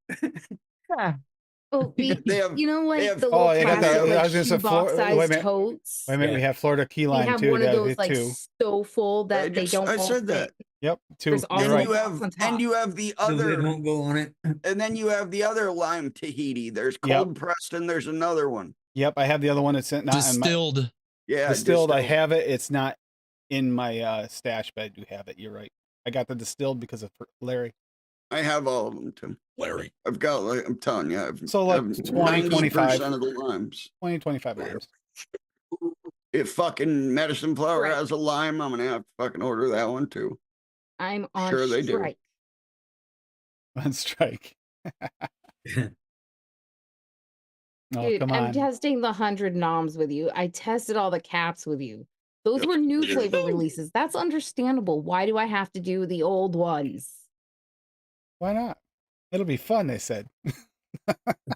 Oh, They have- you know, like have- the Oh, little they got the- plastic, I like was gonna say shoebox wait a sized minute. totes. Wait a minute, Yeah. we have Florida key They lime have too. one of That those like two. so full that they don't. I all said that. fit. Yep, two. There's You're also And right. you box have on top. and you have the The lid other won't go on it. and then you have the other lime Tahiti. There's Yep. cold pressed and there's another one. Yep, I have the other one. It's not in my Distilled. Yeah, distilled. I have it. It's not in my stash, but I do have it. You're right. I got the distilled because of Larry. I have all of them, Tim. Larry. I've got like I'm telling you, I've So, like, 20, 25. 90% of the limes. 20, 25 limes. If fucking medicine flower Right. has a lime, I'm gonna have to fucking order that one too. I'm on Sure they do. strike. On strike. Oh, Dude, come I'm on. testing the 100 noms with you. I tested all the caps with you. Those Yep. were new Yeah. flavor releases. That's understandable. Why do I have to do the old ones? Why not? It'll be fun, they said.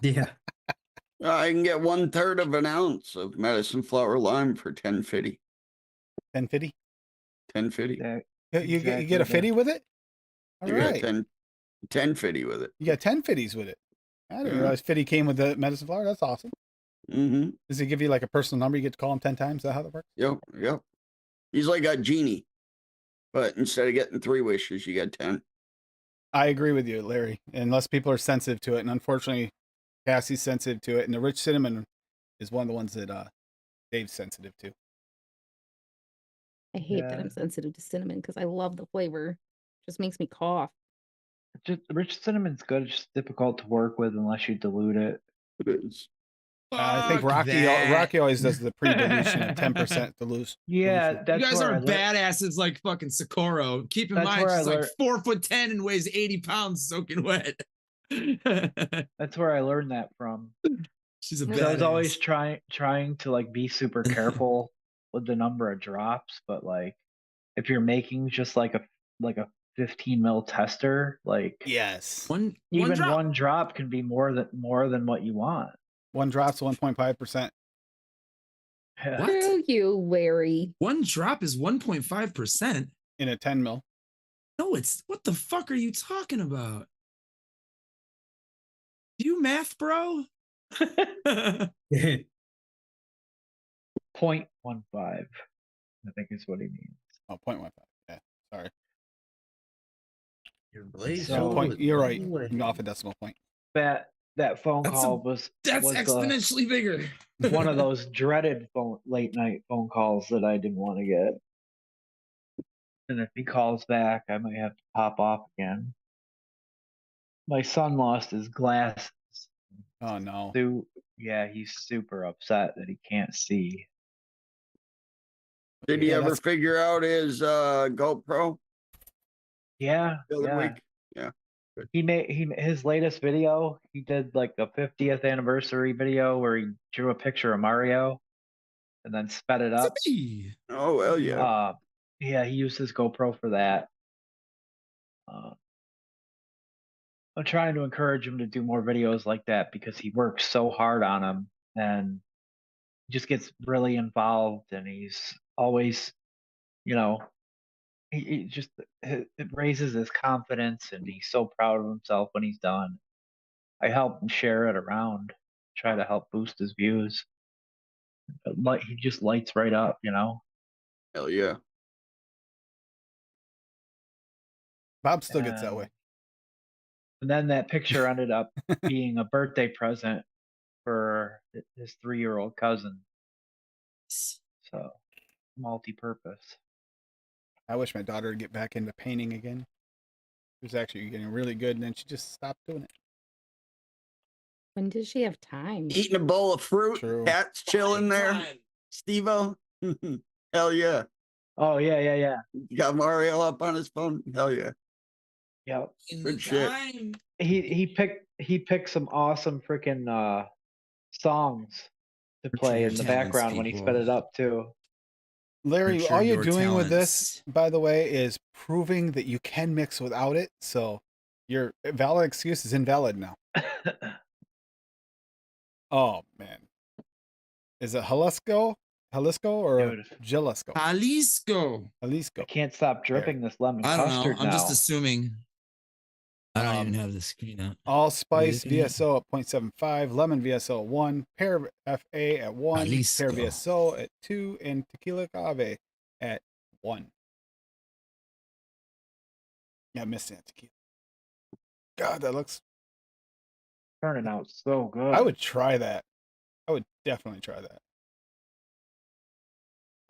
Yeah. I can get 1/3 of an ounce of medicine flower lime for $10.50. 1050? 1050. You get a 50 with it? All You right. got 1050 with it. You got 10 50s with it. I didn't Yeah. realize 50 came with the medicine flower. That's awesome. Mm-hmm. Does he give you like a personal number? You get to call him 10 times? Is that how that works? Yep. He's like a genie, but instead of getting 3 wishes, you get 10. I agree with you, Larry. Unless people are sensitive to it. And unfortunately, Cassie's sensitive to it. And the rich cinnamon is one of the ones that Dave's sensitive to. I hate that I'm sensitive to cinnamon because I love the flavor. It just makes me cough. Just rich cinnamon's good. It's just difficult to work with unless you dilute it. It is. I think Fuck Rocky that. always does the pre-dilution of 10% dilution. Yeah, You that's guys where are I learned. badasses like fucking Socorro. Keep in That's mind, where I she's like learned- 4'10" and weighs 80 pounds soaking wet. That's where I learned that from. She's a 'Cause badass. I was always trying to like be super careful with the number of drops, but like if you're making just like a 15 mil tester, like Yes. one even drop. one drop can be more than what you want. One drop's 1.5%. Yeah. What? Screw you, Larry. One drop is 1.5%. In a 10 mil. No, it's what the fuck are you talking about? You math, bro? 0.15, I think is what he means. Oh, 0.15. Yeah. Sorry. Your blaze So- soul is You're right. away. I'm off a decimal point. That phone That's call was That's was exponentially bigger. one of those dreaded late night phone calls that I didn't want to get. And if he calls back, I might have to pop off again. My son lost his glasses. Oh, no. Yeah, he's super upset that he can't see. Did he Yeah, ever that's- figure out his GoPro Yeah, the other yeah. week? His latest video, he did like a 50th anniversary video where he drew a picture of Mario and then sped it up. Zippy. Oh, well, yeah. Yeah, he used his GoPro for that. I'm trying to encourage him to do more videos like that because he works so hard on them and just gets really involved, and he's always, he just it raises his confidence, and he's so proud of himself when he's done. I help him share it around, try to help boost his views. But he just lights right up, Hell yeah. Bob still gets that way. And then that picture ended up being a birthday present for his 3-year-old cousin. So multi-purpose. I wish my daughter would get back into painting again. She was actually getting really good, and then she just stopped doing it. When does she have time? Eating a bowl of fruit. True. Cat's chilling there. Steve-O. Hell yeah. Oh yeah. You got Mario up on his phone? Hell yeah. Yep. Good shit. He picked some awesome freaking songs to play your in the talents, background when he people. sped it up too. Larry, Nurture all you're your doing with this, talents. by the way, is proving that you can mix without it. So your valid excuse is invalid now. Oh, man. Is it Jalisco or Dude. Jalisco? Jalisco. Jalisco. I can't stop dripping this lemon I don't know. custard I'm just now. assuming. I don't Um, even have the screen up. Allspice looking at? VSO at 0.75, lemon VSO at 1, pear FA at 1, Jalisco. pear VSO at 2, and tequila agave at 1. Yeah, I missed that tequila. God, that looks. Turning out so good. I would try that. I would definitely try that.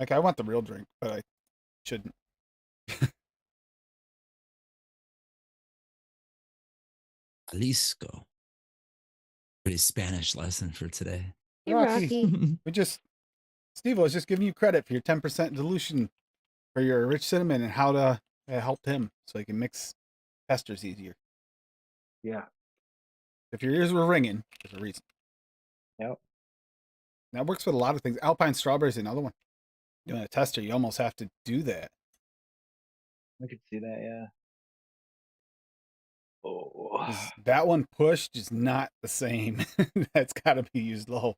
Like, I want the real drink, but I shouldn't. Jalisco. Pretty Spanish lesson for today. Hey, Rocky. Rocky. Steve was just giving you credit for your 10% dilution for your rich cinnamon and how to help him so he can mix esters easier. Yeah. If your ears were ringing, there's a reason. Yep. That works with a lot of things. Alpine strawberry is another one. Doing a tester, you almost have to do that. I could see that, yeah. Oh. 'Cause that one pushed is not the same. That's got to be used low.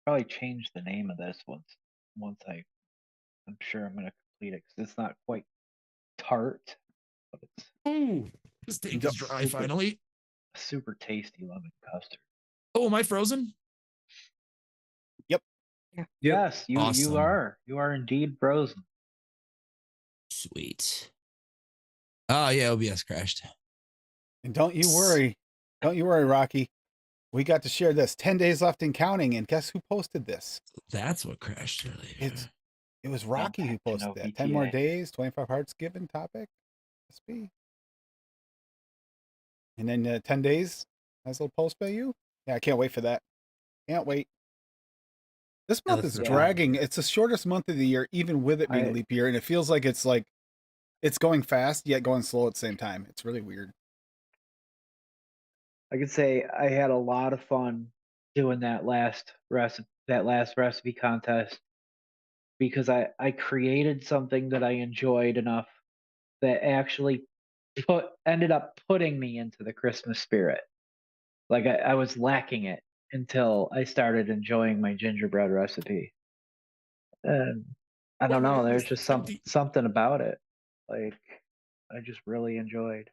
probably change the name of this once I'm sure I'm gonna complete it because it's not quite tart, but it's Oh, this tank is dry finally. a super tasty lemon custard. Oh, am I frozen? Yep. Yeah. Yes, you Awesome. you are indeed frozen. Sweet. Oh yeah, OBS crashed. And don't you worry, Rocky. We got to share this. 10 days left and counting, and guess who posted this? That's what crashed earlier. It was Rocky who posted that. 10 more days, 25 hearts given topic. SB. And then 10 days. Nice little post by you. Yeah, I can't wait for that. Can't wait. This month is dragging. It's the shortest month of the year, even with it being a leap year, and it feels like it's going fast yet going slow at the same time. It's really weird. I could say I had a lot of fun doing that last recipe contest because I created something that I enjoyed enough that actually ended up putting me into the Christmas spirit. Like I was lacking it until I started enjoying my gingerbread recipe. And I don't know, there's just something about it. Like I just really enjoyed.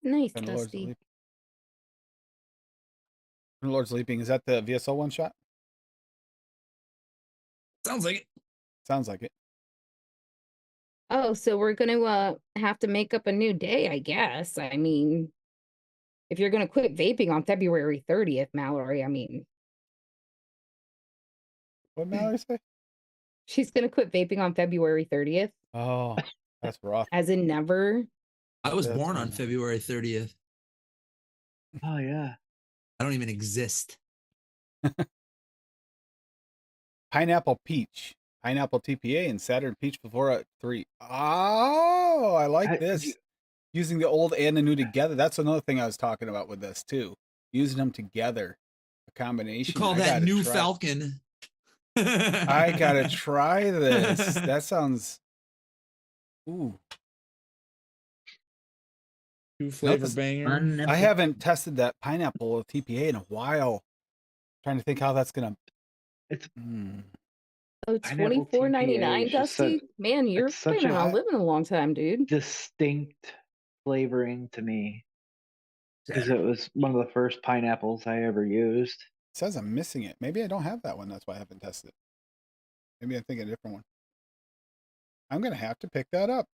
Nice, Lord's Dusty. Lord's Leaping. Is that the VSO one shot? Sounds like it. Sounds like it. Oh, so we're gonna have to make up a new day, I guess. I mean, if you're gonna quit vaping on February 30th, Mallory, I mean, What Mallory say? she's gonna quit vaping on February 30th. Oh, that's rough. As in never. I was born on February 30th. Oh yeah. I don't even exist. Pineapple Peach. Pineapple TPA and Saturn Peach before 3. Oh, I like this. Using the old and the new together. That's another thing I was talking about with this too. Using them together. A combination. You call that new Falcon. I gotta try this. That sounds. Ooh. Two flavor banger. I haven't tested that pineapple TPA in a while. Trying to think how that's gonna. It's. Oh, $24.99, Dusty. Man, you're planning on living a long time, dude. Distinct flavoring to me because it was one of the first pineapples I ever used. It says I'm missing it. Maybe I don't have that one. That's why I haven't tested it. Maybe I'm thinking a different one. I'm gonna have to pick that up.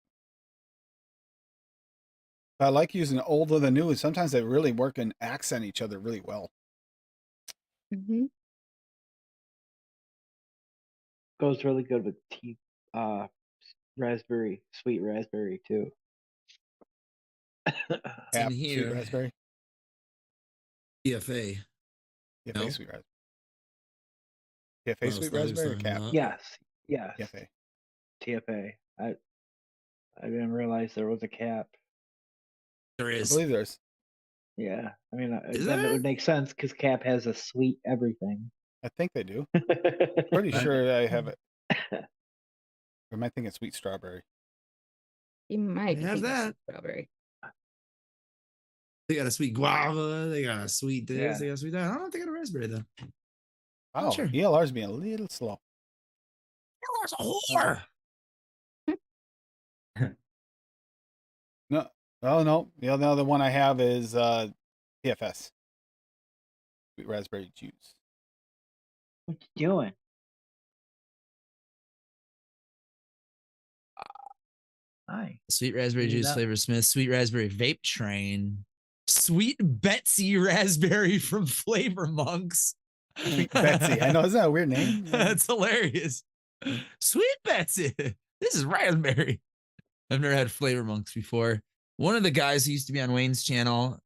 I like using the old or the new, and sometimes they really work and accent each other really well. Mm-hmm. Goes really good with raspberry, sweet raspberry too. In here, sweet raspberry. TFA. TFA No? sweet raspberry. TFA sweet raspberry or cap? Yes. Yes. TFA. TFA. I didn't realize there was a cap. There is. I believe there's. Yeah. I mean, Is then it there? would make sense because cap has a sweet everything. I think they do. Pretty sure I have it. Or am I thinking sweet strawberry? You might have that. Strawberry. They got a sweet guava. They got a sweet this. Yeah. They got a sweet that. I don't think they got a raspberry though. Oh, sure. ELR's being a little slow. ELR's a whore. No. Oh no. The other one I have is TFS. Sweet raspberry juice. What you doing? Hi. Sweet raspberry Clean it juice up. flavor Smith. Sweet raspberry vape train. Sweet Betsy raspberry from Flavor Monks. Sweet Betsy. I know, isn't that a weird name? That's hilarious. Sweet Betsy. This is raspberry. I've never had Flavor Monks before. One of the guys who used to be on Wayne's channel.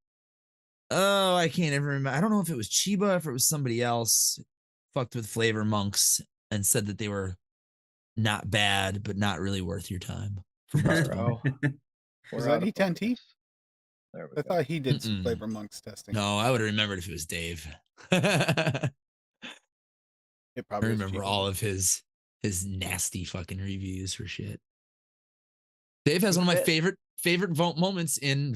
Oh, I can't ever remember. I don't know if it was Chiba, if it was somebody else, fucked with Flavor Monks and said that they were not bad, but not really worth your time. Was that E10T? I thought he did some Mm-mm. Flavor Monks testing. No, I would have remembered if it was Dave. It probably I was remember Chiba. all of his nasty fucking reviews for shit. Dave has one of my favorite moments in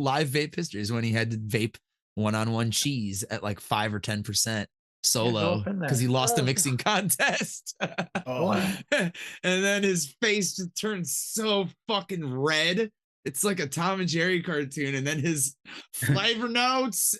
live vape history is when he had to vape one-on-one cheese at like 5 or 10%. solo in there. because he lost a Oh, mixing contest. Oh, And then his face just turns so fucking red. It's like a Tom and Jerry cartoon. And then his flavor notes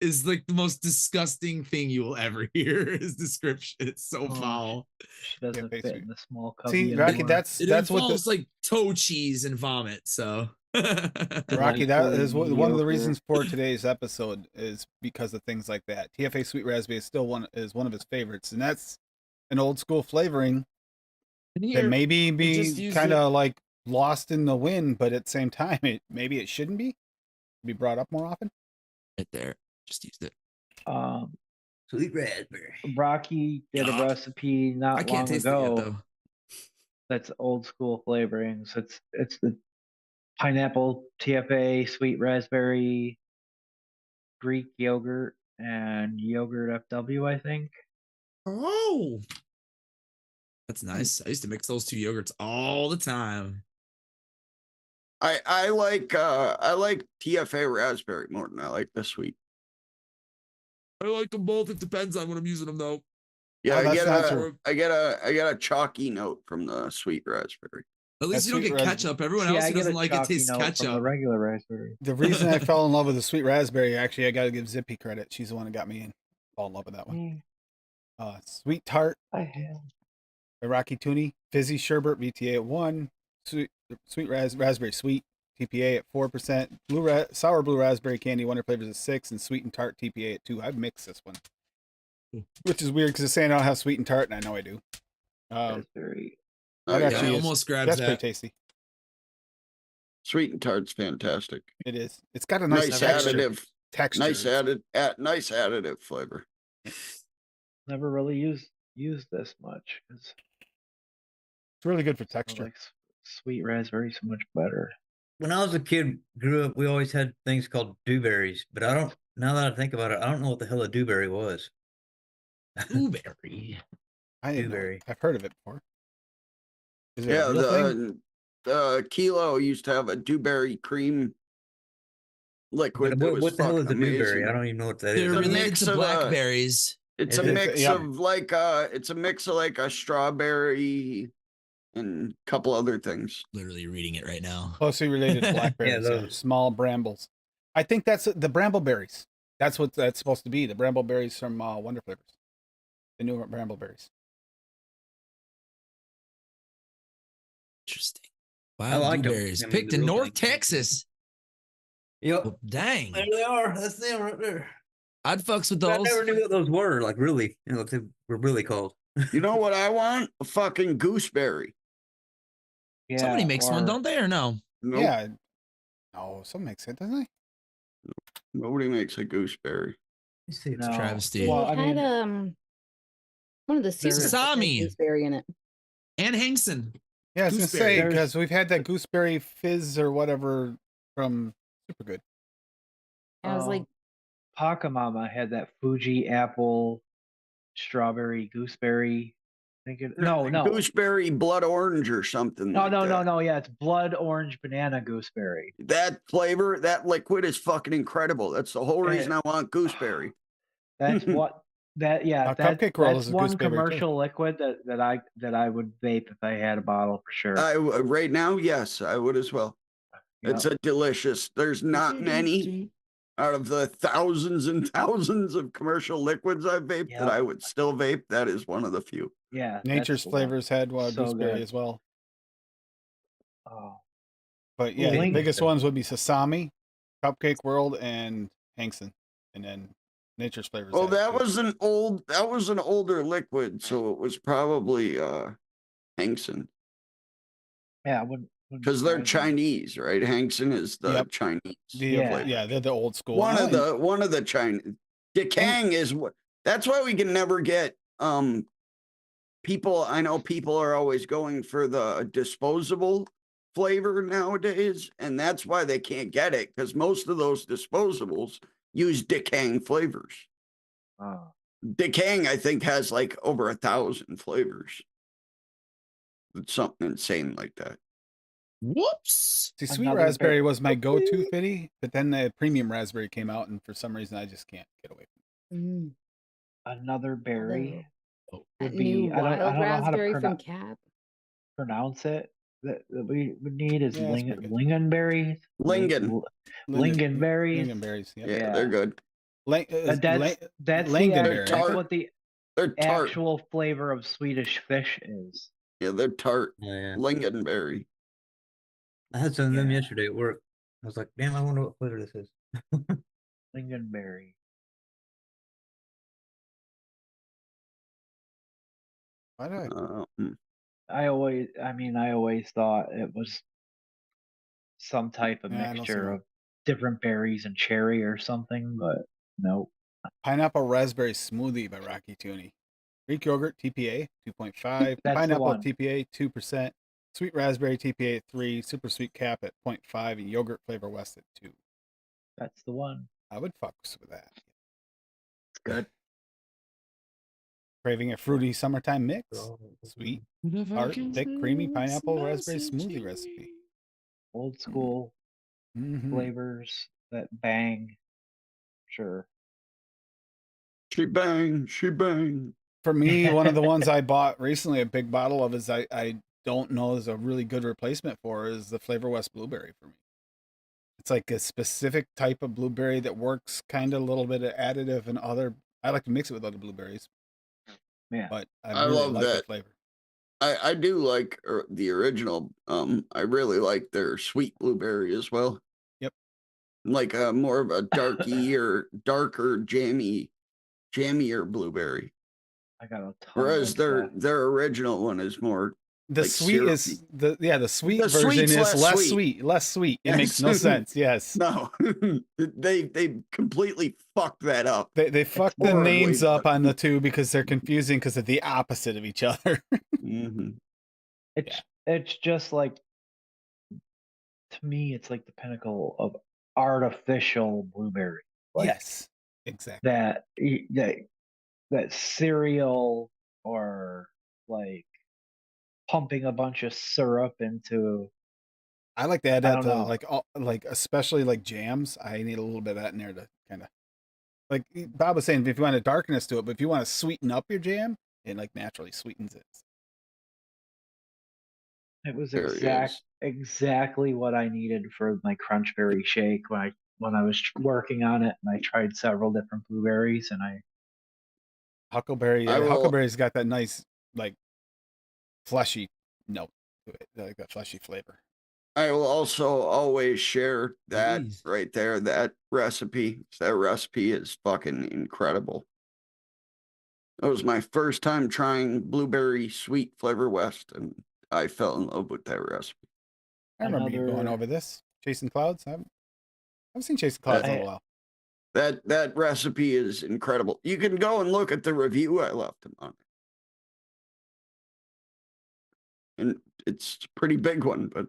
is like the most disgusting thing you will ever hear. His description. It's so Oh, foul. She doesn't Yeah, fit in the small see, cubby Rocky, anymore. that's It what the involves like toe cheese and vomit. So Rocky, that Delightfully is one of the mediocre. reasons for today's episode is because of things like that. TFA Sweet Raspberry is still one of his favorites, and that's an old school flavoring that maybe be kind of like lost in the wind, but at the same time, maybe it shouldn't be brought up more often. right there. Just used it. Sweet raspberry. Rocky did a Yuck. recipe not I can't long taste it yet ago. though. That's old school flavorings. It's the pineapple TFA, sweet raspberry, Greek yogurt, and yogurt FW, I think. Oh, that's nice. I used to mix those two yogurts all the time. I like TFA raspberry more than I like the sweet. I like them both. It depends on when I'm using them though. Yeah, Oh, that's not true. I get a chalky note from the sweet raspberry. At least That you don't sweet get raspberry- ketchup. Everyone See, else I who get doesn't a like it chalky tastes note from the ketchup. regular raspberry. The reason I fell in love with the sweet raspberry, actually, I got to give Zippy credit. She's the one that got me in. Fall in love with that one. Sweet tart I have. by Rocky Tooney, fizzy sherbet VTA at 1, sweet raspberry sweet TPA at 4%, sour blue raspberry candy wonder flavors at 6, and sweet and tart TPA at 2. I've mixed this one, which is weird because it's saying I don't have sweet and tart, and I know I do. Raspberry. Oh, That Yeah, actually I is- almost grabbed that's that. pretty tasty. Sweet and tart's fantastic. It is. It's got a Nice nice texture. additive. Texture. Nice additive flavor. Never really used this much. It's It's really good for I texture. like sweet raspberry so much better. When I was a kid, grew up, we always had things called dewberries, but I don't. Now that I think about it, I don't know what the hell a dewberry was. Blueberry. I didn't know it. Dewberry. I've heard of it before. Is it Yeah, a real thing? the Kilo used to have a dewberry cream liquid. that was What the hell is a fucking dewberry? amazing. I don't even know what that They're is. a related mix to of, blackberries. It's Is a it? mix Yeah. of like it's a mix of like a strawberry and a couple other things. Literally reading it right now. Closely related to blackberries. those. Small brambles. I think that's the brambleberries. That's what that's supposed to be. The brambleberries from Wonder Flavors. The new brambleberries. Interesting. I Wild like 'em. blueberries I mean, picked the in real North thing. Texas. Yep. Well, dang. There they are. That's them right there. I'd fucks with I those. never knew what those were. Like really, what they were really called. You know what I want? A fucking gooseberry. Yeah, Somebody makes one, or- don't they? Or no? Nope, Yeah. No, some makes it, doesn't it? nobody makes a gooseberry. Let's see. No. Travesty. They Well, I had mean, one of the There's- seasons had Sesame. gooseberry in it. And Hankson. Yeah, I was gonna Gooseberry. say There's- because we've had that gooseberry fizz or whatever from Super Good. I was like, Pacamama had that Fuji apple, strawberry, gooseberry. I think it, no, no, Gooseberry blood orange or something. no, like no, no, that. no. Yeah, it's blood orange banana gooseberry. That flavor, that liquid is fucking incredible. That's the whole Eh, reason I want gooseberry. That's what that. Yeah, Cupcake roll that's is a one gooseberry too. commercial liquid that I would vape if I had a bottle for sure. Right now, yes, I would as well. It's Yep. a delicious. There's not many out of the thousands and thousands of commercial liquids I've vaped Yep. that I would still vape. That is one of the few. Yeah, Nature's that's the one. Flavors had So gooseberry good. as well. Oh, But yeah, Link- the biggest ones would be Sesame, Cupcake World, and Hankson, and then Nature's Flavors. Well, had it that too. was an older liquid, so it was probably Hankson yeah, wouldn't because they're surprise me. Chinese, right? Hankson is the Yep. Chinese. Yeah. Yeah, they're the old school. One I of the Chinese. Decang is what. That's why we can never get people. I know people are always going for the disposable flavor nowadays, and that's why they can't get it because most of those disposables use Decang flavors. Oh. Decang, I think, has like over 1,000 flavors. It's something insane like that. Whoops. See, sweet Another raspberry bit- was my go-to fitty, but then the premium raspberry came out, and for some reason I just can't get away from mm. Another berry That would new be I wild don't know how to raspberry from Cap. pronounce it. That we would need is Yeah, that's pretty good. lingonberries. Lingen. Lingonberries. Lingonberries. Yep. Yeah, they're good. That's the Lingonberry. that's what the They're tart. actual flavor of Swedish fish is. Yeah, they're tart. Oh, yeah. Lingonberry. I had some of them Yeah. yesterday at work. I was like, damn, I wonder what flavor this is. Lingonberry. Why do I? I always thought it was some type of Yeah, I don't see mixture one. of different berries and cherry or something, but nope. Pineapple raspberry smoothie by Rocky Tooney. Greek yogurt TPA 2.5. That's the Pineapple one. TPA 2%. Sweet raspberry TPA at 3. Super sweet cap at 0.5. And yogurt flavor west at 2. That's the one. I would fuck with that. It's good. Craving a fruity summertime mix? Sweet, tart, thick, creamy pineapple raspberry smoothie recipe. Old school flavors that bang. Sure. She bang. For me, one of the ones I bought recently, a big bottle of, is I don't know is a really good replacement for, is the Flavor West blueberry for me. It's like a specific type of blueberry that works kind of a little bit of additive and other. I like to mix it with other blueberries. Yeah, but I I really love like the that. flavor. I do like the original. I really like their sweet blueberry as well. Yep. Like more of a darker, jammier blueberry. I got a ton. Whereas of that. their original one is more The like sweet syrupy. is the sweet The version sweet's is less less sweet. It Yes. makes no sense. Yes. No, they completely fucked that up. They fucked the horribly. names up on the two because they're confusing because of the opposite of each other. Mm-hmm. It's just like, to me, it's like the pinnacle of artificial blueberry. Like yes, exactly. That cereal, or like pumping a bunch of syrup into. I like to add I that don't to know. like especially like jams. I need a little bit of that in there to kind of, like Bob was saying, if you want a darkness to it, but if you want to sweeten up your jam, it like naturally sweetens it. It was There he exactly what I needed for my crunchberry shake when I was working on it, and I tried several different blueberries, and Huckleberry, Huckleberry's got that nice like fleshy note to it, like that fleshy flavor. I will also always share that Jeez. right there, that recipe. That recipe is fucking incredible. It was my first time trying blueberry sweet Flavor West, and I fell in love with that recipe. I remember you going over this. Chasing Clouds? I haven't seen Chasing Clouds in a while. That recipe is incredible. You can go and look at the review I left him on it. And it's a pretty big one, but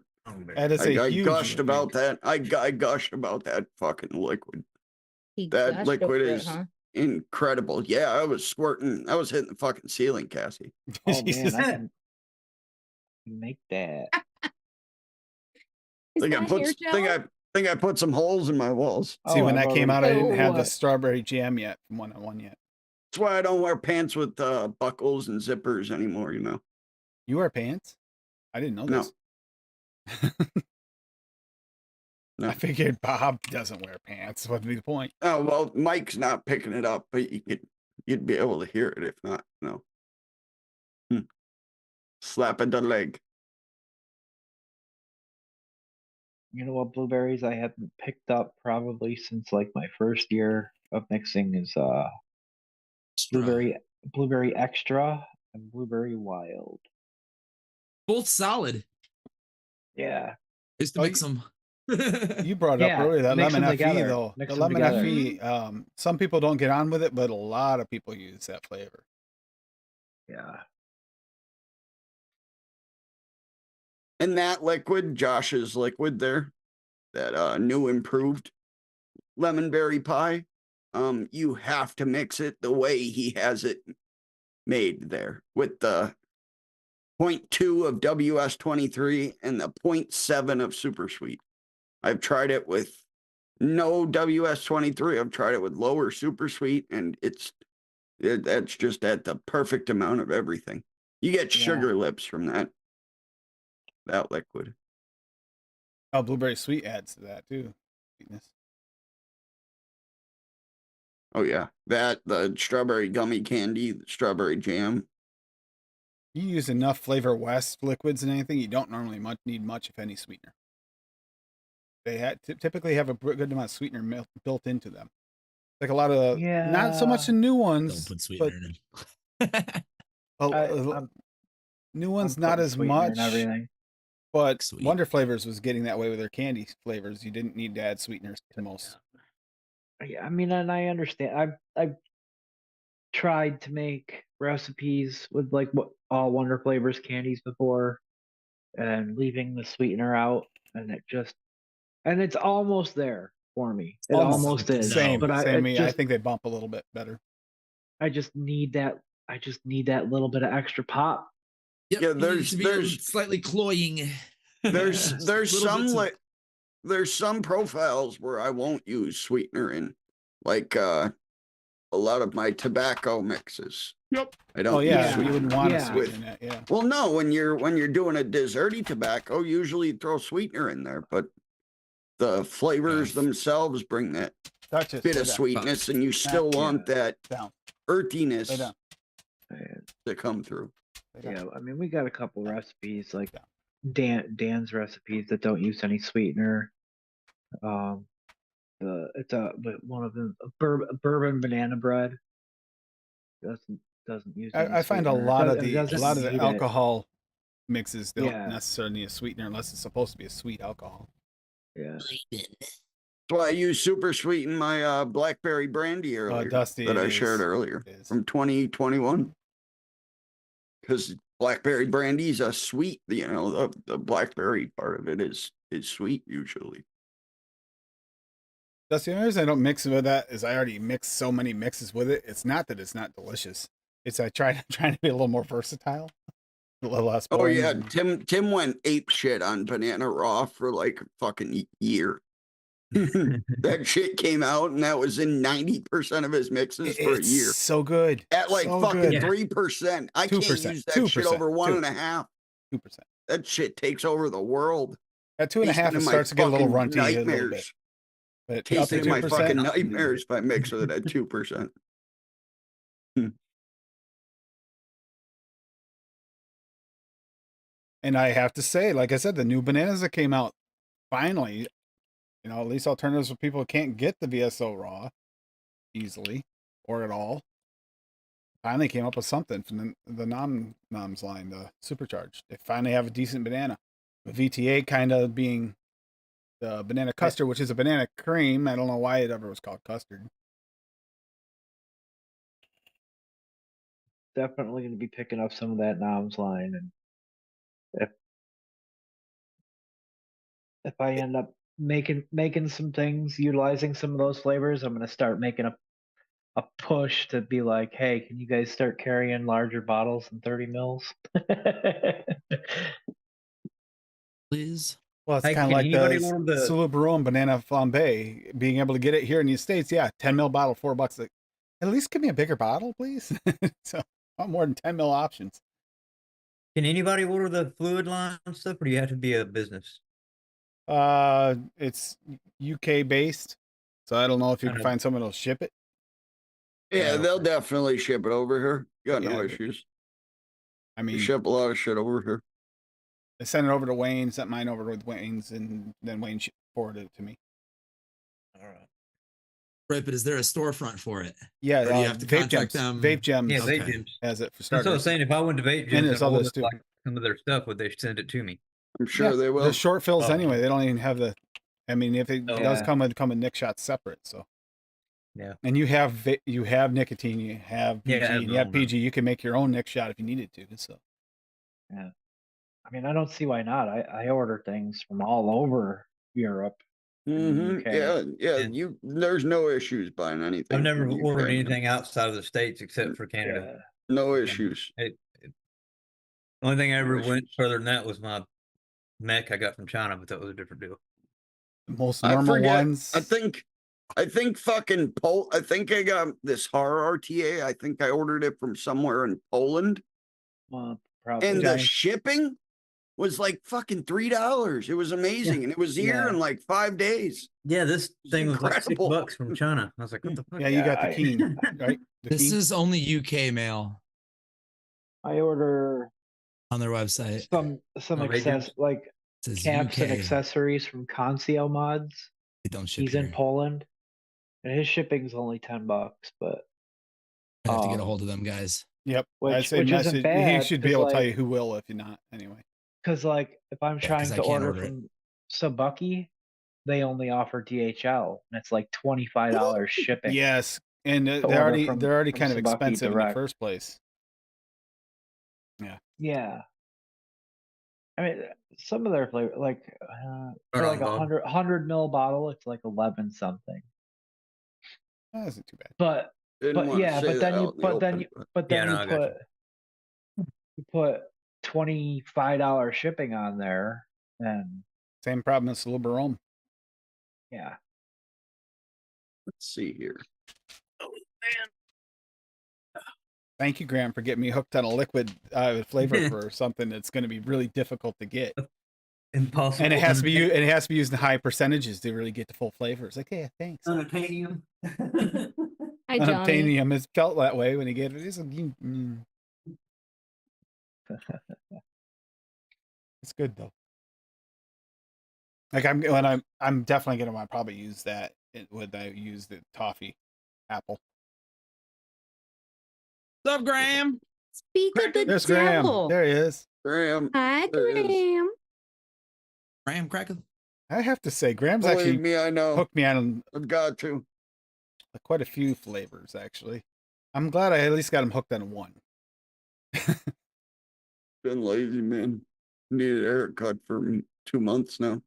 That is a I huge gushed review. about that. I gushed about that fucking liquid. That That liquid is incredible. Yeah, I was squirting. I was hitting the fucking ceiling, Cassie. oh Jesus. man, I can make that. Is that hair gel? Think I put some holes in my walls. See, when I've that came out, I didn't have the what? strawberry jam yet from 101 yet. That's why I don't wear pants with buckles and zippers anymore, you know. You wear pants? I didn't know No. this. No. I figured Bob doesn't wear pants. What would be the point? Oh, well, Mike's not picking it up, but you'd be able to hear it if not. No. Slap at the leg. You know what blueberries I haven't picked up probably since like my first year of mixing is blueberry extra and blueberry wild. Both solid. Yeah. Is to mix them. You brought up earlier that mix lemon them FE together. though. Mix The them lemon together. FE, some people don't get on with it, but a lot of people use that flavor. Yeah. And that liquid, Josh's liquid there, that new improved lemon berry pie, you have to mix it the way he has it made there with the 0.2 of WS23 and the 0.7 of super sweet. I've tried it with no WS23. I've tried it with lower super sweet, and it's That's just at the perfect amount of everything. You get Yeah. sugar lips from that liquid. Oh, blueberry sweet adds to that too. Sweetness. Oh yeah, that the strawberry gummy candy, the strawberry jam. You use enough Flavor West liquids and anything, you don't normally need much, if any, sweetener. They typically have a good amount of sweetener built into them. Like a lot of, not so much the new Don't ones, put sweetener in it. new ones I'm not putting as sweetener much. in everything. But Sweet. Wonder Flavors was getting that way with their candy flavors. You didn't need to add sweeteners to most. Yeah, I mean, and I understand. I've tried to make recipes with like all Wonder Flavors candies before, and leaving the sweetener out, and it's almost there for me. It almost is. Same, but same me. I just think they bump a little bit better. I just need that. I just need that little bit of extra pop. Yep, Yeah, you need it to be slightly cloying. There's Little some bits of- there's some profiles where I won't use sweetener in, like a lot of my tobacco mixes. Yep. I don't. Oh yeah, use you sweetener. wouldn't want to Yeah. sweeten it. Yeah. Well, no, when you're doing a desserty tobacco, usually throw sweetener in there, but the flavors themselves bring that Touch it. bit Lay of down. sweetness, and you still want that Down. earthiness Lay down. to come through. Lay down. Yeah, I mean, we got a couple recipes like Dan's recipes that don't use any sweetener. One of them bourbon banana bread doesn't use. I find a sweetener. lot of It the doesn't need it. alcohol mixes don't Yeah. necessarily need a sweetener unless it's supposed to be a sweet alcohol. Yeah. That's why I use super sweet in my blackberry brandy earlier Dusty, that it I is. shared earlier It is. from 2021. Because blackberry brandy's a sweet, the blackberry part of it is sweet usually. That's the only reason I don't mix with that is I already mixed so many mixes with it. It's not that it's not delicious. It's I'm trying to be a little more versatile, a little less. Oh boring yeah, and- Tim went ape shit on banana raw for like a fucking year. That shit came out, and that was in 90% of his mixes for a year. So good. At like so fucking good. 3%. I can't 2%, use that shit 2%, over 1.5. 2%. That shit takes over the world. At 2.5, Tasting it my starts to get a little fucking runty a little bit. nightmares. But up to Tasting my 2%, fucking nightmares if I mix with it at 2%. And I have to say, like I said, the new bananas that came out, finally, at least alternatives for people who can't get the VSO raw easily or at all, finally came up with something from the noms line, the supercharged. They finally have a decent banana. The VTA kind of being the banana custard, which is a banana cream. I don't know why it ever was called custard. Definitely going to be picking up some of that noms line, and if I end up making some things utilizing some of those flavors, I'm going to start making a push to be like, hey, can you guys start carrying larger bottles than 30 mils? Please. Well, it's Hey, kind of can like anybody the order the- Salut banana flambe. Being able to get it here in the States, yeah, 10 mil bottle, $4. Like, at least give me a bigger bottle, please. So I want more than 10 mil options. Can anybody order the fluid line stuff, or do you have to be a business? It's UK based, so I don't know if you can Okay. find someone who'll ship it. Yeah, Yeah, they'll okay. definitely ship it over here. Got no Yeah, issues. I We mean, ship a lot of shit over here. I sent it over to Wayne, sent mine over with Wayne's, and then Wayne forwarded it to me. All right. Right, but is there a storefront for it? Yeah, Or do you have to Vape contact Gems. them? Vape Gems Yeah, Okay. Vape Gems. has it for That's what I starters. was saying. If I went to Vape And Gems there's and others ordered too. like some of their stuff, would they send it to me? I'm sure they will. The short fills Oh. anyway. They don't even have the. I mean, if it Oh. does Yeah. come in Nick shots separate, so. Yeah. And you have nicotine, you have PG, Yeah, I have and you my have own, PG. You can make your own Nick shot if you needed to. So. I mean, I don't see why not. I order things from all over Europe. Mm-hmm. UK. Yeah. There's no issues buying anything. I've never from the ordered UK. anything outside of the States except for Canada. Yeah. No issues. The only thing I ever No went issues. further than that was my mech I got from China, but that was a different deal. The most I normal forget. ones. I think I think I think I got this horror RTA. I think I ordered it from somewhere in Poland. Probably. And the Giant. shipping was like fucking $3. It was amazing. And it was here in like 5 days. Yeah, this thing was like incredible. $6 from China. I was like, what the fuck? Yeah, you got the Keen, right? The This Keen? is only UK mail I order on their website. some Oh, they do? like It says caps and UK. accessories from Concio Mods. They don't ship He's here. in Poland, and his shipping's only $10. But I have to get a hold of them guys. Yep. which- I say which isn't message. He bad, should be 'cause, able to tell like- you who will if you're not. Anyway. because like if I'm Yeah, trying 'cause I to can't order order it. from Sabucky, they only offer DHL, and it's like $25 shipping. Yes, and to they're order from already kind of Sabucky expensive in the direct. first place. Yeah. I mean, some of their flavor, like for Right like on, a dog. 100 ml bottle, it's like 11 something. That isn't too bad. But Didn't but wanna yeah, say but that then you out in the but then open, you but- but then Yeah, no, I you got put $25 shipping on there, and Same problem as Liberome. yeah. Let's see here. Thank you, Graham, for getting me hooked on a liquid flavor for something that's going to be really difficult to get, Impossible. and it has to be it has to be used in high percentages to really get the full flavor. It's like, yeah, thanks. Unobtainium. Hi, Johnny. Unobtainium is felt that way when you get it. It's good though. Like I'm definitely gonna want to probably use that when I use the toffee apple. What's up, Graham? Speak of the There's Graham. devil. There he is. Graham, Hi, there it is. Graham. Graham Cracker. I have to say, Graham's believe actually me, I know. hooked me on I've got to. quite a few flavors. Actually, I'm glad I at least got him hooked on one. Been lazy, man. Needed a haircut for 2 months now.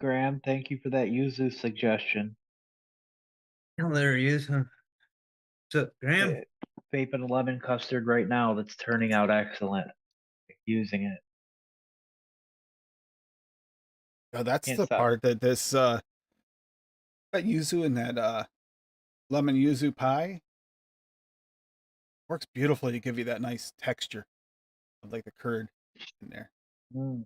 Graham, thank you for that yuzu suggestion. Oh, there he is, huh? What's up, Graham? Vaping lemon custard right now that's turning out excellent. Using it. Oh, that's Can't the stop. part that this that yuzu and that lemon yuzu pie works beautifully to give you that nice texture of like the curd in there. Mm.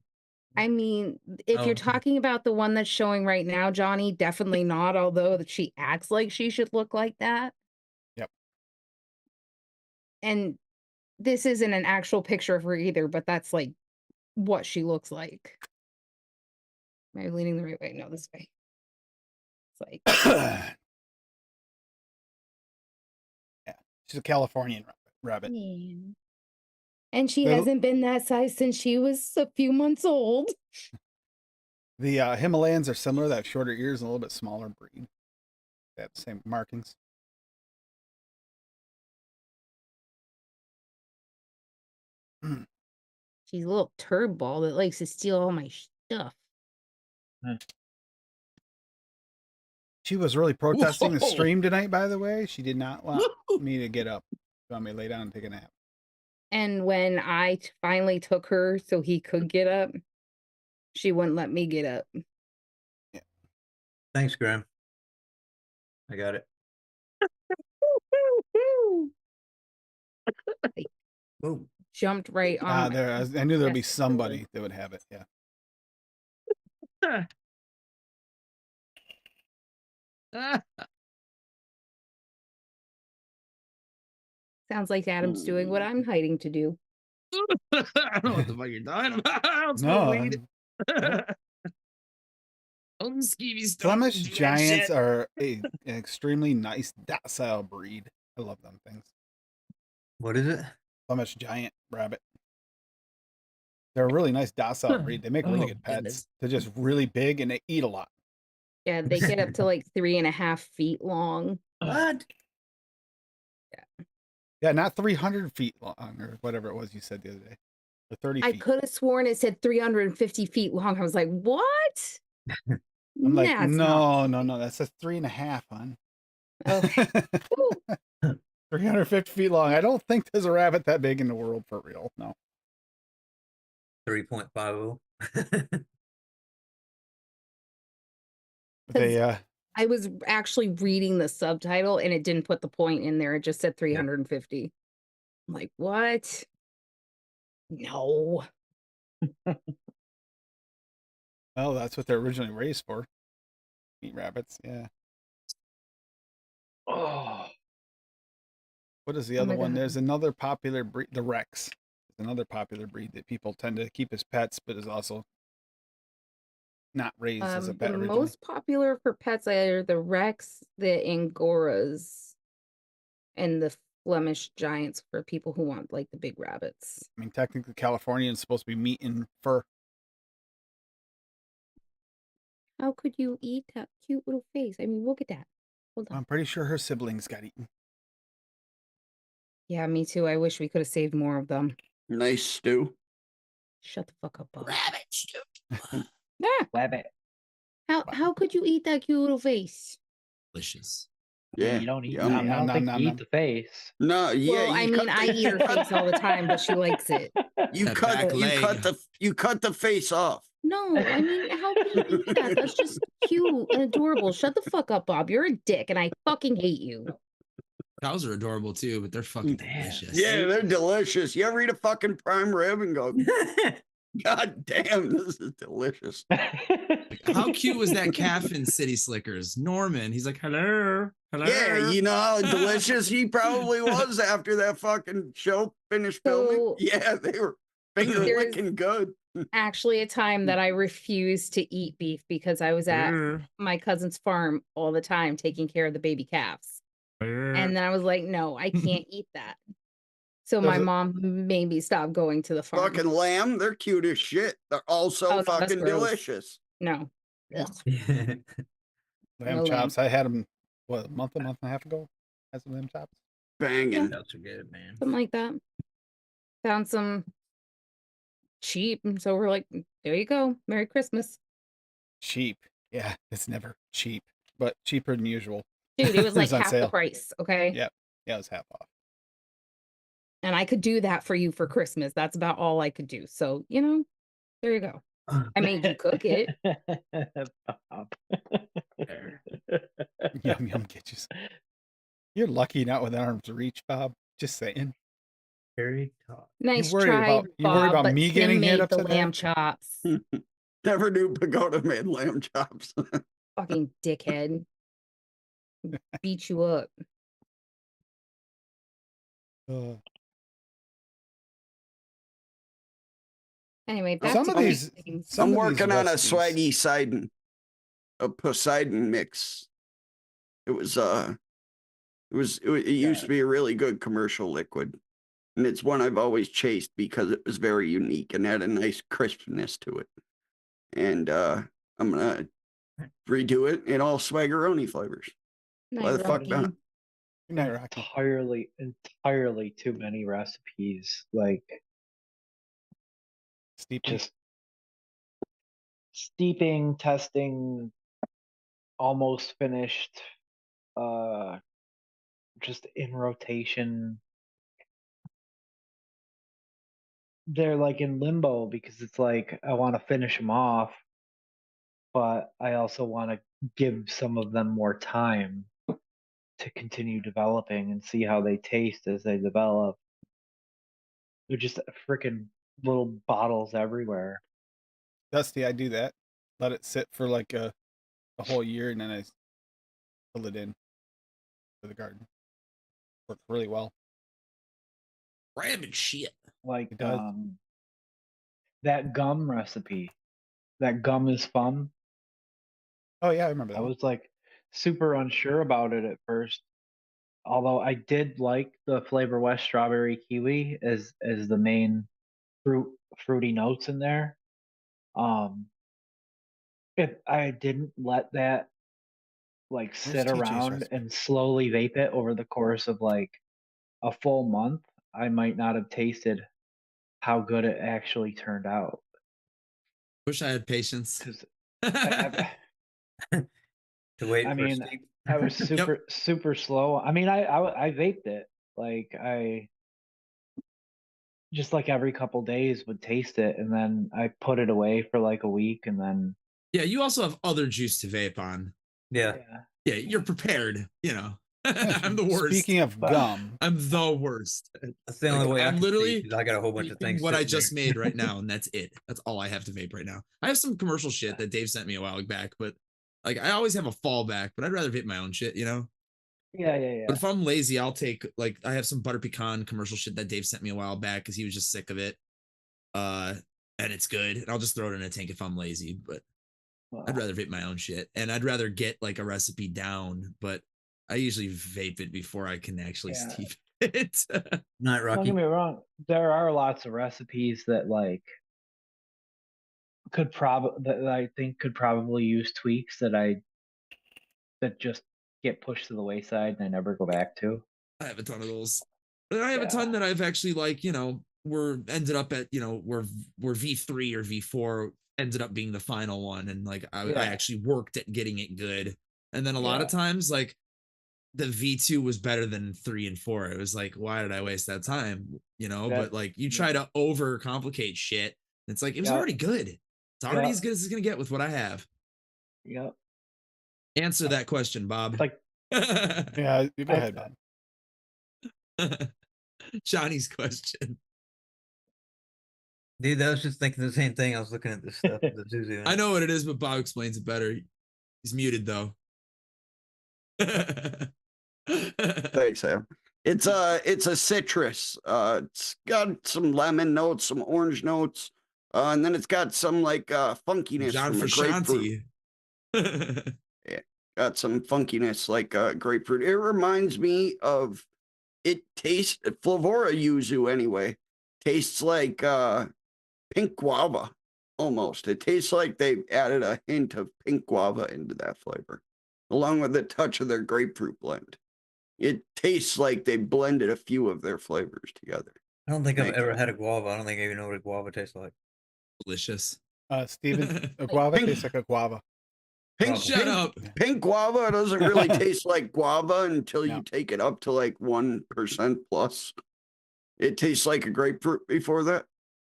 I mean, if Oh. you're talking about the one that's showing right now, Johnny, definitely not, although that she acts like she should look like that. Yep. And this isn't an actual picture of her either, but that's like what she looks like. Am I leaning the right way? No, this way. It's like, Yeah, she's a Californian rabbit. yeah. And she The- hasn't been that size since she was a few months old. The Himalayans are similar. They have shorter ears and a little bit smaller breed. They have the same markings. She's a little turd ball that likes to steal all my stuff. She was really protesting the Whoa. stream tonight, by the way. She did not want me to get up. She wanted me to lay down and take a nap. And when I finally took her so he could get up, she wouldn't let me get up. Thanks, Graham. I got it. Whoa. Jumped right on. my- There, I knew there'd be Yes, somebody that would have it. Yeah. Sounds like Adam's doing what I'm hiding to do. I don't know what the fuck you're talking about. Let's No, go weed. I'm- Old skeevy stuff. Flemish Do that Giants shit. are an extremely nice, docile breed. I love them things. What is it? Flemish Giant rabbit. They're a really nice, docile breed. They make really Oh, good pets. goodness. They're just really big and they eat a lot. Yeah, they get up to like 3.5 feet long. What? Yeah, not 300 feet long or whatever it was you said the other day. Or 30 I feet. could have sworn it said 350 feet long. I was like, what? I'm like, That's not- no, that says 3.5, hon. Okay. Ooh, 350 feet long. I don't think there's a rabbit that big in the world for real. No. 3.50. They I was actually reading the subtitle and it didn't put the point in there. It just said 350. I'm like, what? No. Oh, that's what they're originally raised for. Eat rabbits. Yeah. Oh, What is the Oh other my one? God. There's another popular breed, the Rex. There's another popular breed that people tend to keep as pets, but is also not raised as a The pet originally. most popular for pets are the Rex, the Angoras, and the Flemish Giants for people who want like the big rabbits. I mean, technically, California is supposed to be meat and fur. How could you eat that cute little face? I mean, look at that. Hold on. I'm pretty sure her siblings got eaten. Yeah, me too. I wish we could have saved more of them. Nice stew. Shut the fuck up, Bob. Rabbit stew. Ah, rabbit. how could you eat that cute little face? Delicious. Yeah. You don't eat. yum. I don't think you eat the face. No, yeah. Well, I you mean, cut I the- eat her face all the time, but she likes it. You That cut. back You leg. cut the face off. No, I mean, how can you eat that? That's just cute and adorable. Shut the fuck up, Bob. You're a dick, and I fucking hate you. Cows are adorable too, but they're fucking Damn. delicious. Yeah, they're delicious. You ever eat a fucking prime rib and go, God damn, this is delicious. How cute was that calf in City Slickers? Norman, he's like, hello, hello. Yeah, you know how delicious he probably was after that fucking show finished filming. So, Yeah, they were finger there's- licking good. Actually, a time that I refused to eat beef because I was at my cousin's farm all the time taking care of the baby calves. And then I was like, no, I can't eat that. So my mom made me stop going to the farm. Fucking lamb, they're cute as shit. They're also Oh, no, that's fucking gross. delicious. No. Ugh. Lamb No chops. I had them, what, a month and a half ago? Had some lamb chops. Banging. Those are good, man. Something like that. Found some cheap. And so we're like, there you go. Merry Christmas. Cheap. Yeah, it's never cheap, but cheaper than usual. Dude, it was like on half the sale. price. Okay. Yeah, it was half off. And I could do that for you for Christmas. That's about all I could do. So, there you go. I made you cook it. Bob. Yum yum, get you some. You're lucky not with arms reach, Bob. Just saying. Very tough. Nice worry try, about- you worry Bob, about but me Tim getting hit made the upside the lamb head? chops. Never knew Pagoda made lamb chops. Fucking dickhead. Beat you up. Uh, Anyway, back Some to of cute these- things. some I'm of these working on a recipes- swaggy Poseidon, a Poseidon mix. It used to be a really good commercial liquid. And it's one I've always chased because it was very unique and had a nice crispness to it. And I'm gonna redo it in all swaggeroni flavors. Why the fuck not? Rocky. Good night, Rocky. entirely too many recipes. Like Steeping. just steeping, testing, almost finished, just in rotation. They're like in limbo because it's like I want to finish them off, but I also want to give some of them more time to continue developing and see how they taste as they develop. They're just freaking little bottles everywhere. Dusty, I do that. Let it sit for like a whole year, and then I fill it in for the garden. Works really well. Rabbit shit. Like It does. that gum recipe. That gum is fun. Oh yeah, I remember that. I one. was like super unsure about it at first. Although I did like the Flavor West strawberry kiwi as the main fruity notes in there. If I didn't let that like Where's sit TJ's around recipe? and slowly vape it over the course of like a full month, I might not have tasted how good it actually turned out. Wish I had patience. 'Cause To wait I for mean, Steve. I was super slow. I mean, I vaped it. Like I just like every couple days would taste it, and then I put it away for like a week, and then Yeah, you also have other juice to vape on. Yeah. Yeah, you're prepared. You know, I'm the worst. Speaking of gum, I'm the worst. That's the only Like, way I I'm can literally see, 'cause I got a whole bunch of vaping things. what I sitting just there. made right now, and that's it. That's all I have to vape right now. I have some commercial shit that Dave sent me a while back, but like I always have a fallback. But I'd rather vape my own shit, you know. Yeah. But if I'm lazy, I'll take like I have some butter pecan commercial shit that Dave sent me a while back because he was just sick of it. And it's good, and I'll just throw it in a tank if I'm lazy. But I'd rather vape my own shit, and I'd rather get like a recipe down. But I usually vape it before I can actually steep it. Not Don't Rocky. get me wrong. There are lots of recipes that like that I think could probably use tweaks that just get pushed to the wayside and I never go back to. I have a ton of those. And I have a ton that I've actually like, you know, were ended up at, you know, where V3 or V4 ended up being the final one. And like I actually worked at getting it good. And then a lot of times, like the V2 was better than 3 and 4. It was like, why did I waste that time? You know, but like you try to overcomplicate shit. It's like it was already good. It's already as good as it's gonna get with what I have. Yep. Answer that question, Bob. It's like yeah, you go ahead, Bob. Johnny's question. Dude, I was just thinking the same thing. I was looking at this stuff. The Zuzu. I know what it is, but Bob explains it better. He's muted though. Thanks, Sam. It's a citrus. It's got some lemon notes, some orange notes, and then it's got some like funkiness John from a grapefruit. Frusciante. Yeah, got some funkiness like grapefruit. It reminds me of it tastes Flavora yuzu anyway. Tastes like pink guava almost. It tastes like they've added a hint of pink guava into that flavor, along with a touch of their grapefruit blend. It tastes like they blended a few of their flavors together. I don't think I've ever had a guava. I don't think I even know what a guava tastes like. Delicious. Steven, a guava tastes like a guava. Shut up. Pink guava doesn't really taste like guava until you take it up to like 1% plus. It tastes like a grapefruit before that.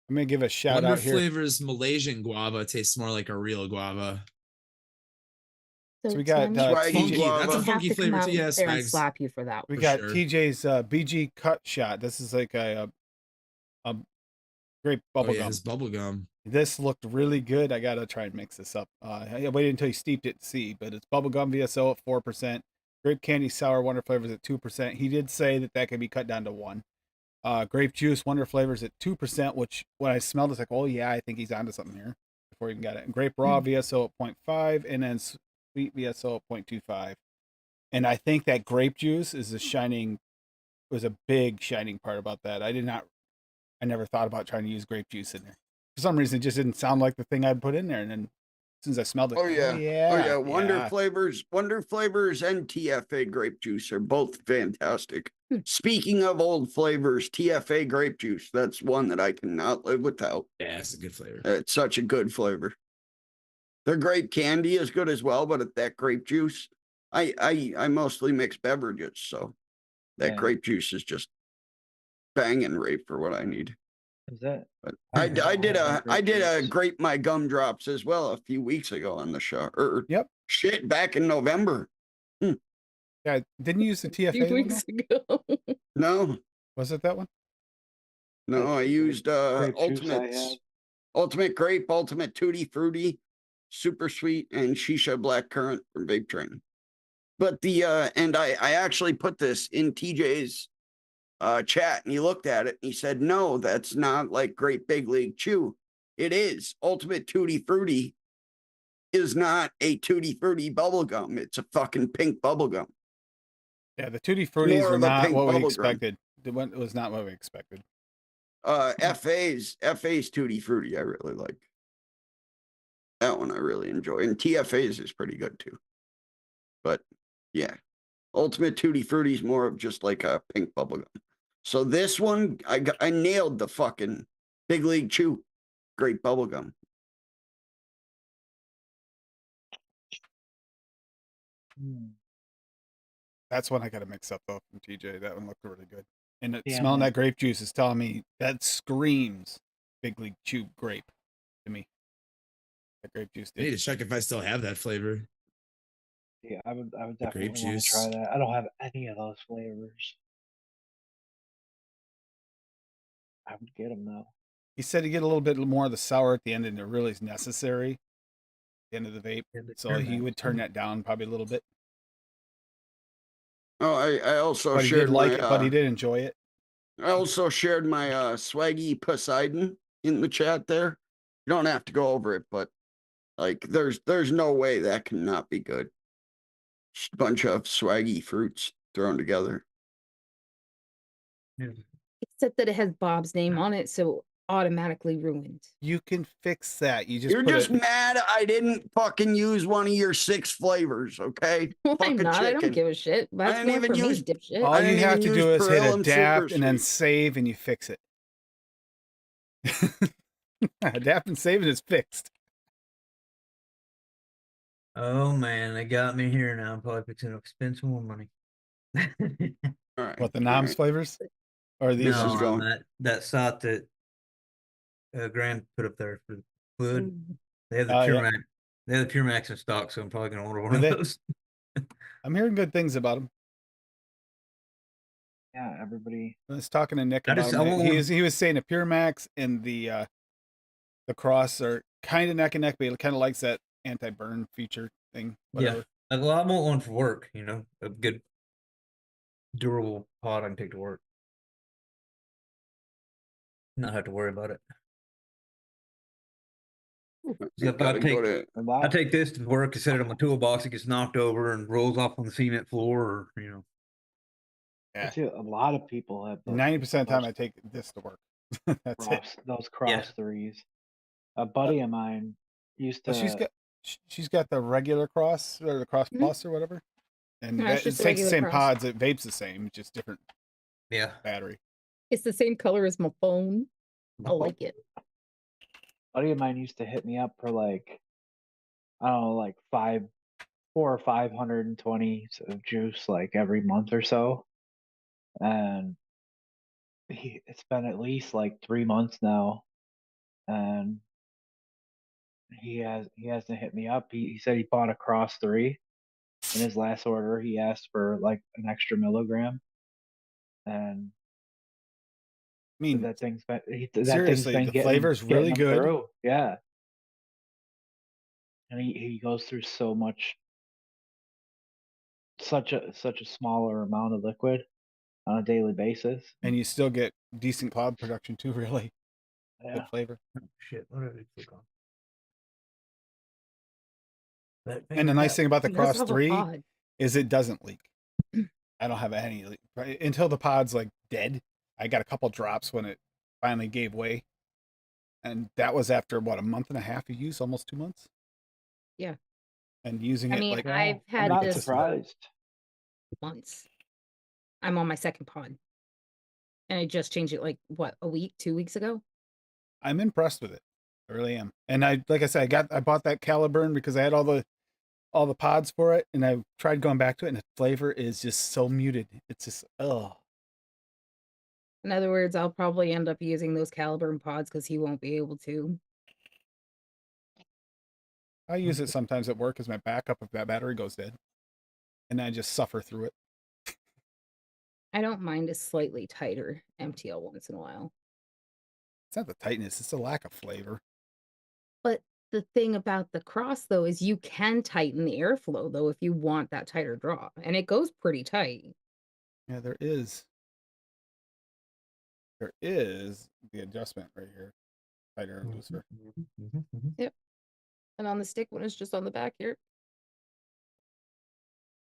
I'm gonna give a shout Wonder out here. Flavors Malaysian guava tastes more like a real guava. So we got funky. guava. That's a funky flavor too. Yeah, there and Swags. slap you for that. We For got sure. TJ's BG cut shot. This is like a grape bubble gum. His bubble gum. This looked really good. I gotta try and mix this up. I waited until you steeped it to see, but it's bubblegum VSO at 4%, grape candy sour wonder flavors at 2%. He did say that can be cut down to 1. Grape juice wonder flavors at 2%, which when I smelled it's like, oh yeah, I think he's onto something here before he even got it. And grape raw VSO at 0.5, and then sweet VSO at 0.25. And I think that grape juice is was a big shining part about that. I never thought about trying to use grape juice in there. For some reason, it just didn't sound like the thing I'd put in there. And then as soon as I smelled it, Wonder Flavors and TFA grape juice are both fantastic. Speaking of old flavors, TFA grape juice, that's one that I cannot live without. Yeah, it's a good flavor. It's such a good flavor. Their grape candy is good as well, but that grape juice, I mostly mix beverages, so that grape juice is just banging rape for what I need. Is that? But I did a grape my gumdrops as well a few weeks ago on the show. Shit, back in November. Yeah, didn't you use the TFA? 2 weeks ago. No. Was it that one? No, I used ultimate grape, ultimate tutti frutti, super sweet, and shisha blackcurrant from Vape Train. But and I actually put this in TJ's chat, and he looked at it and he said, no, that's not like Great Big League Chew. It is. Ultimate Tutti Frutti is not a Tutti Frutti bubblegum. It's a fucking pink bubblegum. Yeah, the Tutti Fruttis were not what we expected. It was not what we expected. FA's Tutti Frutti I really like. That one I really enjoy. And TFA's is pretty good too. But yeah, Ultimate Tutti Frutti is more of just like a pink bubblegum. So this one, I nailed the fucking Big League Chew. Great bubblegum. That's one I got to mix up though from TJ. That one looked really good. And smelling that grape juice is telling me that screams Big League Chew grape to me. That grape juice did. I need to check if I still have that flavor. Yeah, I would grape definitely want to try juice. that. I don't have any of those flavors. I would get them though. He said you get a little bit more of the sour at the end, and it really is necessary at the end of the vape. Yeah, the So he Pure would Max. turn that down probably a little bit. Oh, I also But he shared did like my it, but he did enjoy it. I also shared my swaggy Poseidon in the chat there. You don't have to go over it, but like there's no way that cannot be good. Just a bunch of swaggy fruits thrown together. Yeah. Except that it has Bob's name on it, so automatically ruined. You can fix that. You just You're put just it. mad I didn't fucking use one of your 6 flavors, okay? Well, I'm Fucking not. I don't chicken. give a shit. That's didn't more even for me, use- dipshit. All I you didn't have even to use do is hit Perel and adapt and then Super save, and you fix it. Adapt and save, and it's fixed. Oh man, they got me here now. I'm probably fixing to spend some more money. All right. What, the all Noms right. flavors? Or these? This no, is just- going- that site that Graham put up there for the fluid. Mm. They have the Oh, Pure yeah. Max. They have the Pure Max in stock, so I'm probably gonna order one Do of they? those. I'm hearing good things about them. Yeah, everybody. I was talking to Nick I about just- them. I want one- He was saying the Pure Max and the Cross are kind of neck and neck, but he kind of likes that anti-burn feature thing. Whatever. Yeah. Well, I want one for work. You know, a good, durable pod I can take to work. Not have to worry about it. So if I Gotta go take, to Wow. I take this to work and set it on my toolbox. It gets knocked over and rolls off on the cement floor, or Yeah. See, a lot of people have those, 90% of the time, I those take this to work. That's it. cross, those cross threes. A buddy of mine used to. Well, she's got the regular Cross or the Cross Mhm. Plus or whatever, and No, it's it just a takes the regular same Cross. pods. It vapes the same, just different yeah. battery. It's the same color as my phone. I like it. buddy of mine used to hit me up for like, I don't know, like 4 or 520 of juice like every month or so, and it's been at least like 3 months now, and he hasn't hit me up. He said he bought a Cross 3. In his last order, he asked for like an extra milligram, and I mean, that thing's been seriously, the flavor's getting really him good. through. Yeah, and he goes through so much, such a smaller amount of liquid on a daily basis. and you still get decent cloud production too. Really Yeah, good flavor. Shit. What did I click on? That And the nice thing about the He does Cross have a 3 pod. is it doesn't leak. I don't have any leak until the pod's like dead. I got a couple drops when it finally gave way, and that was after what, a month and a half of use, almost 2 months. Yeah. And using I it mean, like I've I'm had not this surprised. once. I'm on my second pod. And I just changed it like what, a week, 2 weeks ago? I'm impressed with it. I really am. And like I said, I bought that Caliburn because I had all the pods for it, and I tried going back to it, and the flavor is just so muted. It's just In other words, I'll probably end up using those Caliburn pods because he won't be able to. I use it sometimes at work as my backup if that battery goes dead, and I just suffer through it. I don't mind a slightly tighter MTL once in a while. It's not the tightness; it's the lack of flavor. But the thing about the Cross, though, is you can tighten the airflow, though, if you want that tighter draw. And it goes pretty tight. Yeah, there is. There is the adjustment right here, tighter and looser. And on the stick one is just on the back here.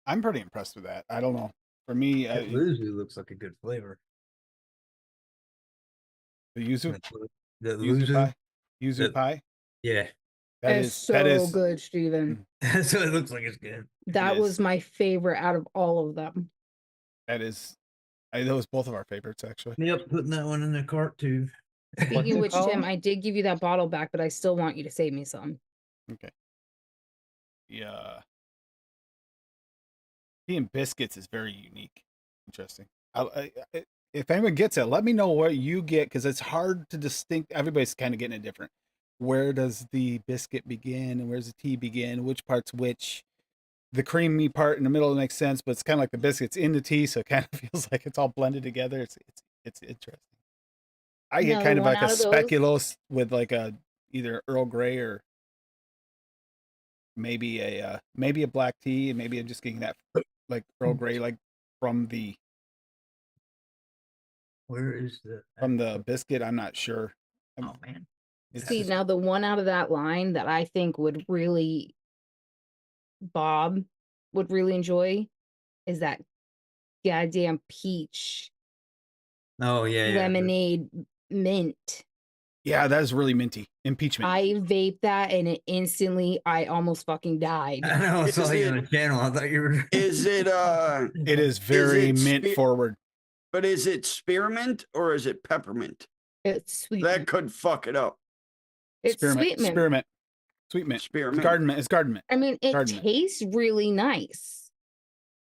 I'm pretty impressed with that. I don't know. For me, That Luzu looks like a good flavor. the yuzu, The yuzu Luzu. pie, yuzu the- pie. Yeah. That It's is so that is good, Steven. So it looks like it's good. That is. was my favorite out of all of them. that is. That was both of our favorites actually. Yep, putting that one in the cart too. Speaking it of which, Tim, called? I did give you that bottle back, but I still want you to save me some. Okay. Yeah. Tea and biscuits is very unique. Interesting. If anyone gets it, let me know what you get because it's hard to distinct. Everybody's kind of getting it different. Where does the biscuit begin and where's the tea begin? Which part's which? the creamy part in the middle makes sense, but it's kind of like the biscuits in the tea, so it kind of feels like it's all blended together. It's interesting. I get No, kind the of one like a out of those- speculoos with like a either Earl Grey or maybe a black tea, and maybe I'm just getting that like Earl Grey like from the Where is the biscuit. I'm not sure. Oh man. It's See, just- now the one out of that line that I think would really Bob would really enjoy is that goddamn peach Oh yeah, yeah. lemonade mint. yeah, that is really minty. Impeachment. I vaped that and it instantly I almost fucking died. I know. I saw Is you on it- the channel. I thought you were. Is it It is very it mint forward. but is it spearmint or is it peppermint? It's sweet. That could fuck it up. It's sweet mint. Spearmint. Sweet mint. It's Spearmint. garden mint. It's garden mint. I mean, it Garden mint. tastes really nice,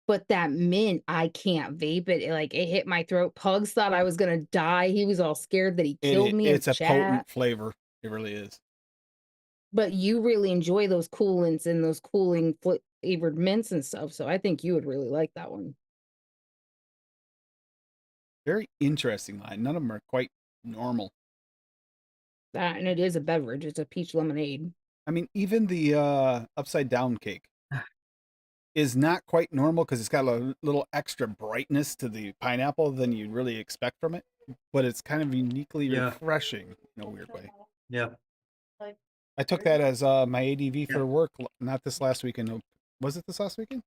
but that mint, I can't vape it. Like it hit my throat. Pugs thought I was gonna die. He was all scared that he killed me. It's in a chat. potent flavor. It really is. But you really enjoy those coolants and those cooling flavored mints and stuff. So I think you would really like that one. Very interesting line. None of them are quite normal. That and it is a beverage. It's a peach lemonade. I mean, even the upside down cake is not quite normal because it's got a little extra brightness to the pineapple than you'd really expect from it. But it's kind of uniquely Yeah. refreshing in a weird way. Yeah. I took that as my ADV for work, not this last weekend. Was it this last weekend?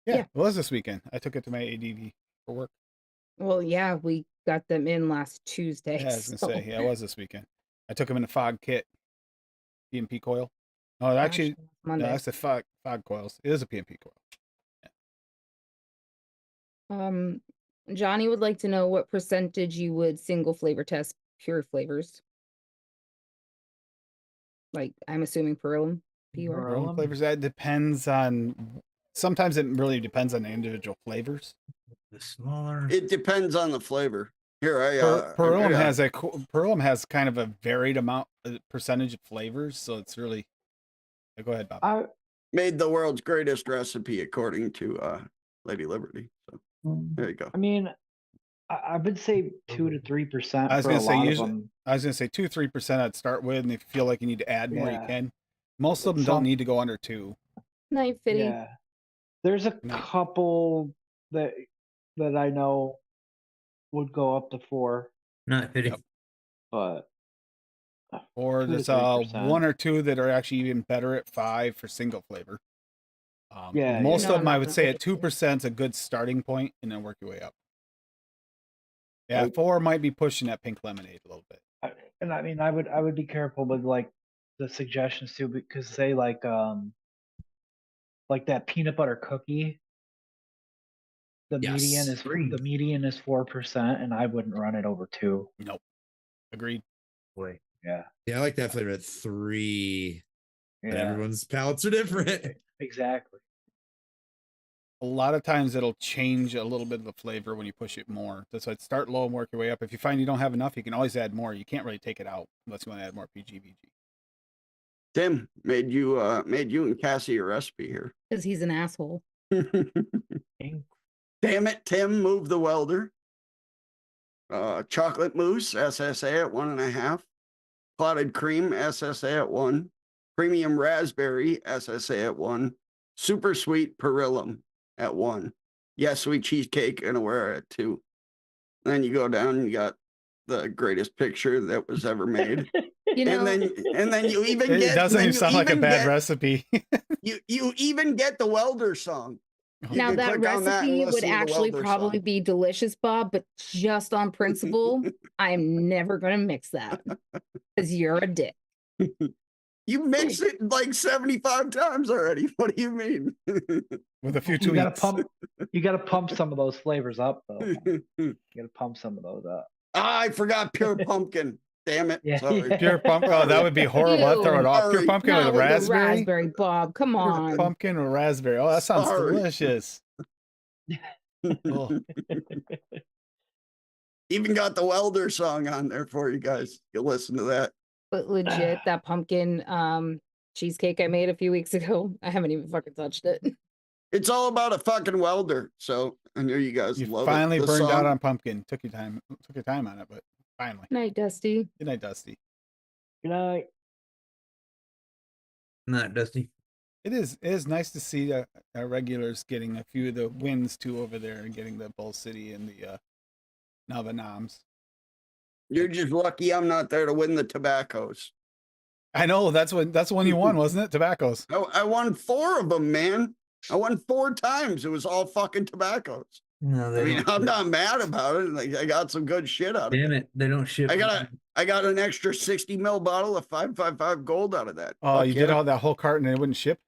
Yeah, Yeah. it was this weekend. I took it to my ADV for work. Well, yeah, we got them in last Tuesday. Yeah, I was gonna so- say, yeah, it was this weekend. I took them in a fog kit, PMP coil. Oh, actually, no, Monday. that's the fog coils. It is a PMP coil. Johnny would like to know what percentage you would single flavor test pure flavors. Like, I'm assuming Perlum. PR. Or- Our own flavors. That depends on. Sometimes it really depends on the individual flavors. The smaller. It depends on the flavor. Here, Perlum yeah. has Perlum has kind of a varied amount percentage of flavors, so it's really. Go ahead, Bob. I made the world's greatest recipe according to Lady Liberty. So there you go. I mean, I would say 2 to 3% I was for a gonna say lot of usually. them. I was gonna say 2-3% I'd start with, and if you feel like you need to add more, you Yeah. can. Most of them don't Some- need to go under 2. Night Fitty. Yeah, there's a No. couple that I know would go up to 4, Not fitting. Yep. but Or 2 to there's 3%. 1 or 2 that are actually even better at 5 for single flavor. Yeah, Most yeah. of them No, I I'm would not say gonna at 2% is a good starting point, and then work your way up. Yeah, Like- 4 might be pushing that pink lemonade a little bit. and I mean, I would be careful with like the suggestions too, because say like that peanut butter cookie. The median Yes. is 4%, and I wouldn't run it over 2. Nope. Agreed. Boy. Yeah, Yeah, I like that flavor at 3. But yeah, everyone's palates are different. exactly. A lot of times it'll change a little bit of the flavor when you push it more. That's why I'd start low and work your way up. If you find you don't have enough, you can always add more. You can't really take it out unless you want to add more PGVG. Tim made you and Cassie a recipe here. Because he's an asshole. Damn it, Tim, move the welder. Chocolate mousse, SSA at 1.5. Clotted cream, SSA at 1. Premium raspberry, SSA at 1. Super sweet perillum at 1. Yes, sweet cheesecake and aware at 2. Then you go down and you got the greatest picture that was ever made. You know, and then you even It get doesn't then even you sound like a even bad get- recipe. You even get the welder song. You now can that click on that and recipe listen would to the actually welder probably song. be delicious, Bob, but just on principle, I'm never gonna mix that. Because you're a dick. You mixed it like 75 times already. What do you mean? With a few You gotta tweets. pump. You gotta pump some of those flavors up, though. You gotta pump some of those up. I forgot pure pumpkin. Damn it. Yeah, Sorry. yeah. Pure pumpkin. Oh, that would be horrible. I'd throw it off. Pure Sorry. pumpkin Not with a with the raspberry. raspberry, Bob. Come Pure on. pumpkin or raspberry. Oh, that sounds Sorry. delicious. Oh, Even got the welder song on there for you guys. You listen to that. But legit, that pumpkin cheesecake I made a few weeks ago, I haven't even fucking touched it. It's all about a fucking welder. So I know you guys You love finally it. The burned out song- on pumpkin. Took your time on it, but finally. Night, Dusty. Good night, Dusty. Good night. Not Dusty. It is nice to see our regulars getting a few of the wins too over there and getting the Bull City and the now the Noms. You're just lucky I'm not there to win the tobaccos. I know that's the one you won, wasn't it? Tobaccos. I won 4 of them, man. I won 4 times. It was all fucking tobaccos. No, I they mean, don't. I'm not mad about it. Like, I got some good shit out of Damn it. it, they don't ship. I got an extra 60 ml bottle of 555 gold out of that. Oh, Fuck you yeah. did all that whole carton and it wouldn't ship?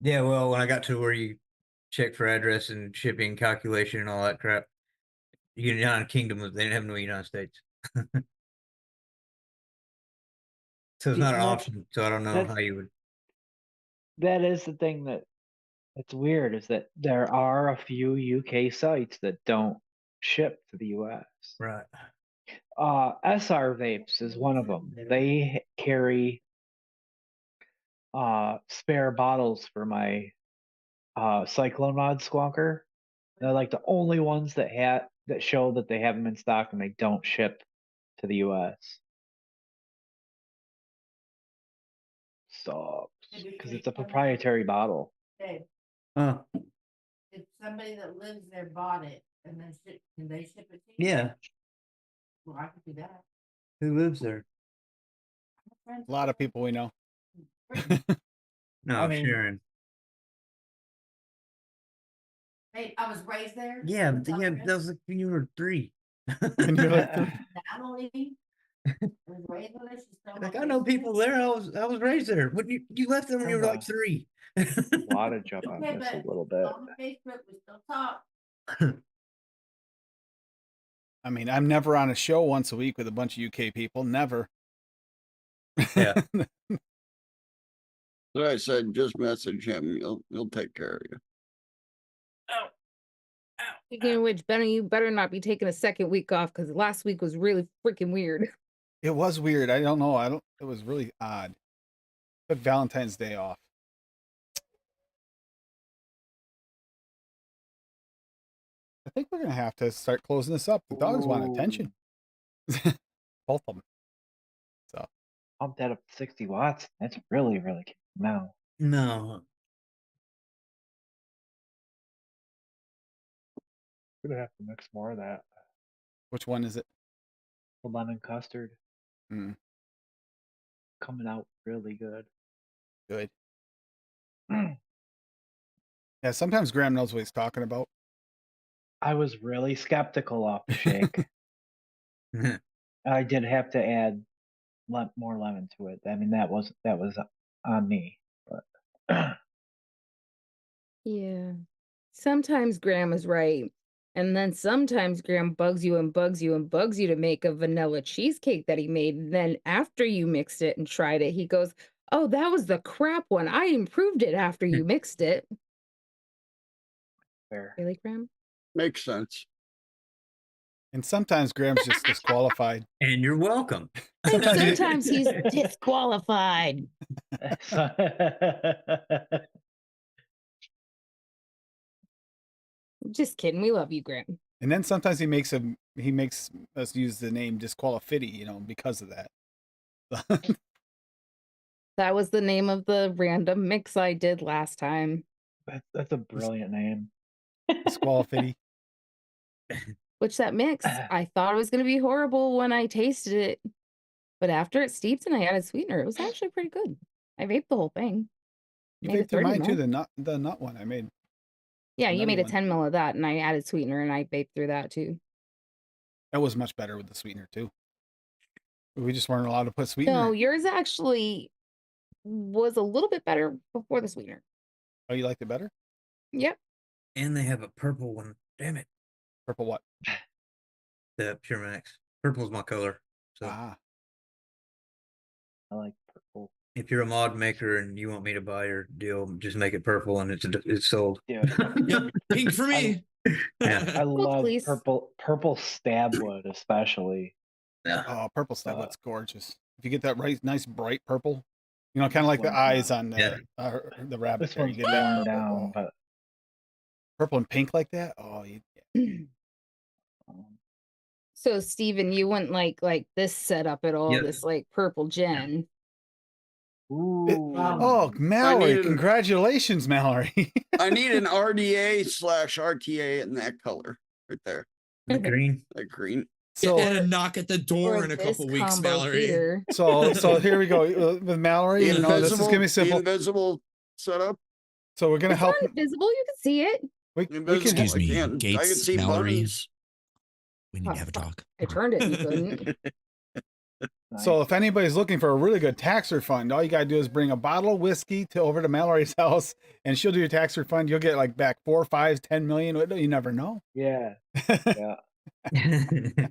Yeah, well, when I got to where you check for address and shipping calculation and all that crap, United Kingdom, they didn't have no United States. So it's not an That- option. So I don't know that's- how you would. That is the thing that's weird, is that there are a few UK sites that don't ship to the US. Right. SR Vapes is one of them. They carry spare bottles for my Cyclone Mod Squonker. They're like the only ones that show that they have them in stock and they don't ship to the US. So, because it's a proprietary bottle. Dave, Huh. if somebody that lives there bought it and then can they ship it to you? Yeah. Well, I could do that. Who lives there? A lot of people we know. No, I mean- Sharon. Hey, I was raised there. Yeah, in but yeah, Tucson. that was like when you were 3. And you're like, Natalie was raised there. She's still Like my I know best people friend. there. I was raised there. When you left them when you were like 3. A lot of jump on Okay, this a but little bit. on the Facebook, we still talk. I mean, I'm never on a show once a week with a bunch of UK people. Never. Yeah. So I said, just message him. He'll take care of you. Speaking of which, Benny, you better not be taking a second week off because last week was really freaking weird. It was weird. I don't know. It was really odd. Took Valentine's Day off. I think we're gonna have to start closing this up. The dogs want attention. Both of them. So Pump that up to 60 watts. That's really, really good. No. No. Gonna have to mix more of that. which one is it? The lemon custard Mm, coming out really good. good. Yeah, sometimes Graham knows what he's talking about. I was really skeptical off the shake. I did have to add more lemon to it. I mean, that was on me. But Yeah. Sometimes Graham is right. And then sometimes Graham bugs you and bugs you and bugs you to make a vanilla cheesecake that he made. And then after you mixed it and tried it, he goes, "Oh, that was the crap one. I improved it after you mixed it." fair. Really, Graham? Makes sense. And sometimes Graham's just disqualified. And you're welcome. Sometimes he- Sometimes he's disqualified. Just kidding. We love you, Graham. And then sometimes he makes us use the name disqualifity, because of that. That was the name of the random mix I did last time. That's a brilliant name. Disqualifity. Which that mix, I thought it was going to be horrible when I tasted it. But after it steeped and I added sweetener, it was actually pretty good. I vaped the whole thing. You Made a vaped through 30 mine too, mil. the nut one I made. Yeah, you another made a one. 10 mil of that and I added sweetener and I vaped through that too. That was much better with the sweetener too. We just weren't allowed to put sweetener. No, yours actually was a little bit better before the sweetener. Oh, you liked it better? Yep. And they have a purple one. Damn it. Purple what? The Pure Max. Purple's my color. So Ah, I like purple. if you're a mod maker and you want me to buy your deal, just make it purple and it's sold. Dude, Yep, pink for me. Yeah. I love please. purple stab wood, especially. Yeah. oh, purple stuff. That's gorgeous. If you get that right, nice bright purple, kind of like the one- eyes on Yeah. the rabbit This there. You one's get that worn purple. down, Oh, but Purple and pink like that? Oh, So Steven, you wouldn't like this setup at all, Yep. this like purple gen. Ooh. Oh, Mallory, need an- congratulations, Mallory. I need an RDA/RTA in that color right there. The green. That green. So, and a knock at the door Or in a this couple weeks, combo Mallory. here. so here we go with Mallory. The You know, this is gonna be the simple. invisible setup. So we're gonna It's help. not invisible, you can see it. We can. Excuse me, I can Gates, see Mallory. buttons. We need to have a talk. I turned it and you couldn't. So if anybody's looking for a really good tax refund, all you gotta do is bring a bottle of whiskey over to Mallory's house, and she'll do your tax refund. You'll get like back 4, 5, 10 million. You never know. Yeah. Yeah. As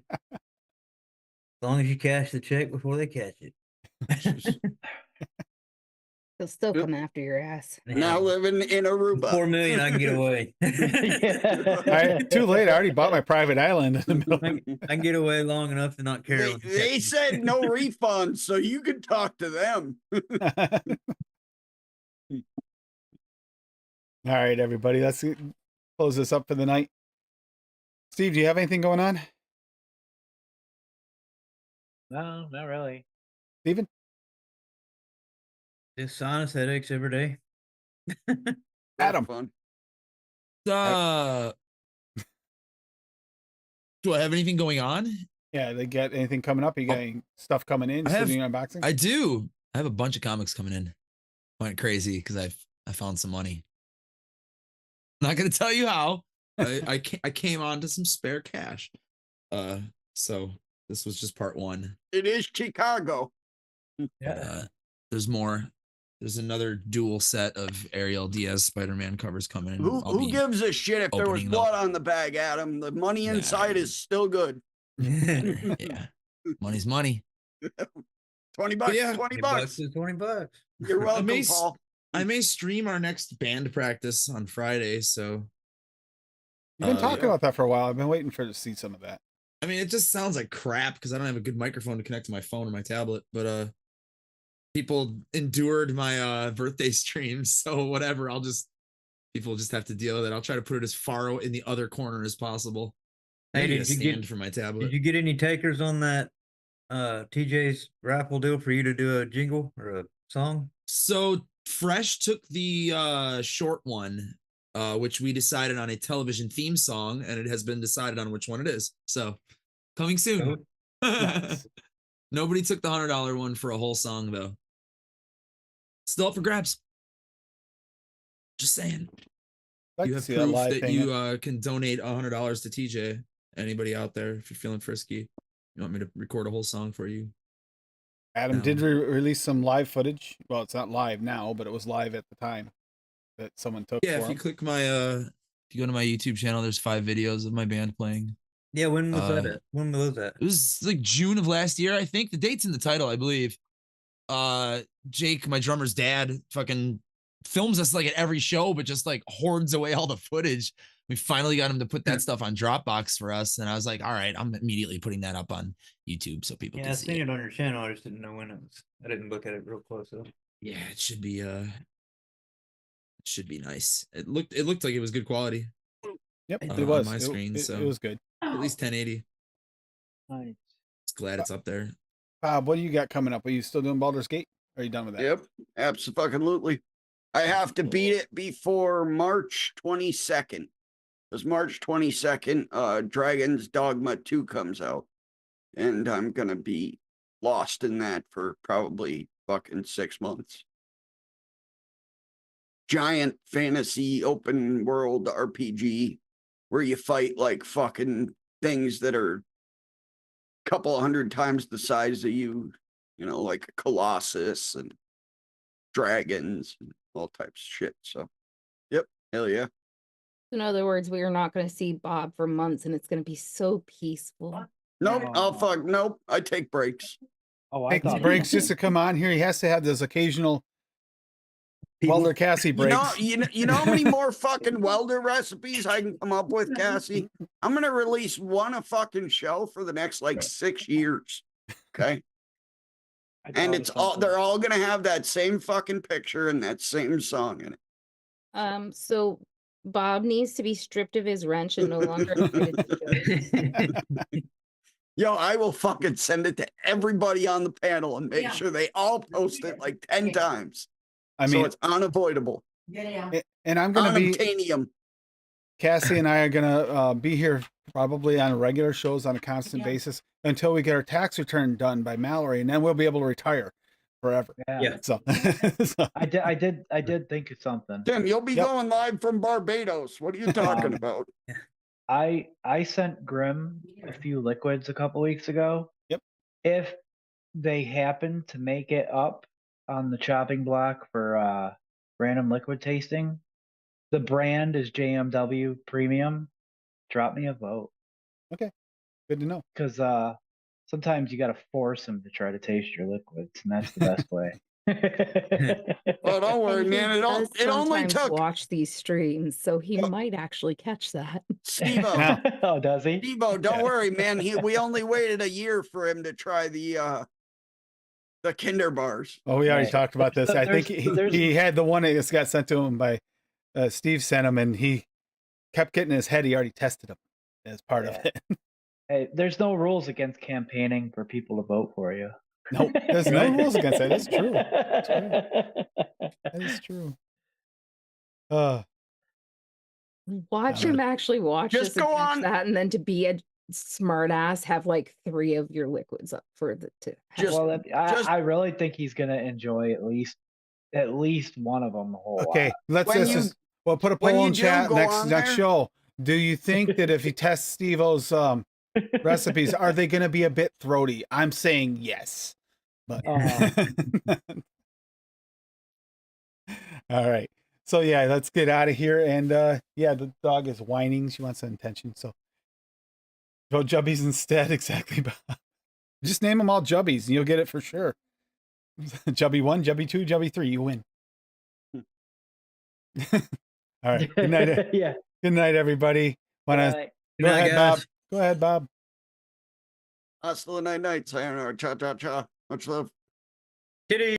long as you cash the check before they catch it. They'll still come after your ass. Now living in Aruba. 4 million, I can get away. Too late. I already bought my private island in the middle. I can get away long enough to not care. They, what the they check- said no refunds, so you can talk to them. All right, everybody. Let's close this up for the night. Steve, do you have anything going on? No, not really. Steven? Just sinus headaches every day. Adam. Fun. Do I have anything going on? Yeah, they get anything coming up? You got any stuff coming in? I Still have- doing unboxing? I do. I have a bunch of comics coming in. Went crazy because I found some money. Not gonna tell you how. I came onto some spare cash. So this was just part one. It is Chicago. But, there's more. There's another dual set of Ariel Diaz Spider-Man covers coming in. Who gives a shit if there was opening blood them. on the bag, Adam? The money Nah. inside is still good. Yeah, money's money. 20 bucks, yeah, 20 $20 bucks. is $20. You're welcome, may- Paul. I may stream our next band practice on Friday, so You've been talking yeah. about that for a while. I've been waiting to see some of that. I mean, it just sounds like crap because I don't have a good microphone to connect to my phone or my tablet. But people endured my birthday stream, so whatever. People just have to deal with it. I'll try to put it as far in the other corner as possible. Hey, Maybe did a you get- stand for my tablet? Did you get any takers on that TJ's raffle deal for you to do a jingle or a song? So Fresh took the short one, which we decided on a television theme song, and it has been decided on which one it is. So coming soon. Nice. Nobody took the $100 one for a whole song though. Still up for grabs. Just saying. I'd like You to have see that proof live that thing. you can donate $100 to TJ. Anybody out there, if you're feeling frisky, you want me to record a whole song for you? Adam did release some live footage. Well, it's not live now, but it was live at the time that someone took. Yeah, for if you him. click my if you go to my YouTube channel, there's 5 videos of my band playing. Yeah, when was that at? When was that? It was like June of last year, I think. The date's in the title, I believe. Jake, my drummer's dad, fucking films us like at every show, but just like hoards away all the footage. We finally got him to put that stuff on Dropbox for us, and I was like, all right, I'm immediately putting that up on YouTube so people Yeah, can I've see seen it. it on your channel. I just didn't know when it was. I didn't look at it real close though. Yeah, it should be nice. It looked like it was good quality. Yep, on it was. my screen, It so was good. at least 1080. Nice. It's glad it's up there. Bob, what do you got coming up? Are you still doing Baldur's Gate? Or are you done with that? Yep, absolutely. I have to beat it before March 22nd. Because March 22nd, Dragon's Dogma 2 comes out. And I'm going to be lost in that for probably fucking 6 months. Giant fantasy open world RPG where you fight like fucking things that are a couple 100 times the size of you, you know, like a Colossus and dragons and all types of shit. So, yep, hell yeah. In other words, we are not going to see Bob for months, and it's going to be so peaceful. Nope, Oh. nope, I take breaks. Oh, I Takes thought breaks just to come on here. He has to have those occasional People- Welder Cassie breaks. You know how many more fucking welder recipes I can come up with, Cassie? I'm gonna release one a fucking show for the next like 6 years. Okay. I And thought it's of all something. they're all gonna have that same fucking picture and that same song in it. So Bob needs to be stripped of his wrench and no longer invited to shows. Yo, I will fucking send it to everybody on the panel and make Yeah. sure they all post it like 10 times. I So mean, it's unavoidable. Yeah. and I'm gonna be Unobtainium. Cassie and I are gonna be here probably on regular shows on a constant basis until we get our tax return done by Mallory, and then we'll be able to retire forever. Yeah. So, I did think of something. Tim, you'll be Yep. going live from Barbados. What are you talking about? I sent Grim a few liquids a couple weeks ago. Yep. If they happen to make it up on the chopping block for random liquid tasting, the brand is JMW Premium. Drop me a vote. good to know. Because sometimes you got to force them to try to taste your liquids, and that's the best way. Oh, don't worry, And he man. It does only sometimes took watch these streams, so he might actually catch that. Steve-O. Now- Oh, does he? Steve-O, don't worry, man. We only waited a year for him to try the Kinder bars. Oh, we already Right. talked about this. I think There's- he had the one that got sent to him by Steve sent him, and he kept getting in his head. He already tested him as part of it. Hey, there's no rules against campaigning for people to vote for you. Nope, there's no Right. rules against that. That's true. That is true. Watch him actually watch Just this and go catch on. that, and then to be a smart ass, have like 3 of your liquids up for the to. have. Just- Well, just- I really think he's gonna enjoy at least one of them a whole Okay, lot. let's When just you- we'll put a when poll you in do chat go next on next there- show. Do you think that if he tests Steve-O's recipes, are they going to be a bit throaty? I'm saying yes, but all right. So yeah, let's get out of here. And yeah, the dog is whining. She wants attention. So go Jubbies instead. Exactly. Just name them all Jubbies, and you'll get it for sure. Jubby 1, Jubby 2, Jubby 3. You win. All right. Good night. Yeah. Good night, everybody. Wanna Right. Good go night, ahead, Bob? guys. Go ahead, Bob. Hasta la night, sayonara, cha cha cha. Much love. Kitty.